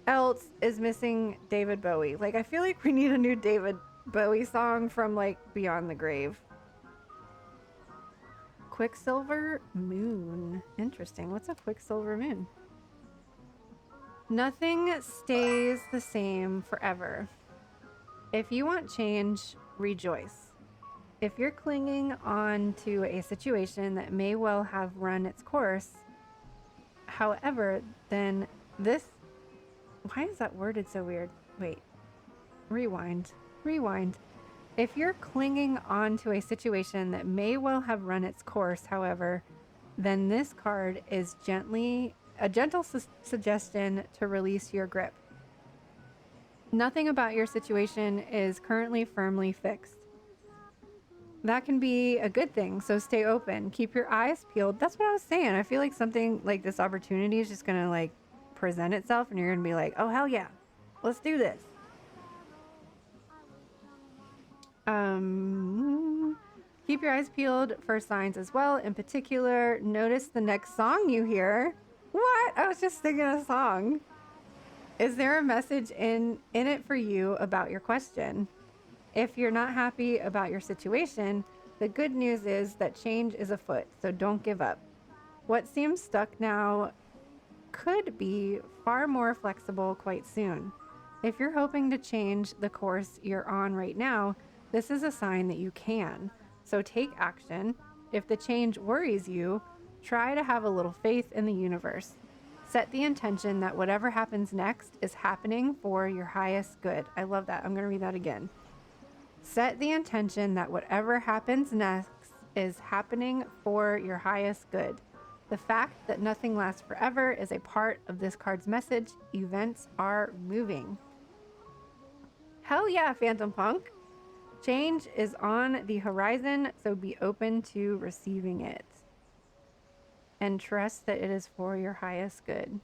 else is missing David Bowie? Like, I feel like we need a new David Bowie song from like Beyond the Grave. Quicksilver moon. Interesting. What's a quicksilver moon? Nothing stays the same forever. If you want change, rejoice. If you're clinging on to a situation that may well have run its course, however, then this... Why is that worded so weird? Wait. Rewind. If you're clinging on to a situation that may well have run its course, however, then this card is a gentle suggestion to release your grip. Nothing about your situation is currently firmly fixed. That can be a good thing, so stay open. Keep your eyes peeled. That's what I was saying. I feel like something like this opportunity is just going to like present itself and you're going to be like, oh, hell yeah, let's do this. Keep your eyes peeled for signs as well. In particular, notice the next song you hear. What? I was just singing a song. Is there a message in it for you about your question? If you're not happy about your situation, the good news is that change is afoot, so don't give up. What seems stuck now could be far more flexible quite soon. If you're hoping to change the course you're on right now, this is a sign that you can. So take action. If the change worries you, try to have a little faith in the universe. Set the intention that whatever happens next is happening for your highest good. I love that. I'm going to read that again. Set the intention that whatever happens next is happening for your highest good. The fact that nothing lasts forever is a part of this card's message. Events are moving. Hell yeah, Phantom Punk. Change is on the horizon, so be open to receiving it. And trust that it is for your highest good.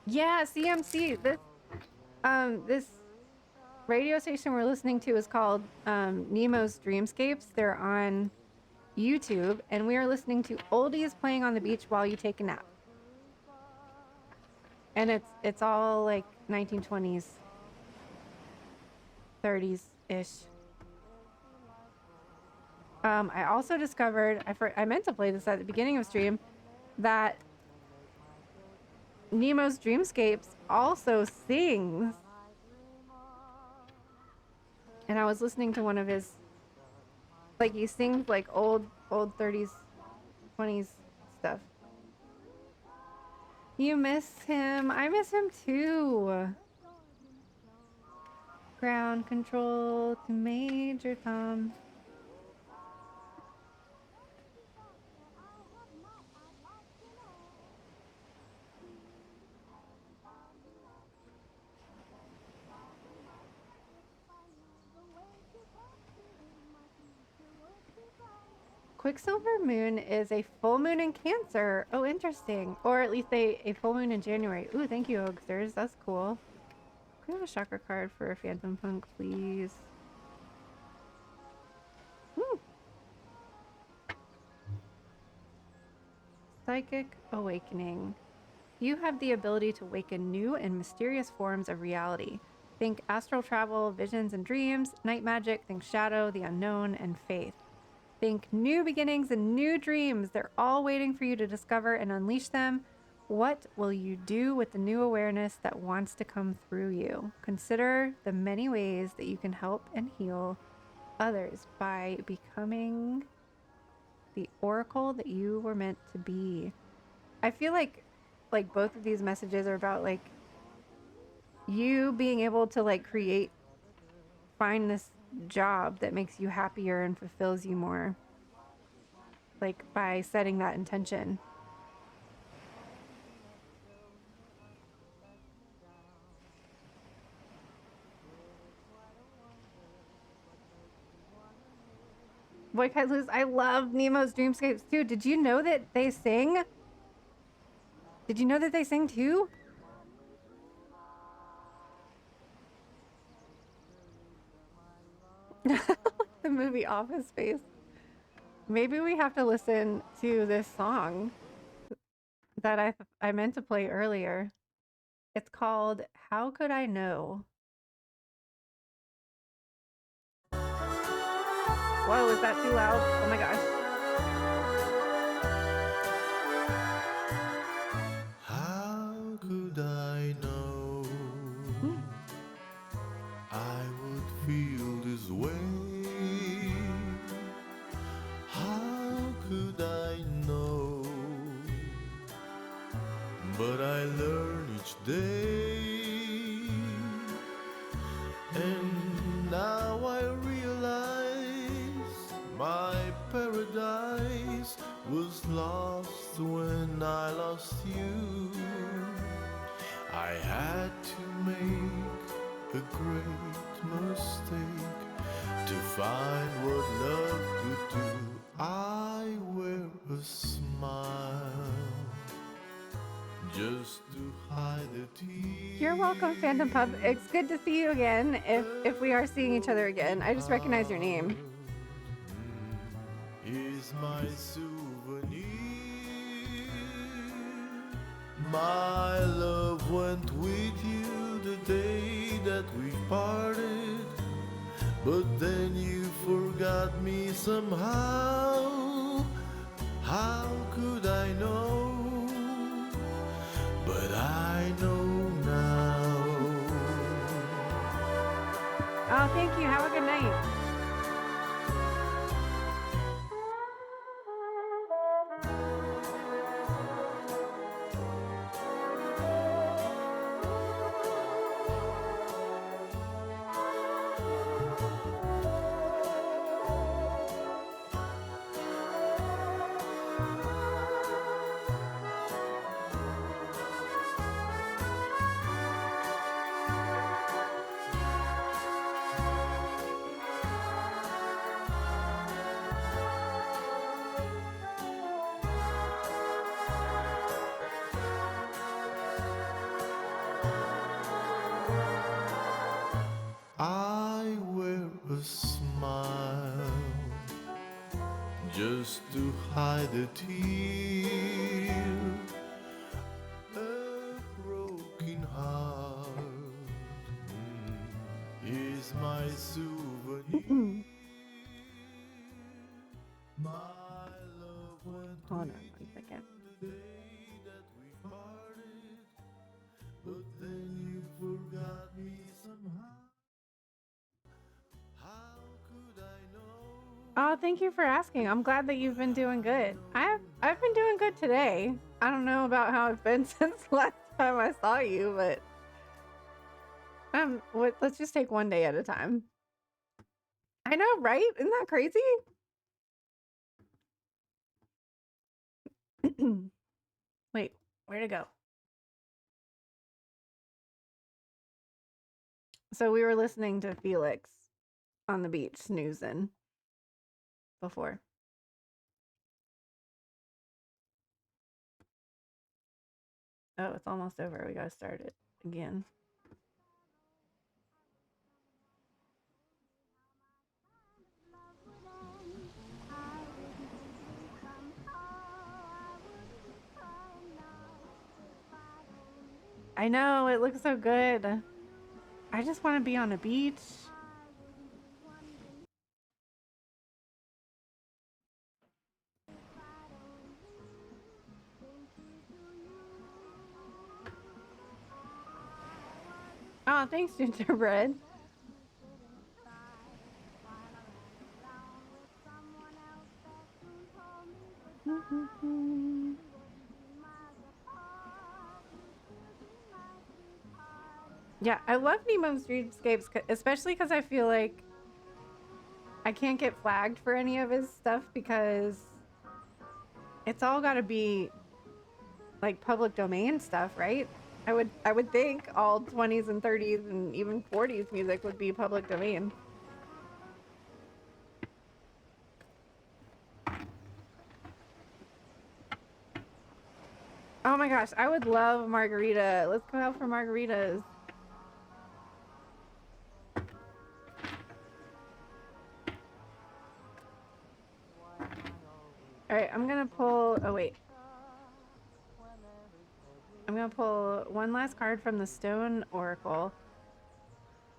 Yeah, CMC. This radio station we're listening to is called Nemo's Dreamscapes. They're on YouTube, and we are listening to oldies playing on the beach while you take a nap. And it's all like 1920s, 30s-ish. I also discovered, I meant to play this at the beginning of stream, that Nemo's Dreamscapes also sings. And I was listening to one of his, like, he sings like old 30s, 20s stuff. You miss him. I miss him too. Ground control to Major Tom. Quicksilver moon is a full moon in Cancer. Oh, interesting. Or at least a full moon in January. Ooh, thank you, Oaksters. That's cool. Can we have a chakra card for Phantom Punk, please? Ooh. Psychic Awakening. You have the ability to awaken new and mysterious forms of reality. Think astral travel, visions and dreams, night magic, think shadow, the unknown, and faith. Think new beginnings and new dreams. They're all waiting for you to discover and unleash them. What will you do with the new awareness that wants to come through you? Consider the many ways that you can help and heal others by becoming the oracle that you were meant to be. I feel like both of these messages are about like you being able to like find this job that makes you happier and fulfills you more, like by setting that intention. Boy Cat Luz, I love Nemo's Dreamscapes too. Did you know that they sing? Did you know that they sing too? The movie Office Space. Maybe we have to listen to this song that I meant to play earlier. It's called How Could I Know? Whoa, is that too loud? Oh my gosh. How could I know I would feel this way? How could I know? But I learn each day, and now I realize my paradise was lost when I lost you. I had to make a great mistake to find what love could do. I wear a smile just to hide the tears. You're welcome, Phantom Pup. It's good to see you again. If we are seeing each other again, I just recognize your name. Is my souvenir. My love went with you the day that we parted, but then you forgot me somehow. How could I know? But I know now. Oh, thank you. Have a good night. I wear a smile just to hide a tear. A broken heart is my souvenir. My love went Hold on with 1 second. the day that we parted, but then you forgot me somehow. How could I know? Oh, thank you for asking. I'm glad that you've been doing good. I've been doing good today. I don't know about how I've been since last time I saw you, but let's just take one day at a time. I know, right? Isn't that crazy? Wait, where'd it go? So we were listening to Felix on the beach snoozing before. Oh, it's almost over. We gotta start it again. I know, it looks so good. I just want to be on a beach. Oh, thanks, Gingerbread. Yeah, I love Nemo's Dreamscapes, especially because I feel like I can't get flagged for any of his stuff because it's all got to be like public domain stuff, right? I would think all 20s and 30s and even 40s music would be public domain. Oh my gosh, I would love margarita. Let's go out for margaritas. All right, I'm gonna pull. Oh wait, I'm gonna pull one last card from the Stone Oracle.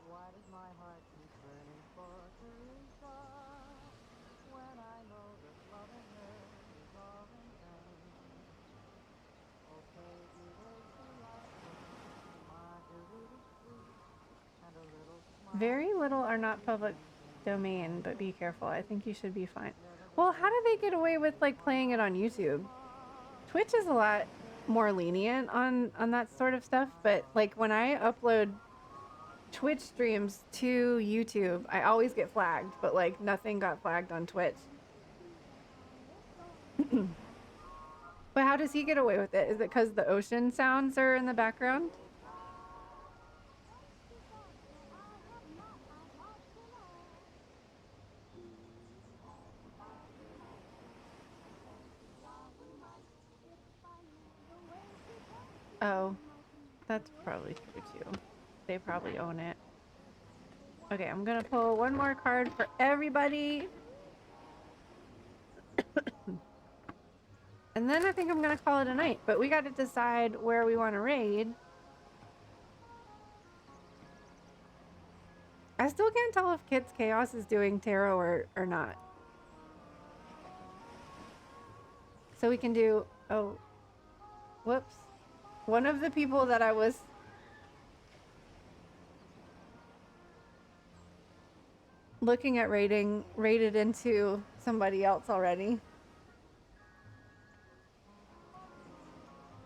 Why does my heart keep burning for Teresa when I know that loving her is all in vain? Oh, baby, there's delightful margarita sweet and a little smile. Very little are not public domain, but be careful. I think you should be fine. Well, how do they get away with like playing it on YouTube? Twitch is a lot more lenient on that sort of stuff, but like when I upload Twitch streams to YouTube, I always get flagged, but like nothing got flagged on Twitch. But how does he get away with it? Is it because the ocean sounds are in the background? Oh, that's probably true too. They probably own it. Okay, I'm gonna pull one more card for everybody. And then I think I'm gonna call it a night, but we gotta decide where we want to raid. I still can't tell if Kids Chaos is doing tarot or not. So we can do, oh, whoops. One of the people that I was looking at rated into somebody else already.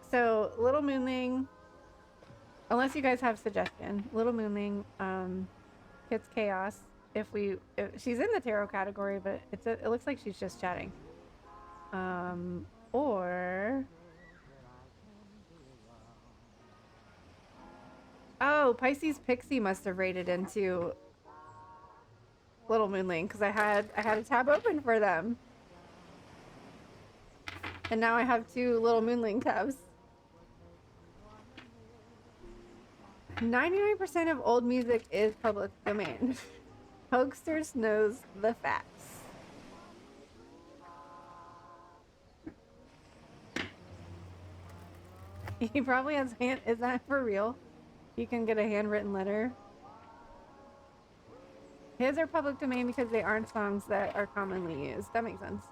So Little Moonling, unless you guys have suggestion, Little Moonling, Kids Chaos. If she's in the tarot category, but it looks like she's just chatting. Or oh, Pisces Pixie must have rated into Little Moonling because I had a tab open for them, and now I have 2 Little Moonling tabs. 99% of old music is public domain. Hoaxsters knows the facts. He probably has is that for real? You can get a handwritten letter. His are public domain because they aren't songs that are commonly used. That makes sense.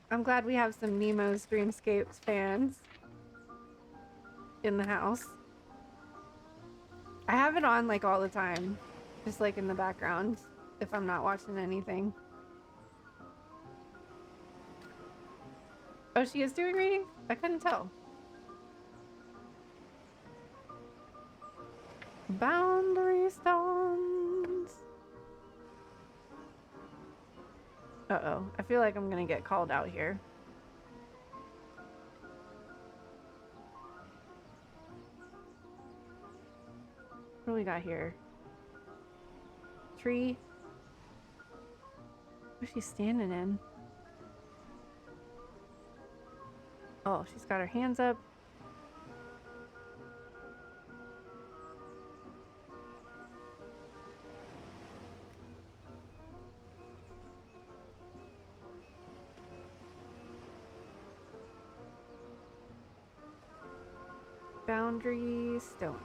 I'm glad we have some Nemo's Dreamscapes fans in the house. I have it on like all the time, just like in the background if I'm not watching anything. Oh, she is doing readings? I couldn't tell. Boundary stones. Uh-oh. I feel like I'm gonna get called out here. What do we got here? Tree. What's she standing in? Oh, she's got her hands up. Boundary stones.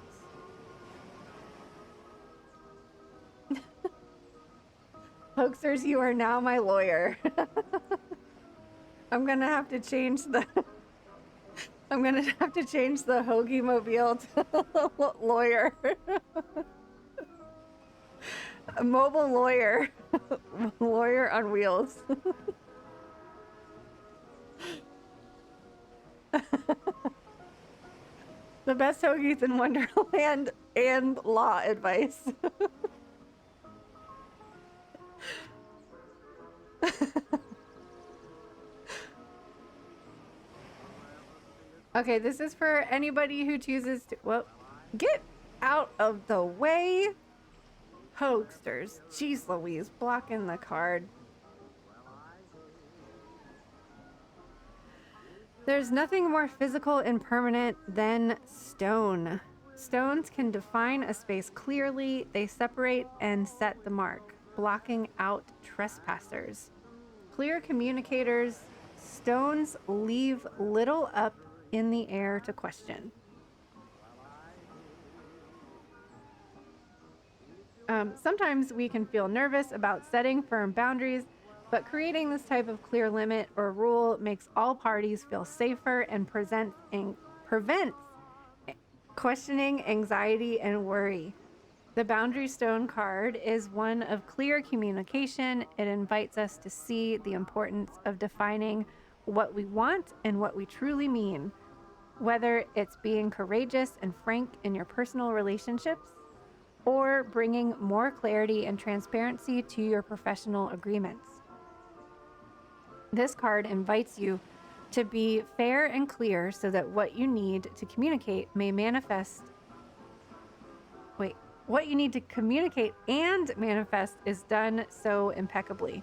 Hoaxers, you are now my lawyer. I'm gonna have to change the Hoagie Mobile to lawyer. A mobile lawyer. Lawyer on wheels. The best hoagies in Wonderland and law advice. Okay, this is for anybody who chooses to... Well, get out of the way. Hoaxsters. Jeez Louise, blocking the card. There's nothing more physical and permanent than stone. Stones can define a space clearly. They separate and set the mark, blocking out trespassers. Clear communicators, stones leave little up in the air to question. Sometimes we can feel nervous about setting firm boundaries, but creating this type of clear limit or rule makes all parties feel safer and prevents questioning, anxiety, and worry. The Boundary Stone card is one of clear communication. It invites us to see the importance of defining what we want and what we truly mean, whether it's being courageous and frank in your personal relationships or bringing more clarity and transparency to your professional agreements. This card invites you to be fair and clear so that what you need to communicate may manifest. What you need to communicate and manifest is done so impeccably.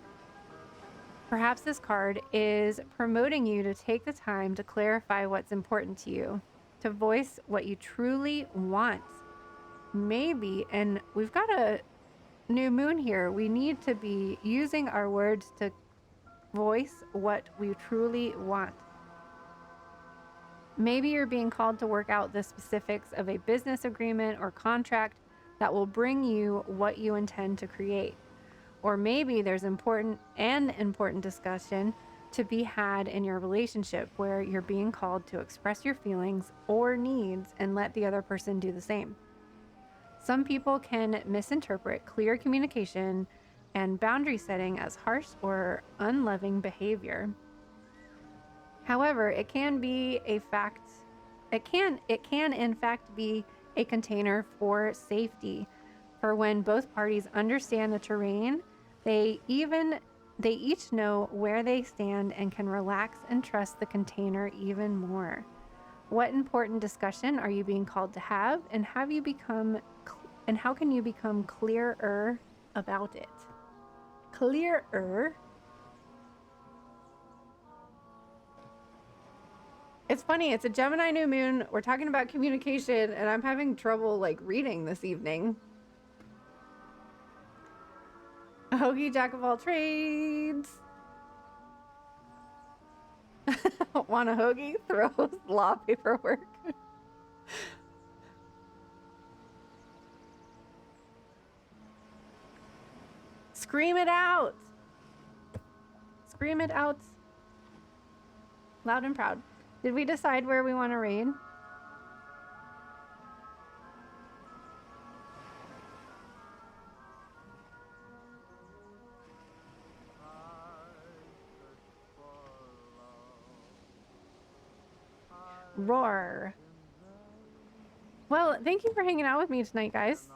Perhaps this card is promoting you to take the time to clarify what's important to you, to voice what you truly want. Maybe, and we've got a new moon here, we need to be using our words to voice what we truly want. Maybe you're being called to work out the specifics of a business agreement or contract, that will bring you what you intend to create. Or maybe there's important discussion to be had in your relationship where you're being called to express your feelings or needs and let the other person do the same. Some people can misinterpret clear communication and boundary setting as harsh or unloving behavior. However, it can in fact be a container for safety, for when both parties understand the terrain, they each know where they stand and can relax and trust the container even more. What important discussion are you being called to have, and how can you become clearer about it? Clearer. It's funny, it's a Gemini new moon. We're talking about communication, and I'm having trouble like reading this evening. A hoagie jack of all trades. Want a hoagie? Throws law paperwork. Scream it out. Scream it out. Loud and proud. Did we decide where we want to raid? Roar. Well, thank you for hanging out with me tonight, guys.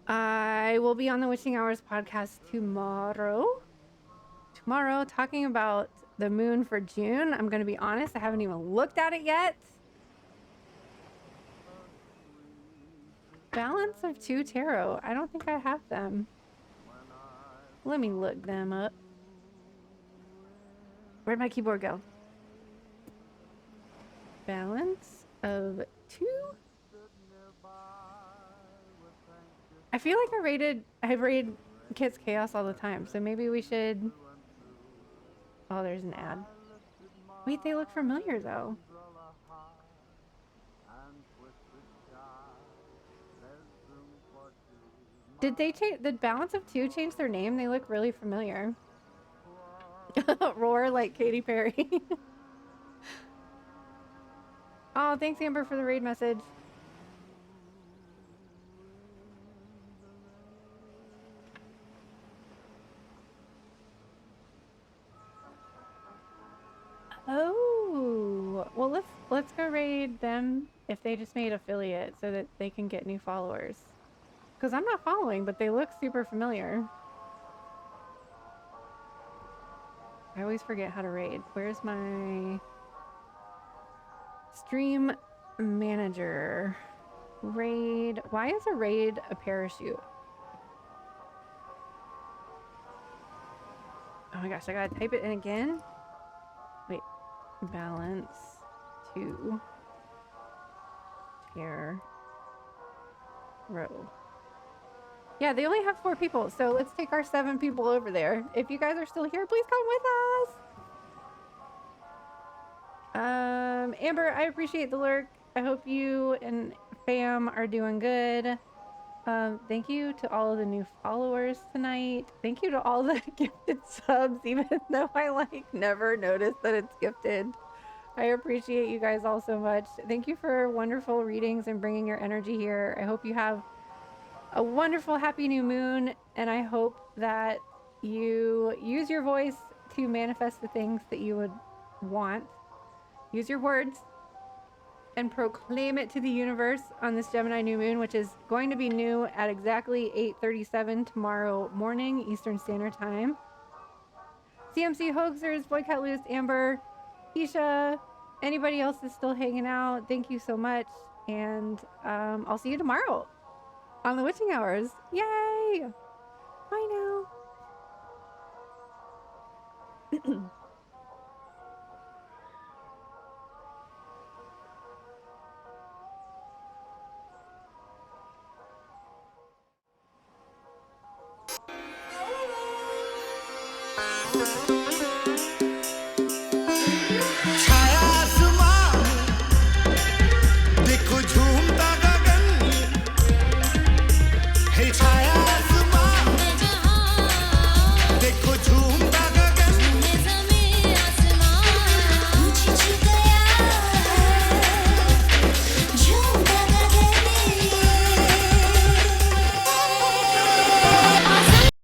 I will be on the Witching Hours podcast tomorrow. Talking about the moon for June. I'm going to be honest, I haven't even looked at it yet. Balance of 2 tarot. I don't think I have them. Let me look them up. Where'd my keyboard go? Balance of 2? I feel like I raid Kit's Chaos all the time, so maybe we should... Oh, there's an ad. Wait, they look familiar though. Did they change the Balance of 2 change their name? They look really familiar. Roar like Katy Perry. Oh, thanks Amber for the raid message. Oh, well let's go raid them if they just made affiliate so that they can get new followers. Because I'm not following, but they look super familiar. I always forget how to raid. Where's my stream manager? Raid. Why is a raid a parachute? Oh my gosh, I gotta type it in again. Wait. Balance 2 tarot. Yeah, they only have 4 people, so let's take our 7 people over there. If you guys are still here, please come with us. Amber, I appreciate the lurk. I hope you and fam are doing good. Thank you to all of the new followers tonight. Thank you to all the gifted subs, even though I never noticed that it's gifted. I appreciate you guys all so much. Thank you for wonderful readings and bringing your energy here. I hope you have a wonderful, happy new moon, and I hope that you use your voice to manifest the things that you would want. Use your words and proclaim it to the universe on this Gemini new moon, which is going to be new at exactly 8:37 tomorrow morning, Eastern Standard Time. CMC Hoaxers, Boycott Loose, Amber, Keisha, anybody else that's still hanging out, thank you so much, and I'll see you tomorrow on the Witching Hours. Yay! Bye now.